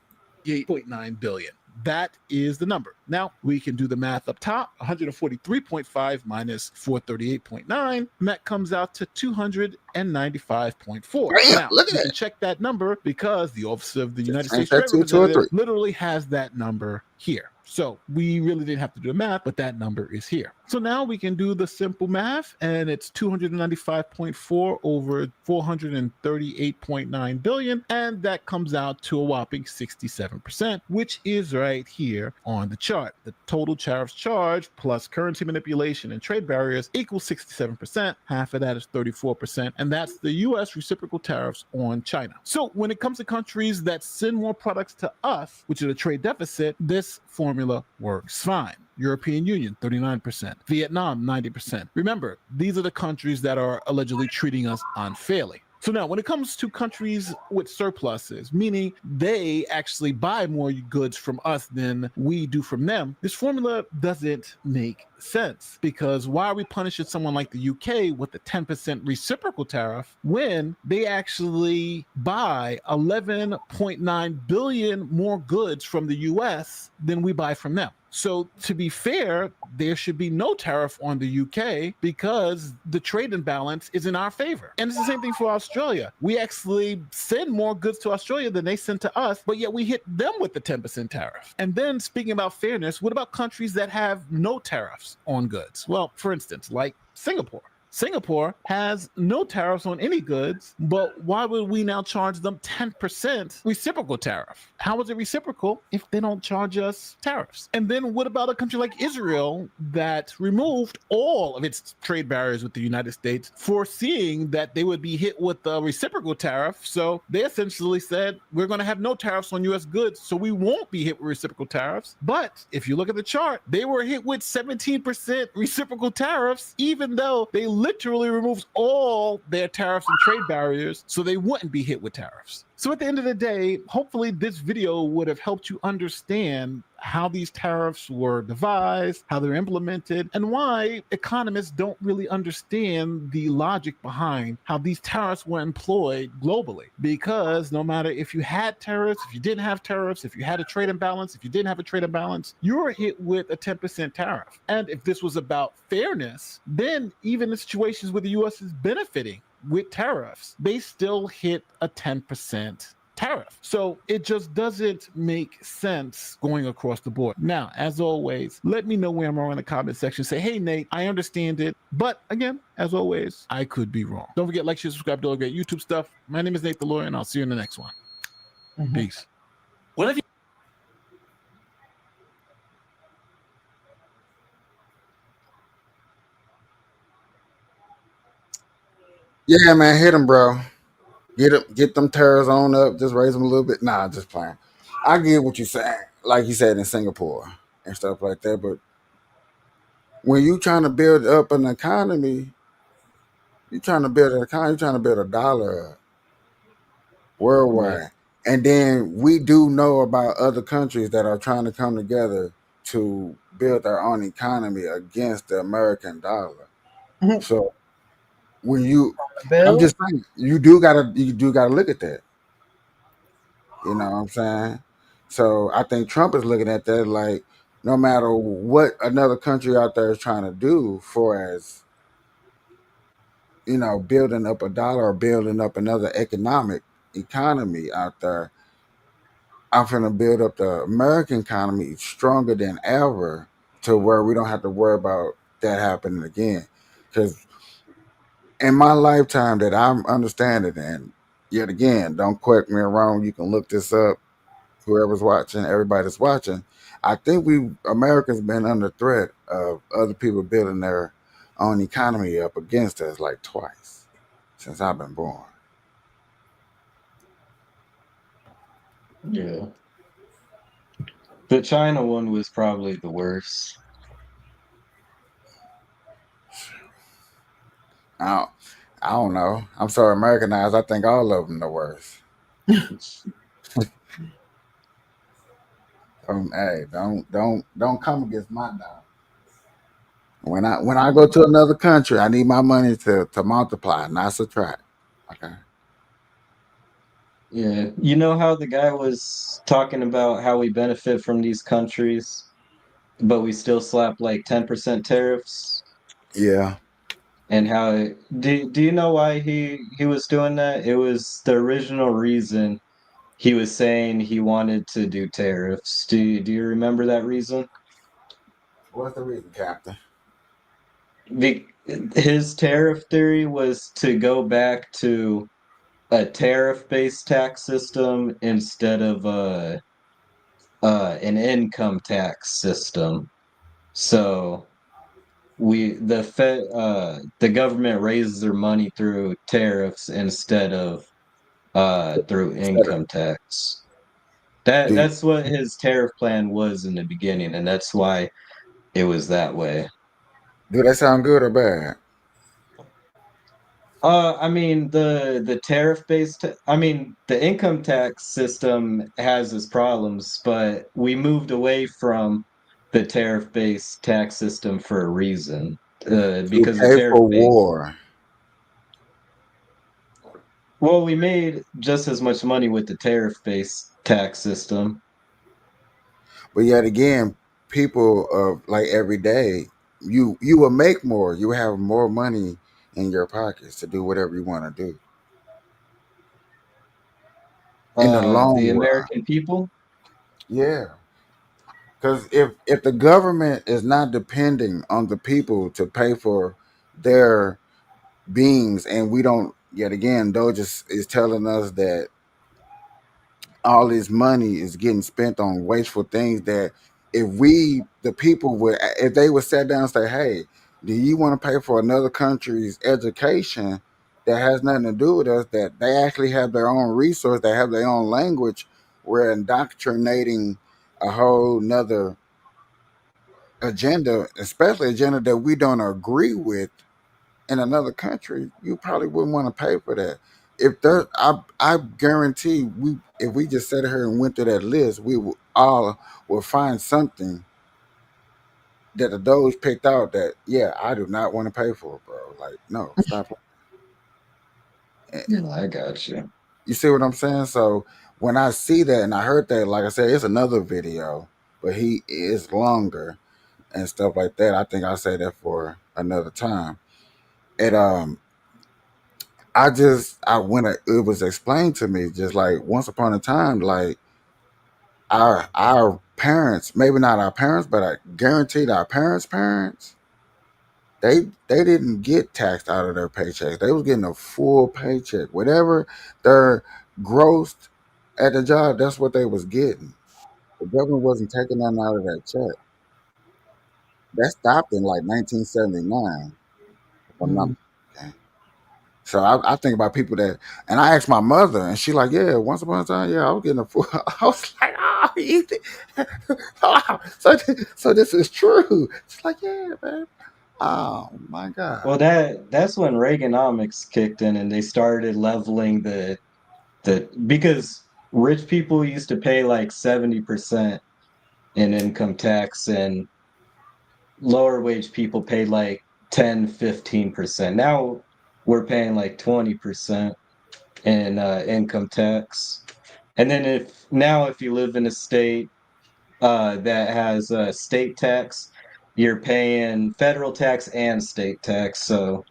W: 8.9 billion. That is the number. Now we can do the math up top. 143.5 minus 438.9, and that comes out to 295.4. Now
A: look at
W: you
A: that.
W: can check that number because the Office of the United
A: change
W: States
A: that
W: Trade
A: to a 2 or
W: Representative
A: 3.
W: literally has that number here. So we really didn't have to do the math, but that number is here. So now we can do the simple math, and it's 295.4 over 438.9 billion, and that comes out to a whopping 67%, which is right here on the chart. The total tariffs charged plus currency manipulation and trade barriers equals 67%. Half of that is 34%, and that's the U.S. reciprocal tariffs on China. So when it comes to countries that send more products to us, which is a trade deficit, this formula works fine. European Union, 39%. Vietnam, 90%. Remember, these are the countries that are allegedly treating us unfairly. So now, when it comes to countries with surpluses, meaning they actually buy more goods from us than we do from them, this formula doesn't make sense, because why are we punishing someone like the UK with a 10% reciprocal tariff when they actually buy 11.9 billion more goods from the US than we buy from them? So to be fair, there should be no tariff on the UK because the trade imbalance is in our favor. And it's the same thing for Australia. We actually send more goods to Australia than they send to us, but yet we hit them with the 10% tariff. And then speaking about fairness, what about countries that have no tariffs on goods? Well, for instance, like Singapore. Singapore has no tariffs on any goods, but why would we now charge them 10% reciprocal tariff? How is it reciprocal if they don't charge us tariffs? And then what about a country like Israel that removed all of its trade barriers with the United States, foreseeing that they would be hit with a reciprocal tariff? So they essentially said, we're going to have no tariffs on US goods, so we won't be hit with reciprocal tariffs. But if you look at the chart, they were hit with 17% reciprocal tariffs, even though they literally removes all their tariffs and trade barriers so they wouldn't be hit with tariffs. So at the end of the day, hopefully this video would have helped you understand how these tariffs were devised, how they're implemented, and why economists don't really understand the logic behind how these tariffs were employed globally. Because no matter if you had tariffs, if you didn't have tariffs, if you had a trade imbalance, if you didn't have a trade imbalance, you were hit with a 10% tariff. And if this was about fairness, then even in situations where the US is benefiting with tariffs, they still hit a 10% tariff. So it just doesn't make sense going across the board. Now, as always, let me know where I'm wrong in the comment section. Say, hey, Nate, I understand it. But again, as always, I could be wrong. Don't forget, like, share, subscribe to all the great YouTube stuff. My name is Nate the Lawyer, and I'll see you in the next one. Peace. What have you
A: Yeah, man, hit them, bro. Get them tariffs on up. Just raise them a little bit. Nah, just playing. I get what you're saying, like you said in Singapore and stuff like that. But when you trying to build up an economy, you're trying to build an economy. You're trying to build a dollar up worldwide. And then we do know about other countries that are trying to come together to build their own economy against the American dollar. So when I'm just saying, you do gotta look at that. You know what I'm saying? So I think Trump is looking at that like, no matter what another country out there is trying to do for as, building up a dollar or building up another economy out there, I'm gonna build up the American economy stronger than ever to where we don't have to worry about that happening again. Because in my lifetime that I'm understanding, and yet again, don't quote me wrong, you can look this up, whoever's watching, everybody's watching. I think Americans been under threat of other people building their own economy up against us like twice since I've been born.
C: Yeah. The China one was probably the worst.
A: I don't know. I'm so Americanized. I think all of them the worst. Hey, don't come against my dollar. When I go to another country, I need my money to multiply, not subtract. Okay.
C: Yeah. You know how the guy was talking about how we benefit from these countries, but we still slap like 10% tariffs?
A: Yeah.
C: And how do you know why he was doing that? It was the original reason he was saying he wanted to do tariffs. Do you remember that reason?
A: What's the reason, Captain?
C: His tariff theory was to go back to a tariff-based tax system instead of an income tax system. So the government raises their money through tariffs instead of through income tax. That's what his tariff plan was in the beginning, and that's why it was that way.
A: Do that sound good or bad?
C: I mean the tariff based. I mean the income tax system has its problems, but we moved away from the tariff based tax system for a reason.
A: To
C: Because the
A: pay
C: tariff
A: for
C: based.
A: war.
C: Well, we made just as much money with the tariff based tax system.
A: But yet again, people of like every day, you will make more. You will have more money in your pockets to do whatever you want to do in the
C: The
A: long run.
C: American people.
A: Yeah. Because if the government is not depending on the people to pay for their beings, and we don't, yet again, Doge is telling us that all this money is getting spent on wasteful things, that if we the people would, if they would sit down and say, hey, do you want to pay for another country's education that has nothing to do with us, that they actually have their own resource, they have their own language, we're indoctrinating a whole nother agenda, especially agenda that we don't agree with in another country, you probably wouldn't want to pay for that. If there, I guarantee we, if we just sat here and went through that list, we will all will find something that the Doge picked out that, yeah, I do not want to pay for, bro. Like, no, stop.
C: Yeah, I got you.
A: You see what I'm saying? So when I see that and I heard that, like I said, it's another video, but he is longer and stuff like that. I think I'll say that for another time. It I when it was explained to me, just like once upon a time, like our parents, maybe not our parents, but I guaranteed our parents, they didn't get taxed out of their paychecks. They was getting a full paycheck. Whatever their grossed at the job, that's what they was getting. The government wasn't taking nothing out of that check. That stopped in like 1979, if I'm not mistaken. So I think about people that, and I asked my mother, and she like, yeah, once upon a time, yeah, I was getting a full. I was like, oh, oh, so this is true. She's like, yeah, man. Oh my god.
C: Well, that's when Reaganomics kicked in and they started leveling the because rich people used to pay like 70% in income tax and lower wage people paid like 10-15%. Now we're paying like 20% in income tax. And then if you live in a state that has state tax, you're paying federal tax and state tax. So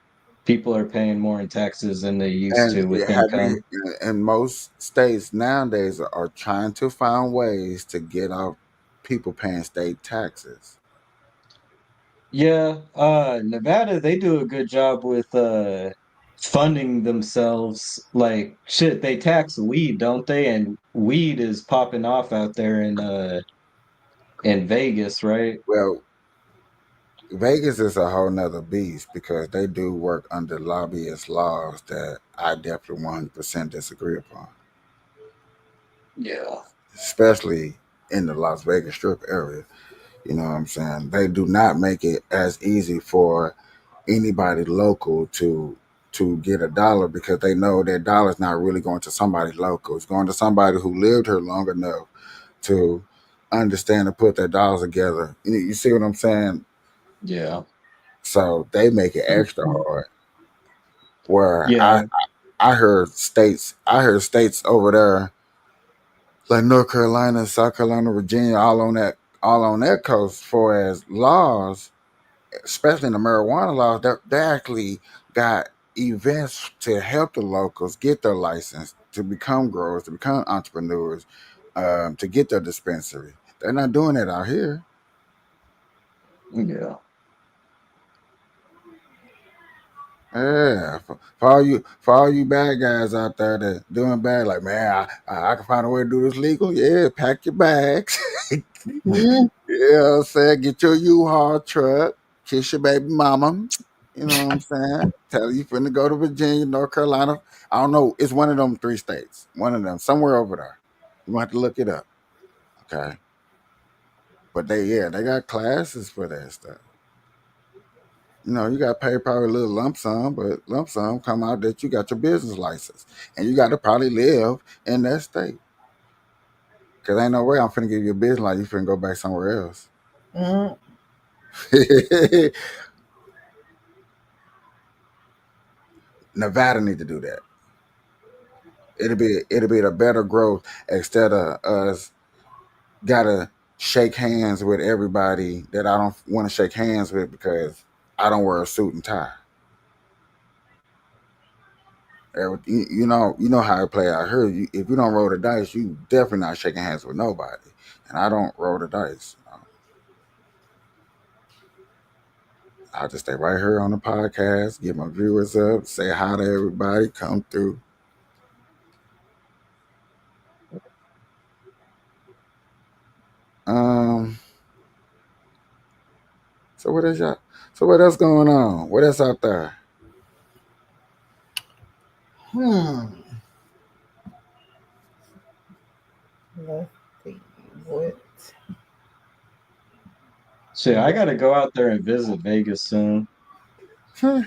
C: people are paying more in taxes than they used
A: And
C: to with
A: have you?
C: income.
A: And most states nowadays are trying to find ways to get off people paying state taxes.
C: Yeah, Nevada, they do a good job with funding themselves. Like shit, they tax weed, don't they? And weed is popping off out there in Vegas, right?
A: Well, Vegas is a whole nother beast because they do work under lobbyist laws that I definitely 100% disagree upon,
C: Yeah.
A: especially in the Las Vegas Strip area. You know what I'm saying? They do not make it as easy for anybody local to get a dollar because they know that dollar's not really going to somebody local. It's going to somebody who lived here long enough to understand and put their dollars together. You see what I'm saying?
C: Yeah.
A: So they make it extra hard. Where
C: Yeah.
A: I heard states over there like North Carolina, South Carolina, Virginia, all on that coast for as laws, especially in the marijuana laws, they actually got events to help the locals get their license to become growers, to become entrepreneurs, to get their dispensary. They're not doing that out here.
C: Yeah.
A: Yeah, for all you bad guys out there that doing bad, like man, I can find a way to do this legal. Yeah, pack your bags.
D: Mhm.
A: Yeah, I'm saying, get your U-Haul truck, kiss your baby mama. You know what I'm saying? Tell you finna go to Virginia, North Carolina. I don't know. It's one of them three states. One of them, somewhere over there. You might have to look it up. Okay. But they got classes for that stuff. You know, you got to pay probably a little lump sum, but lump sum come out that you got your business license, and you got to probably live in that state. Cause ain't no way I'm finna give you a business license. You finna go back somewhere else.
D: Mm.
A: Nevada need to do that. It'll be the better growth instead of us gotta shake hands with everybody that I don't want to shake hands with because I don't wear a suit and tie. You know how it play out here. If you don't roll the dice, you definitely not shaking hands with nobody. And I don't roll the dice. I'll just stay right here on the podcast, get my viewers up, say hi to everybody, come through. Um, so what is y'all? So what else going on? What else out there?
D: Let's see what.
C: Shit, I gotta go out there and visit Vegas soon. I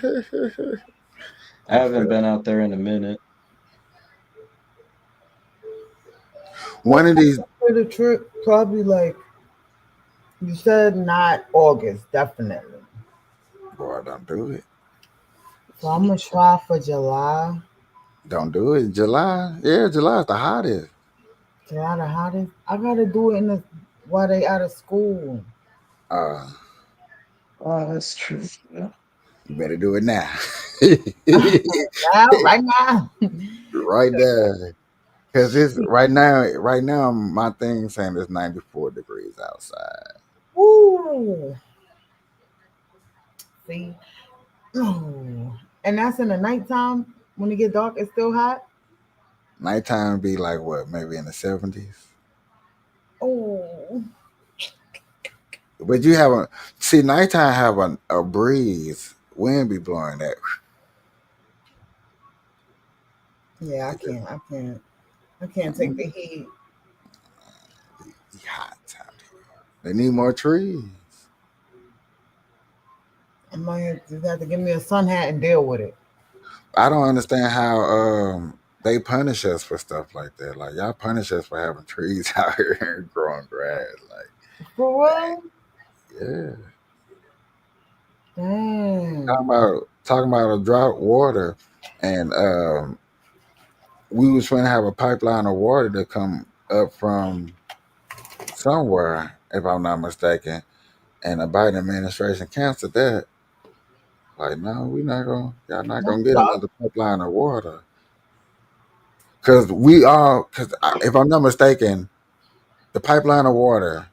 C: haven't been out there in a minute.
A: One of these
D: For the trip, probably like you said, not August, definitely.
A: boy, don't do it.
D: So I'm gonna try for July.
A: Don't do it. July. Yeah, July is the hottest.
D: July the hottest. I gotta do it in the while they out of school.
A: Oh,
C: that's true. Yeah.
A: You better do it now.
D: Right now.
A: Right there. Cause it's right now my thing saying it's 94 degrees outside.
D: Ooh. See. Oh. And that's in the nighttime when it get dark. It's still hot.
A: Nighttime be like what, maybe in the 70s.
D: Oh.
A: But you have nighttime have a breeze. Wind be blowing that.
D: Yeah, I can't take the heat.
A: Hot out here. They need more trees.
D: I might just have to give me a sun hat and deal with it.
A: I don't understand how they punish us for stuff like that. Like y'all punish us for having trees out here and growing grass. Like
D: For real?
A: yeah.
D: Dang.
A: Talking about a drought water, and we was trying to have a pipeline of water to come up from somewhere, if I'm not mistaken, and the Biden administration canceled that. Like, no, y'all not
D: That
A: gonna get
D: sucks.
A: another pipeline of water. Cause if I'm not mistaken, the pipeline of water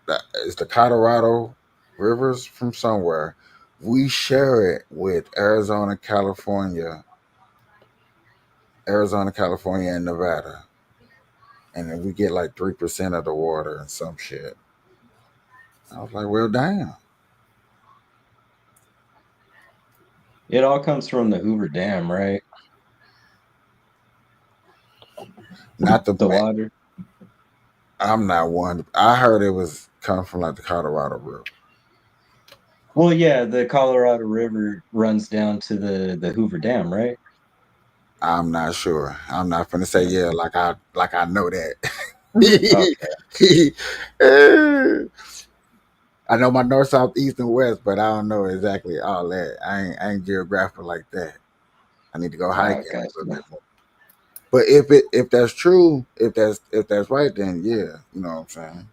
A: that is the Colorado rivers from somewhere. We share it with Arizona, California, and Nevada. And then we get like 3% of the water and some shit. I was like, well, damn.
C: It all comes from the Hoover Dam, right?
A: Not the
C: The water.
A: I'm not one. I heard it was coming from like the Colorado River.
C: Well, yeah, the Colorado River runs down to the Hoover Dam, right?
A: I'm not sure. I'm not gonna say yeah, like I know that. I know my north, south, east, and west, but I don't know exactly all that. I ain't geographic like that. I need to go hiking a little bit more. But if that's true, if that's right, then yeah, you know what I'm saying.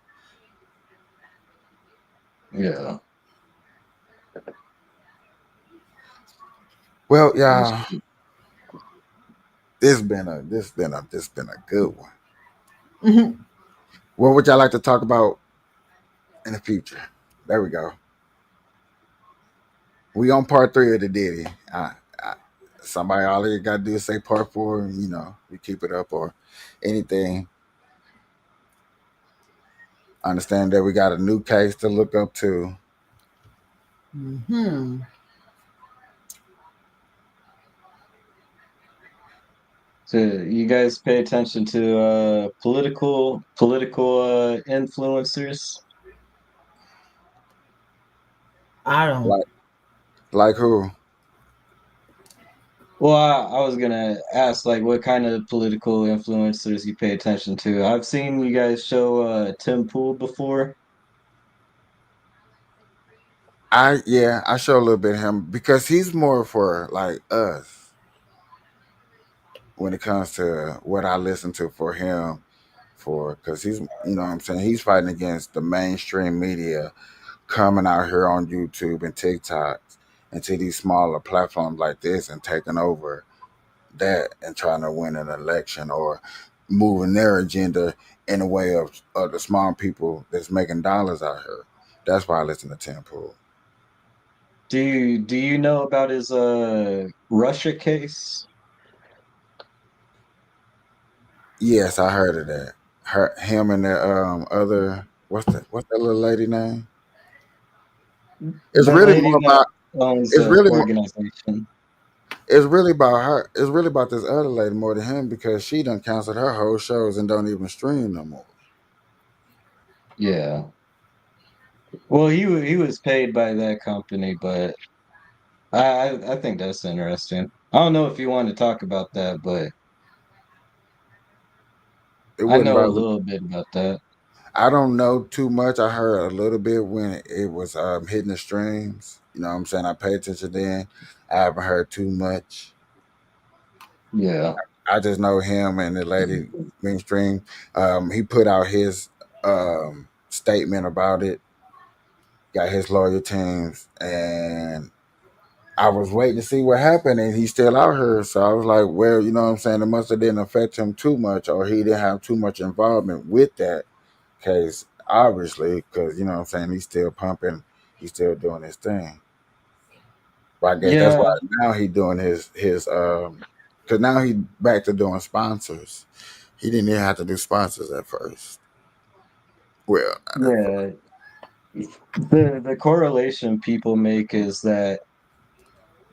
C: Yeah.
A: Well, y'all, this been a good one.
D: Mm-hmm.
A: What would y'all like to talk about in the future? There we go. We on part 3 of the Diddy. Somebody all you got to do is say part 4, and we keep it up or anything. Understand that we got a new case to look up to.
D: Mm-hmm.
C: So you guys pay attention to political influencers?
D: I don't.
A: Like Like who?
C: Well, I was gonna ask like what kind of political influencers you pay attention to. I've seen you guys show Tim Pool before.
A: I show a little bit of him because he's more for like us when it comes to what I listen to for him for because he's you know what I'm saying he's fighting against the mainstream media coming out here on YouTube and TikTok and to these smaller platforms like this and taking over that and trying to win an election or moving their agenda in a way of the small people that's making dollars out here. That's why I listen to Tim Pool.
C: Do you know about his Russia case?
A: Yes, I heard of that. Him and the other what's that little lady name? It's
C: That
A: really more
C: lady that
A: about
C: owns
A: it's
C: the
A: really more
C: organization.
A: it's really about her. It's really about this other lady more than him because she done canceled her whole shows and don't even stream no more.
C: Yeah. Well, he was paid by that company, but I think that's interesting. I don't know if you want to talk about that, but
A: It
C: I
A: wouldn't
C: know a
A: bother.
C: little bit about that.
A: I don't know too much. I heard a little bit when it was hitting the streams. You know what I'm saying? I paid attention then. I haven't heard too much.
C: Yeah.
A: I just know him and the lady mainstream. He put out his statement about it, got his lawyer teams, and I was waiting to see what happened, and he's still out here. So I was like, well, you know what I'm saying? It must have didn't affect him too much, or he didn't have too much involvement with that case, obviously, because you know what I'm saying? He's still pumping, he's still doing his thing. But I guess that's why
C: Yeah.
A: now he doing his because now he back to doing sponsors. He didn't even have to do sponsors at first. Well, not at first.
C: Yeah. The correlation people make is that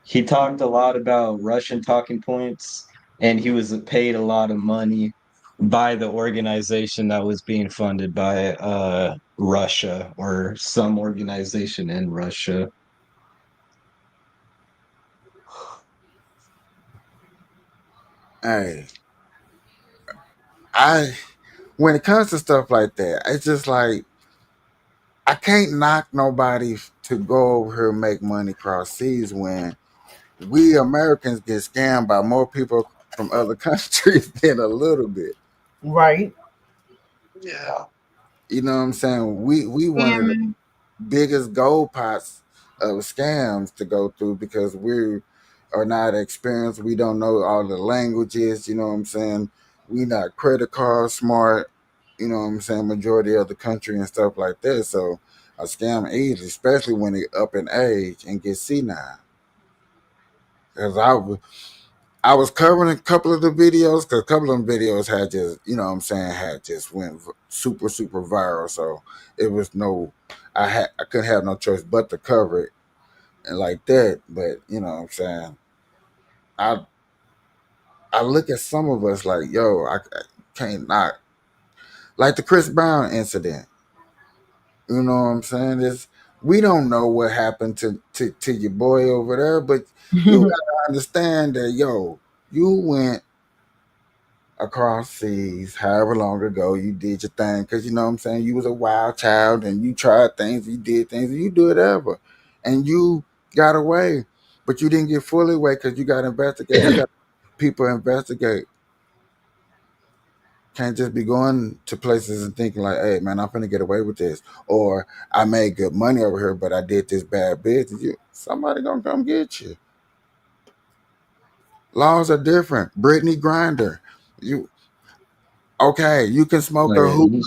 C: he talked a lot about Russian talking points, and he was paid a lot of money by the organization that was being funded by Russia or some organization in Russia.
A: Hey, I when it comes to stuff like that, it's just like I can't knock nobody to go over here and make money cross seas when we Americans get scammed by more people from other countries than a little bit.
D: Right.
C: Yeah.
A: You know what I'm saying? We one of the
D: Scamming.
A: biggest gold pots of scams to go through because we are not experienced. We don't know all the languages. You know what I'm saying? We not credit card smart. You know what I'm saying? Majority of the country and stuff like that. So a scam easy, especially when they up in age and get senile. Because I was covering a couple of the videos because a couple of them videos had just, you know what I'm saying, had just went super, super viral. So it was no, I couldn't have no choice but to cover it and like that. But you know what I'm saying, I I look at some of us like, yo, I can't not like the Chris Brown incident. You know what I'm saying? Is we don't know what happened to your boy over there, but you gotta understand that, yo, you went across seas, however long ago you did your thing, because you know what I'm saying, you was a wild child and you tried things, you did things, and you do it ever, and you got away, but you didn't get fully away because you got investigated. You got people investigate. Can't just be going to places and thinking like, hey man, I'm gonna get away with this, or I made good money over here, but I did this bad business. Somebody gonna come get you. Laws are different. Brittany Grinder, you okay? You can smoke a hookah.
C: Right.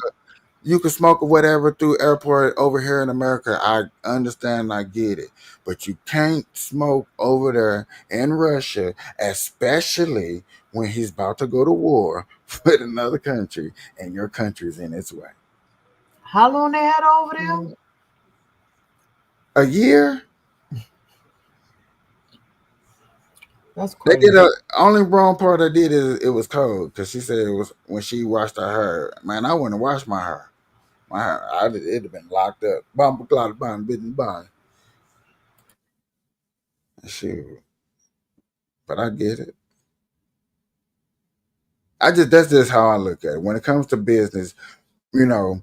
A: You can smoke or whatever through airport over here in America. I understand, I get it. But you can't smoke over there in Russia, especially when he's about to go to war with another country and your country's in its way.
D: How long they had over there?
A: A year?
D: That's
A: They did
D: crazy.
A: a only wrong part I did is it was cold because she said it was when she washed her hair. Man, I wouldn't wash my hair. My hair, it'd have been locked up. Bum, blah, blah, blah, blah, blah. Shoot. But I get it. That's just how I look at it. When it comes to business, you know,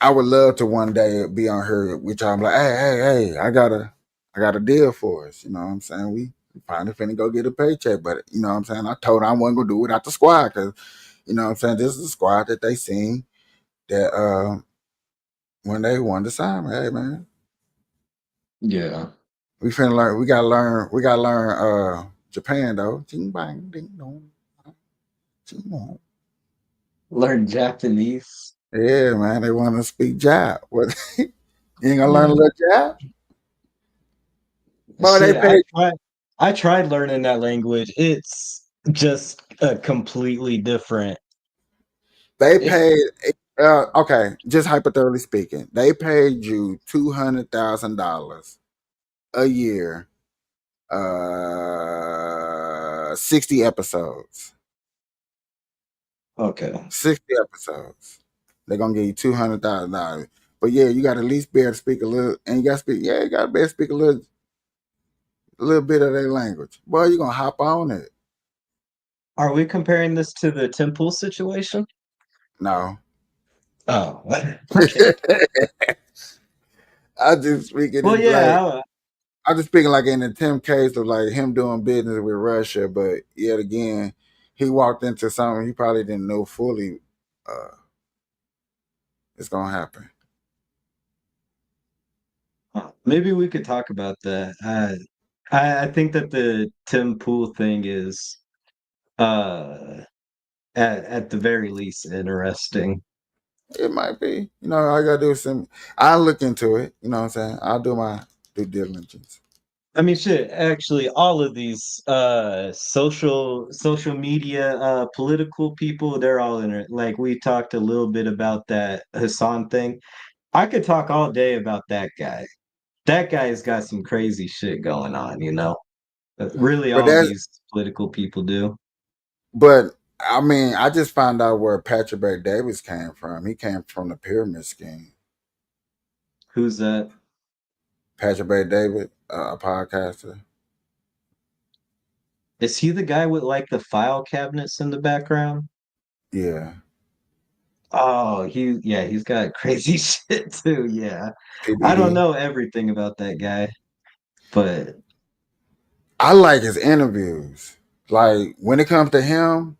A: I would love to one day be on her, which I'm like, hey, I got a deal for us. You know what I'm saying? We finally finna go get a paycheck. But you know what I'm saying? I told her I wasn't gonna do it without the squad because, you know what I'm saying, this is the squad that they seen that when they wanted to sign me, hey man.
C: Yeah.
A: We gotta learn Japan though. Ching bang ding dong. Ching bong.
C: Learn Japanese.
A: Yeah, man, they want to speak Jap. What? You ain't gonna learn a little Jap? But they
C: Shit,
A: pay.
C: I tried learning that language. It's just a completely different.
A: They paid. Okay, just hypothetically speaking, they paid you $200,000 a year, 60 episodes.
C: Okay.
A: 60 episodes. They're gonna give you $200,000. But yeah, you got to at least be able to speak a little, and you got to speak. Yeah, you got to be able to speak a little bit of their language. Boy, you gonna hop on it.
C: Are we comparing this to the temple situation?
A: No.
C: Oh, okay.
A: I just speaking
C: Well,
A: in like
C: yeah.
A: I just speaking like in the Tim case of like him doing business with Russia, but yet again, he walked into something he probably didn't know fully it's gonna happen.
C: Maybe we could talk about that. I think that the Tim Pool thing is uh at the very least interesting.
A: It might be. You know, all I gotta do is I'll look into it, you know what I'm saying? I'll do my due diligence.
C: I mean, shit, actually, all of these social media political people, they're all in it. Like we talked a little bit about that Hassan thing. I could talk all day about that guy. That guy's got some crazy shit going on, you know. Really,
A: But
C: all
A: that's
C: these political people do.
A: but I mean, I just found out where Patrick Bay Davis came from. He came from the pyramid scheme.
C: Who's that?
A: Patrick Bay David, a podcaster.
C: Is he the guy with like the file cabinets in the background?
A: Yeah.
C: Oh, he's got crazy shit too. Yeah. I don't
A: PBD.
C: know everything about that guy, but
A: I like his interviews. Like when it comes to him,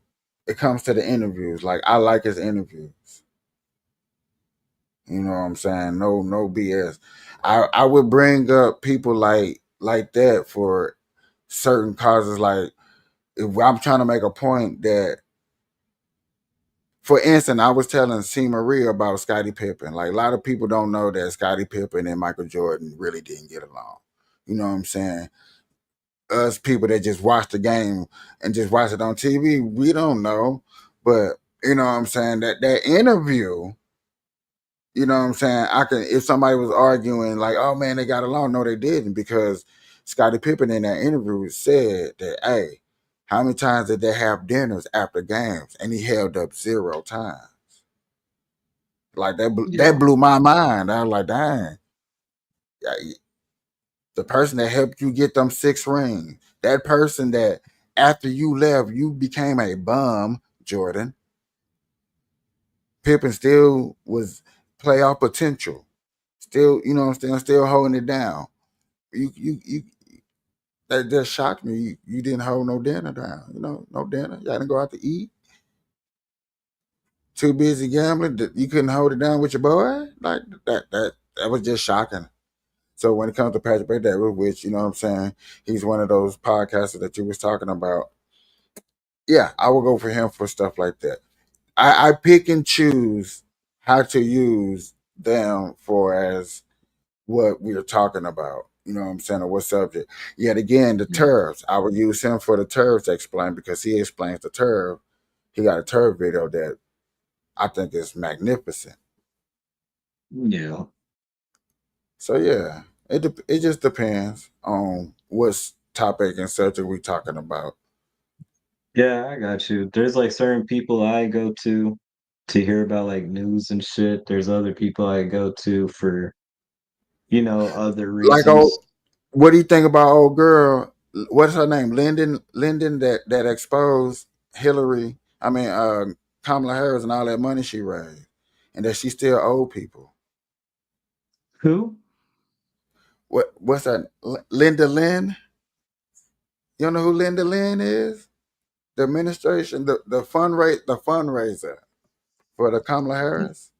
A: it comes to the interviews. Like I like his interviews. You know what I'm saying? No BS. I would bring up people like that for certain causes. Like if I'm trying to make a point that, for instance, I was telling C Marie about Scottie Pippen. Like a lot of people don't know that Scottie Pippen and Michael Jordan really didn't get along. You know what I'm saying? Us people that just watch the game and just watch it on TV, we don't know. But you know what I'm saying? That interview, you know what I'm saying? I can, if somebody was arguing like, oh man, they got along, no, they didn't, because Scottie Pippen in that interview said that, hey, how many times did they have dinners after games? And he held up 0 times. Like that
C: yeah.
A: blew my mind. I was like, dang, the person that helped you get them 6 rings, that person that after you left, you became a bum, Jordan. Pippen still was playoff potential. Still, you know what I'm saying, still holding it down. You that just shocked me. You didn't hold no dinner down, you know, no dinner. You had to go out to eat. Too busy gambling that you couldn't hold it down with your boy? Like that was just shocking. So when it comes to Patrick Bay Davis, which you know what I'm saying, he's one of those podcasters that you was talking about. Yeah, I will go for him for stuff like that. I pick and choose how to use them for as what we're talking about. You know what I'm saying, or what subject. Yet again, the tariffs. I would use him for the tariffs to explain because he explains the tariff. He got a tariff video that I think is magnificent.
C: Yeah.
A: So yeah, it just depends on what topic and subject we're talking about.
C: Yeah, I got you. There's like certain people I go to hear about like news and shit. There's other people I go to for, other
A: Like oh,
C: reasons.
A: What do you think about old girl? What's her name? Lyndon that exposed Hillary. I mean, Kamala Harris and all that money she raised, and that she still owed people.
C: Who?
A: What's that? Linda Lynn? You don't know who Linda Lynn is? The administration, the fundraiser for the Kamala Harris.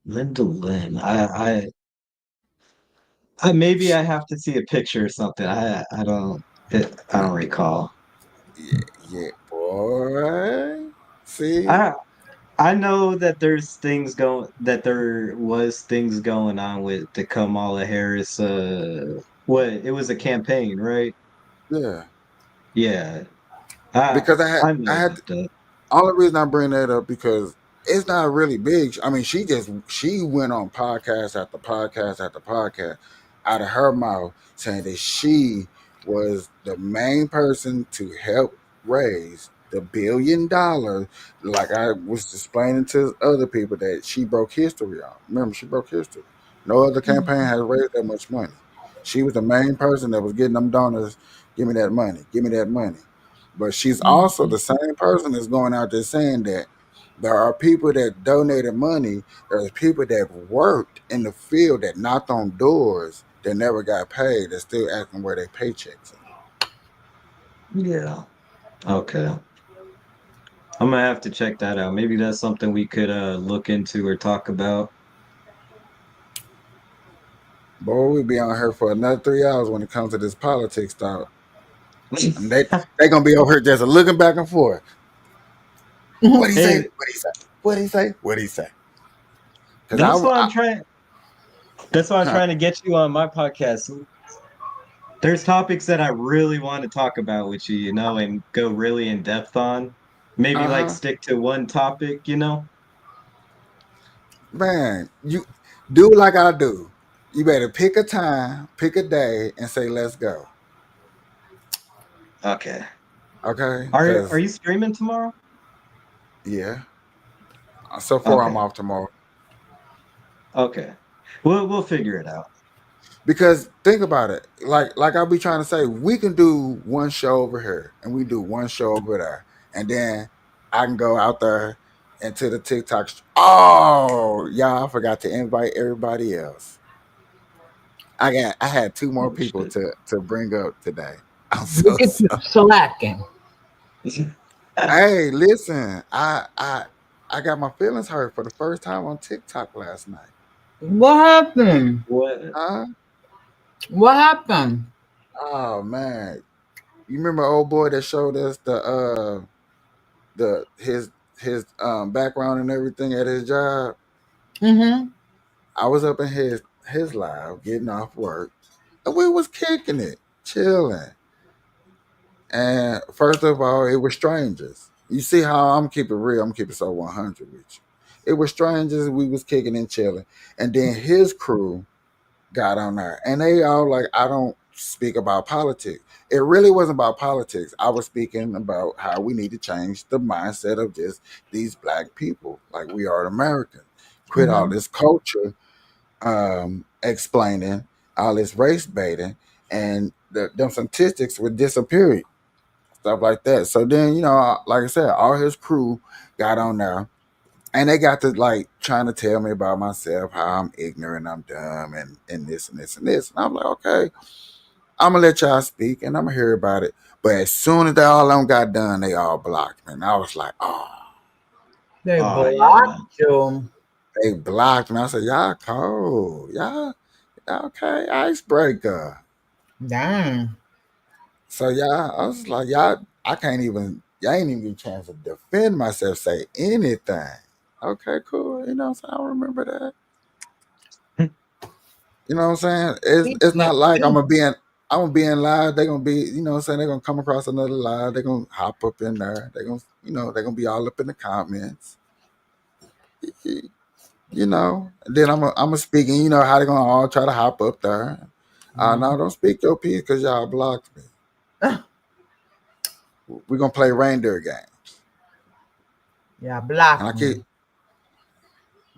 C: Linda Lynn. Maybe I have to see a picture or something. I don't recall.
A: Yeah, boy. See,
C: I I know that there was things going on with the Kamala Harris. What it was a campaign, right?
A: yeah.
C: Yeah, I
A: Because
C: I know
A: I had
C: about that.
A: only reason I bring that up because it's not really big. I mean, she went on podcast after podcast after podcast out of her mouth saying that she was the main person to help raise the $1 billion. Like I was explaining to other people that she broke history on. Remember, she broke history. No other campaign has raised that much money. She was the main person that was getting them donors. Give me that money. Give me that money. But she's also the same person that's going out there saying that there are people that donated money. There's people that worked in the field that knocked on doors that never got paid. They're still asking where their paychecks at.
C: Yeah. Okay. I'm gonna have to check that out. Maybe that's something we could look into or talk about.
A: Boy, we'll be on here for another 3 hours when it comes to this politics talk. And they gonna be over here just looking back and forth. What he say?
C: Hey,
A: What he say? What he say? What he say? Because
C: that's why
A: I
C: I'm trying. That's why I'm
A: huh,
C: trying to get you on my podcast. There's topics that I really want to talk about with you, and go really in depth on. Maybe like
A: uh-huh.
C: stick to one topic.
A: Man, you do like I do. You better pick a time, pick a day, and say, let's go.
C: Okay.
A: Okay?
C: Are
A: Because,
C: you streaming tomorrow?
A: yeah, so far I'm
C: Okay.
A: off tomorrow.
C: Okay. We'll figure it out.
A: Because think about it. Like I'll be trying to say, we can do one show over here and we do one show over there. And then I can go out there into the TikTok. Oh, y'all, I forgot to invite everybody else. I had two more
C: Oh
A: people
C: shit.
A: to bring up today. I'm so
D: Look at you
A: sorry.
D: slacking.
A: Hey, listen, I got my feelings hurt for the first time on TikTok last night.
D: What happened?
C: What?
A: Huh?
D: What happened?
A: Oh man. You remember old boy that showed us the his background and everything at his job?
D: Mm-hmm.
A: I was up in his live getting off work and we was kicking it, chilling. And first of all, it was strangers. You see how I'm keeping real, I'm keeping so 100 with you. It was strangers, we was kicking and chilling. And then his crew got on there and they all like, I don't speak about politics. It really wasn't about politics. I was speaking about how we need to change the mindset of just these black people, like we are Americans. Quit all
D: Mm-hmm.
A: this culture, explaining all this race baiting, and them statistics were disappearing, stuff like that. So then, like I said, all his crew got on there and they got to like trying to tell me about myself, how I'm ignorant, I'm dumb, and this and this and this. And I'm like, okay, I'm gonna let y'all speak and I'm gonna hear about it. But as soon as they all of them got done, they all blocked me. And I was like, oh,
D: They
C: Oh yeah.
D: blocked you.
A: they blocked me. I said, y'all cold. Y'all okay, icebreaker.
D: Dang.
A: So y'all, I was like, y'all ain't even get a chance to defend myself, say anything. Okay, cool. You know what I'm saying? I remember that. You know what I'm saying? It's not like I'm gonna be in live. They're gonna be, what I'm saying, they're gonna come across another live, they're gonna hop up in there, they're gonna be all up in the comments. And then I'm a speaking, how they're gonna all try to hop up there. No, don't speak your piece because y'all blocked me. We're gonna play reindeer game.
D: Yeah,
A: And
D: blocked me.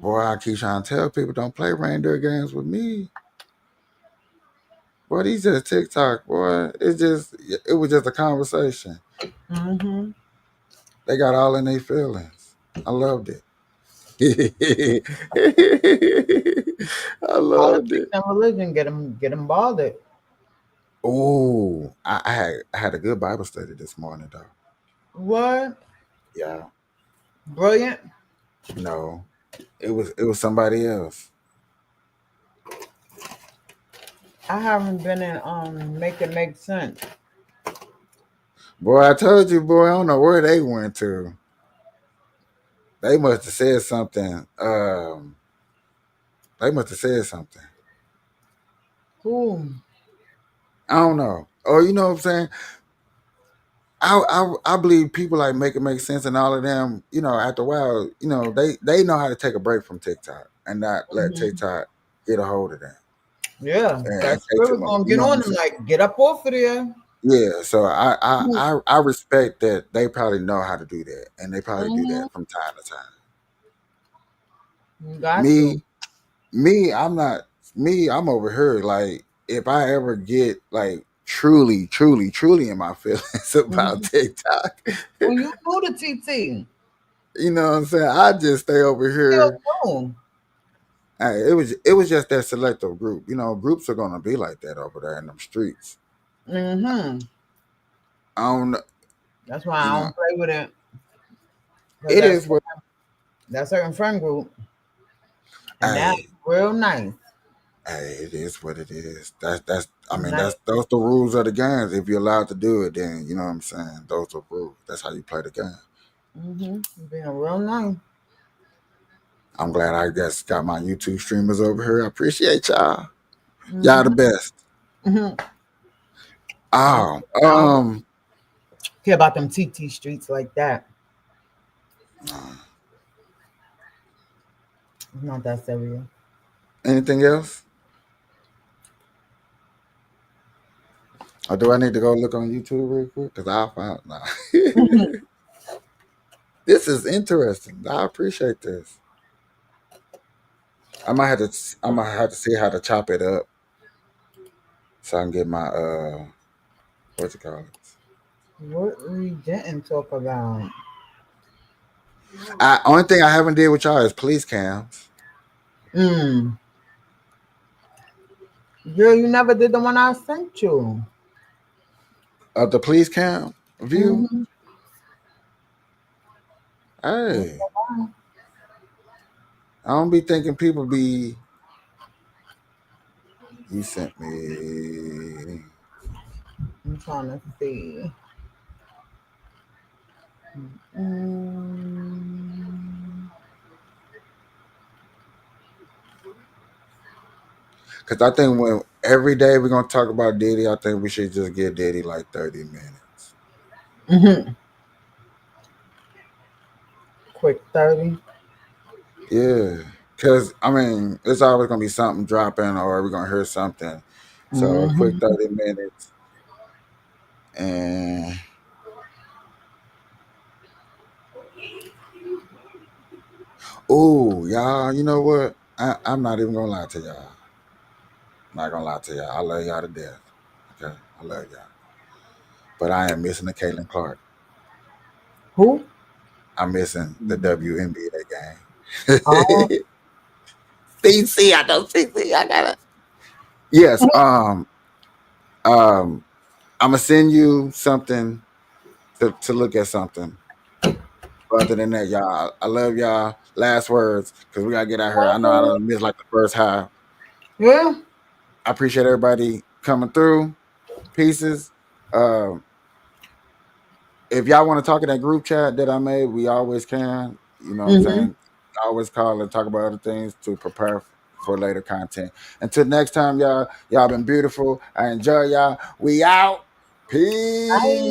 A: I keep trying to tell people don't play reindeer games with me. Boy, these just TikTok, boy. It was just a conversation.
D: Mm-hmm.
A: They got all in their feelings. I loved it. I loved
D: Politics
A: it.
D: and religion get them bothered.
A: Oh, I had a good Bible study this morning though.
D: What?
A: Yeah.
D: Brilliant.
A: No. It was somebody else.
D: I haven't been in Make It Make Sense.
A: Boy, I told you, boy, I don't know where they went to. They must have said something. They must have said something.
D: Who?
A: I don't know. Oh, you know what I'm saying? I believe people like Make It Make Sense and all of them, after a while, they know how to take a break from TikTok and not let
D: Mhm.
A: TikTok get a hold of them
D: Yeah,
A: and
D: that
A: take too
D: spirit
A: much.
D: gonna
A: You
D: get
A: know what
D: on
A: I'm
D: them
A: saying?
D: like, get up off of there.
A: Yeah. So I I
D: Mhm.
A: I, I respect that they probably know how to do that, and they probably do
D: Mhm.
A: that from time to time.
D: You got to.
A: Me, me, I'm not me. I'm over here. Like if I ever get like truly, truly, truly in my feelings about
D: Mhm.
A: TikTok,
D: Well, you know the TT.
A: you know what I'm saying? I just stay over
D: Still
A: here.
D: know.
A: It was just that selective group. Groups are gonna be like that over there in them streets.
D: Mm-hmm.
A: I don't know.
D: That's why
A: You
D: I
A: know,
D: don't play with it. Cause
A: it is what.
D: that certain friend group, and that's
A: Hey,
D: real nice.
A: it is what it is. That's. I mean,
D: Nice.
A: that's those the rules of the games. If you're allowed to do it, then you know what I'm saying. Those are rules. That's how you play the game.
D: Mm-hmm. Being real nice.
A: I'm glad I guess got my YouTube streamers over here. I appreciate y'all. Y'all the
D: Mm-hmm.
A: best.
D: Mm-hmm.
A: Oh,
D: I don't care about them TT streets like that. It's not that serious.
A: anything else? Or do I need to go look on YouTube real quick? Cause I found nah. This is interesting. I appreciate this. I might have to see how to chop it up so I can get my what's it called?
D: What we didn't talk about.
A: Only thing I haven't did with y'all is police cams.
D: Mm. Girl, you never did the one I sent you.
A: Of the police cam view.
D: Mm-hmm.
A: Hey, I don't be thinking people be. You sent me.
D: I'm trying to see. Mm.
A: Cause I think when every day we're gonna talk about Diddy, I think we should just give Diddy like 30 minutes.
D: Mm-hmm. Quick 30.
A: Yeah. Cause I mean, it's always gonna be something dropping or we're gonna hear something. So a quick
D: Mm-hmm.
A: 30 minutes and oh y'all, you know what? I'm not even gonna lie to y'all. Not gonna lie to y'all. I love y'all to death. Okay. I love y'all. But I am missing the Caitlin Clark.
D: Who?
A: I'm missing the WNBA
D: Oh.
A: game. CC, I know CC. I got it. Yes. I'm gonna send you something to look at something. But other than that, y'all, I love y'all. Last words, because we gotta get out here. I know I don't miss like the first half.
D: Yeah.
A: I appreciate everybody coming through. Pieces. Um, if y'all want to talk in that group chat that I made, we always can. You know what I'm
D: Mm-hmm.
A: saying? Always call and talk about other things to prepare for later content. Until next time, y'all been beautiful. I enjoy y'all. We out. Peace.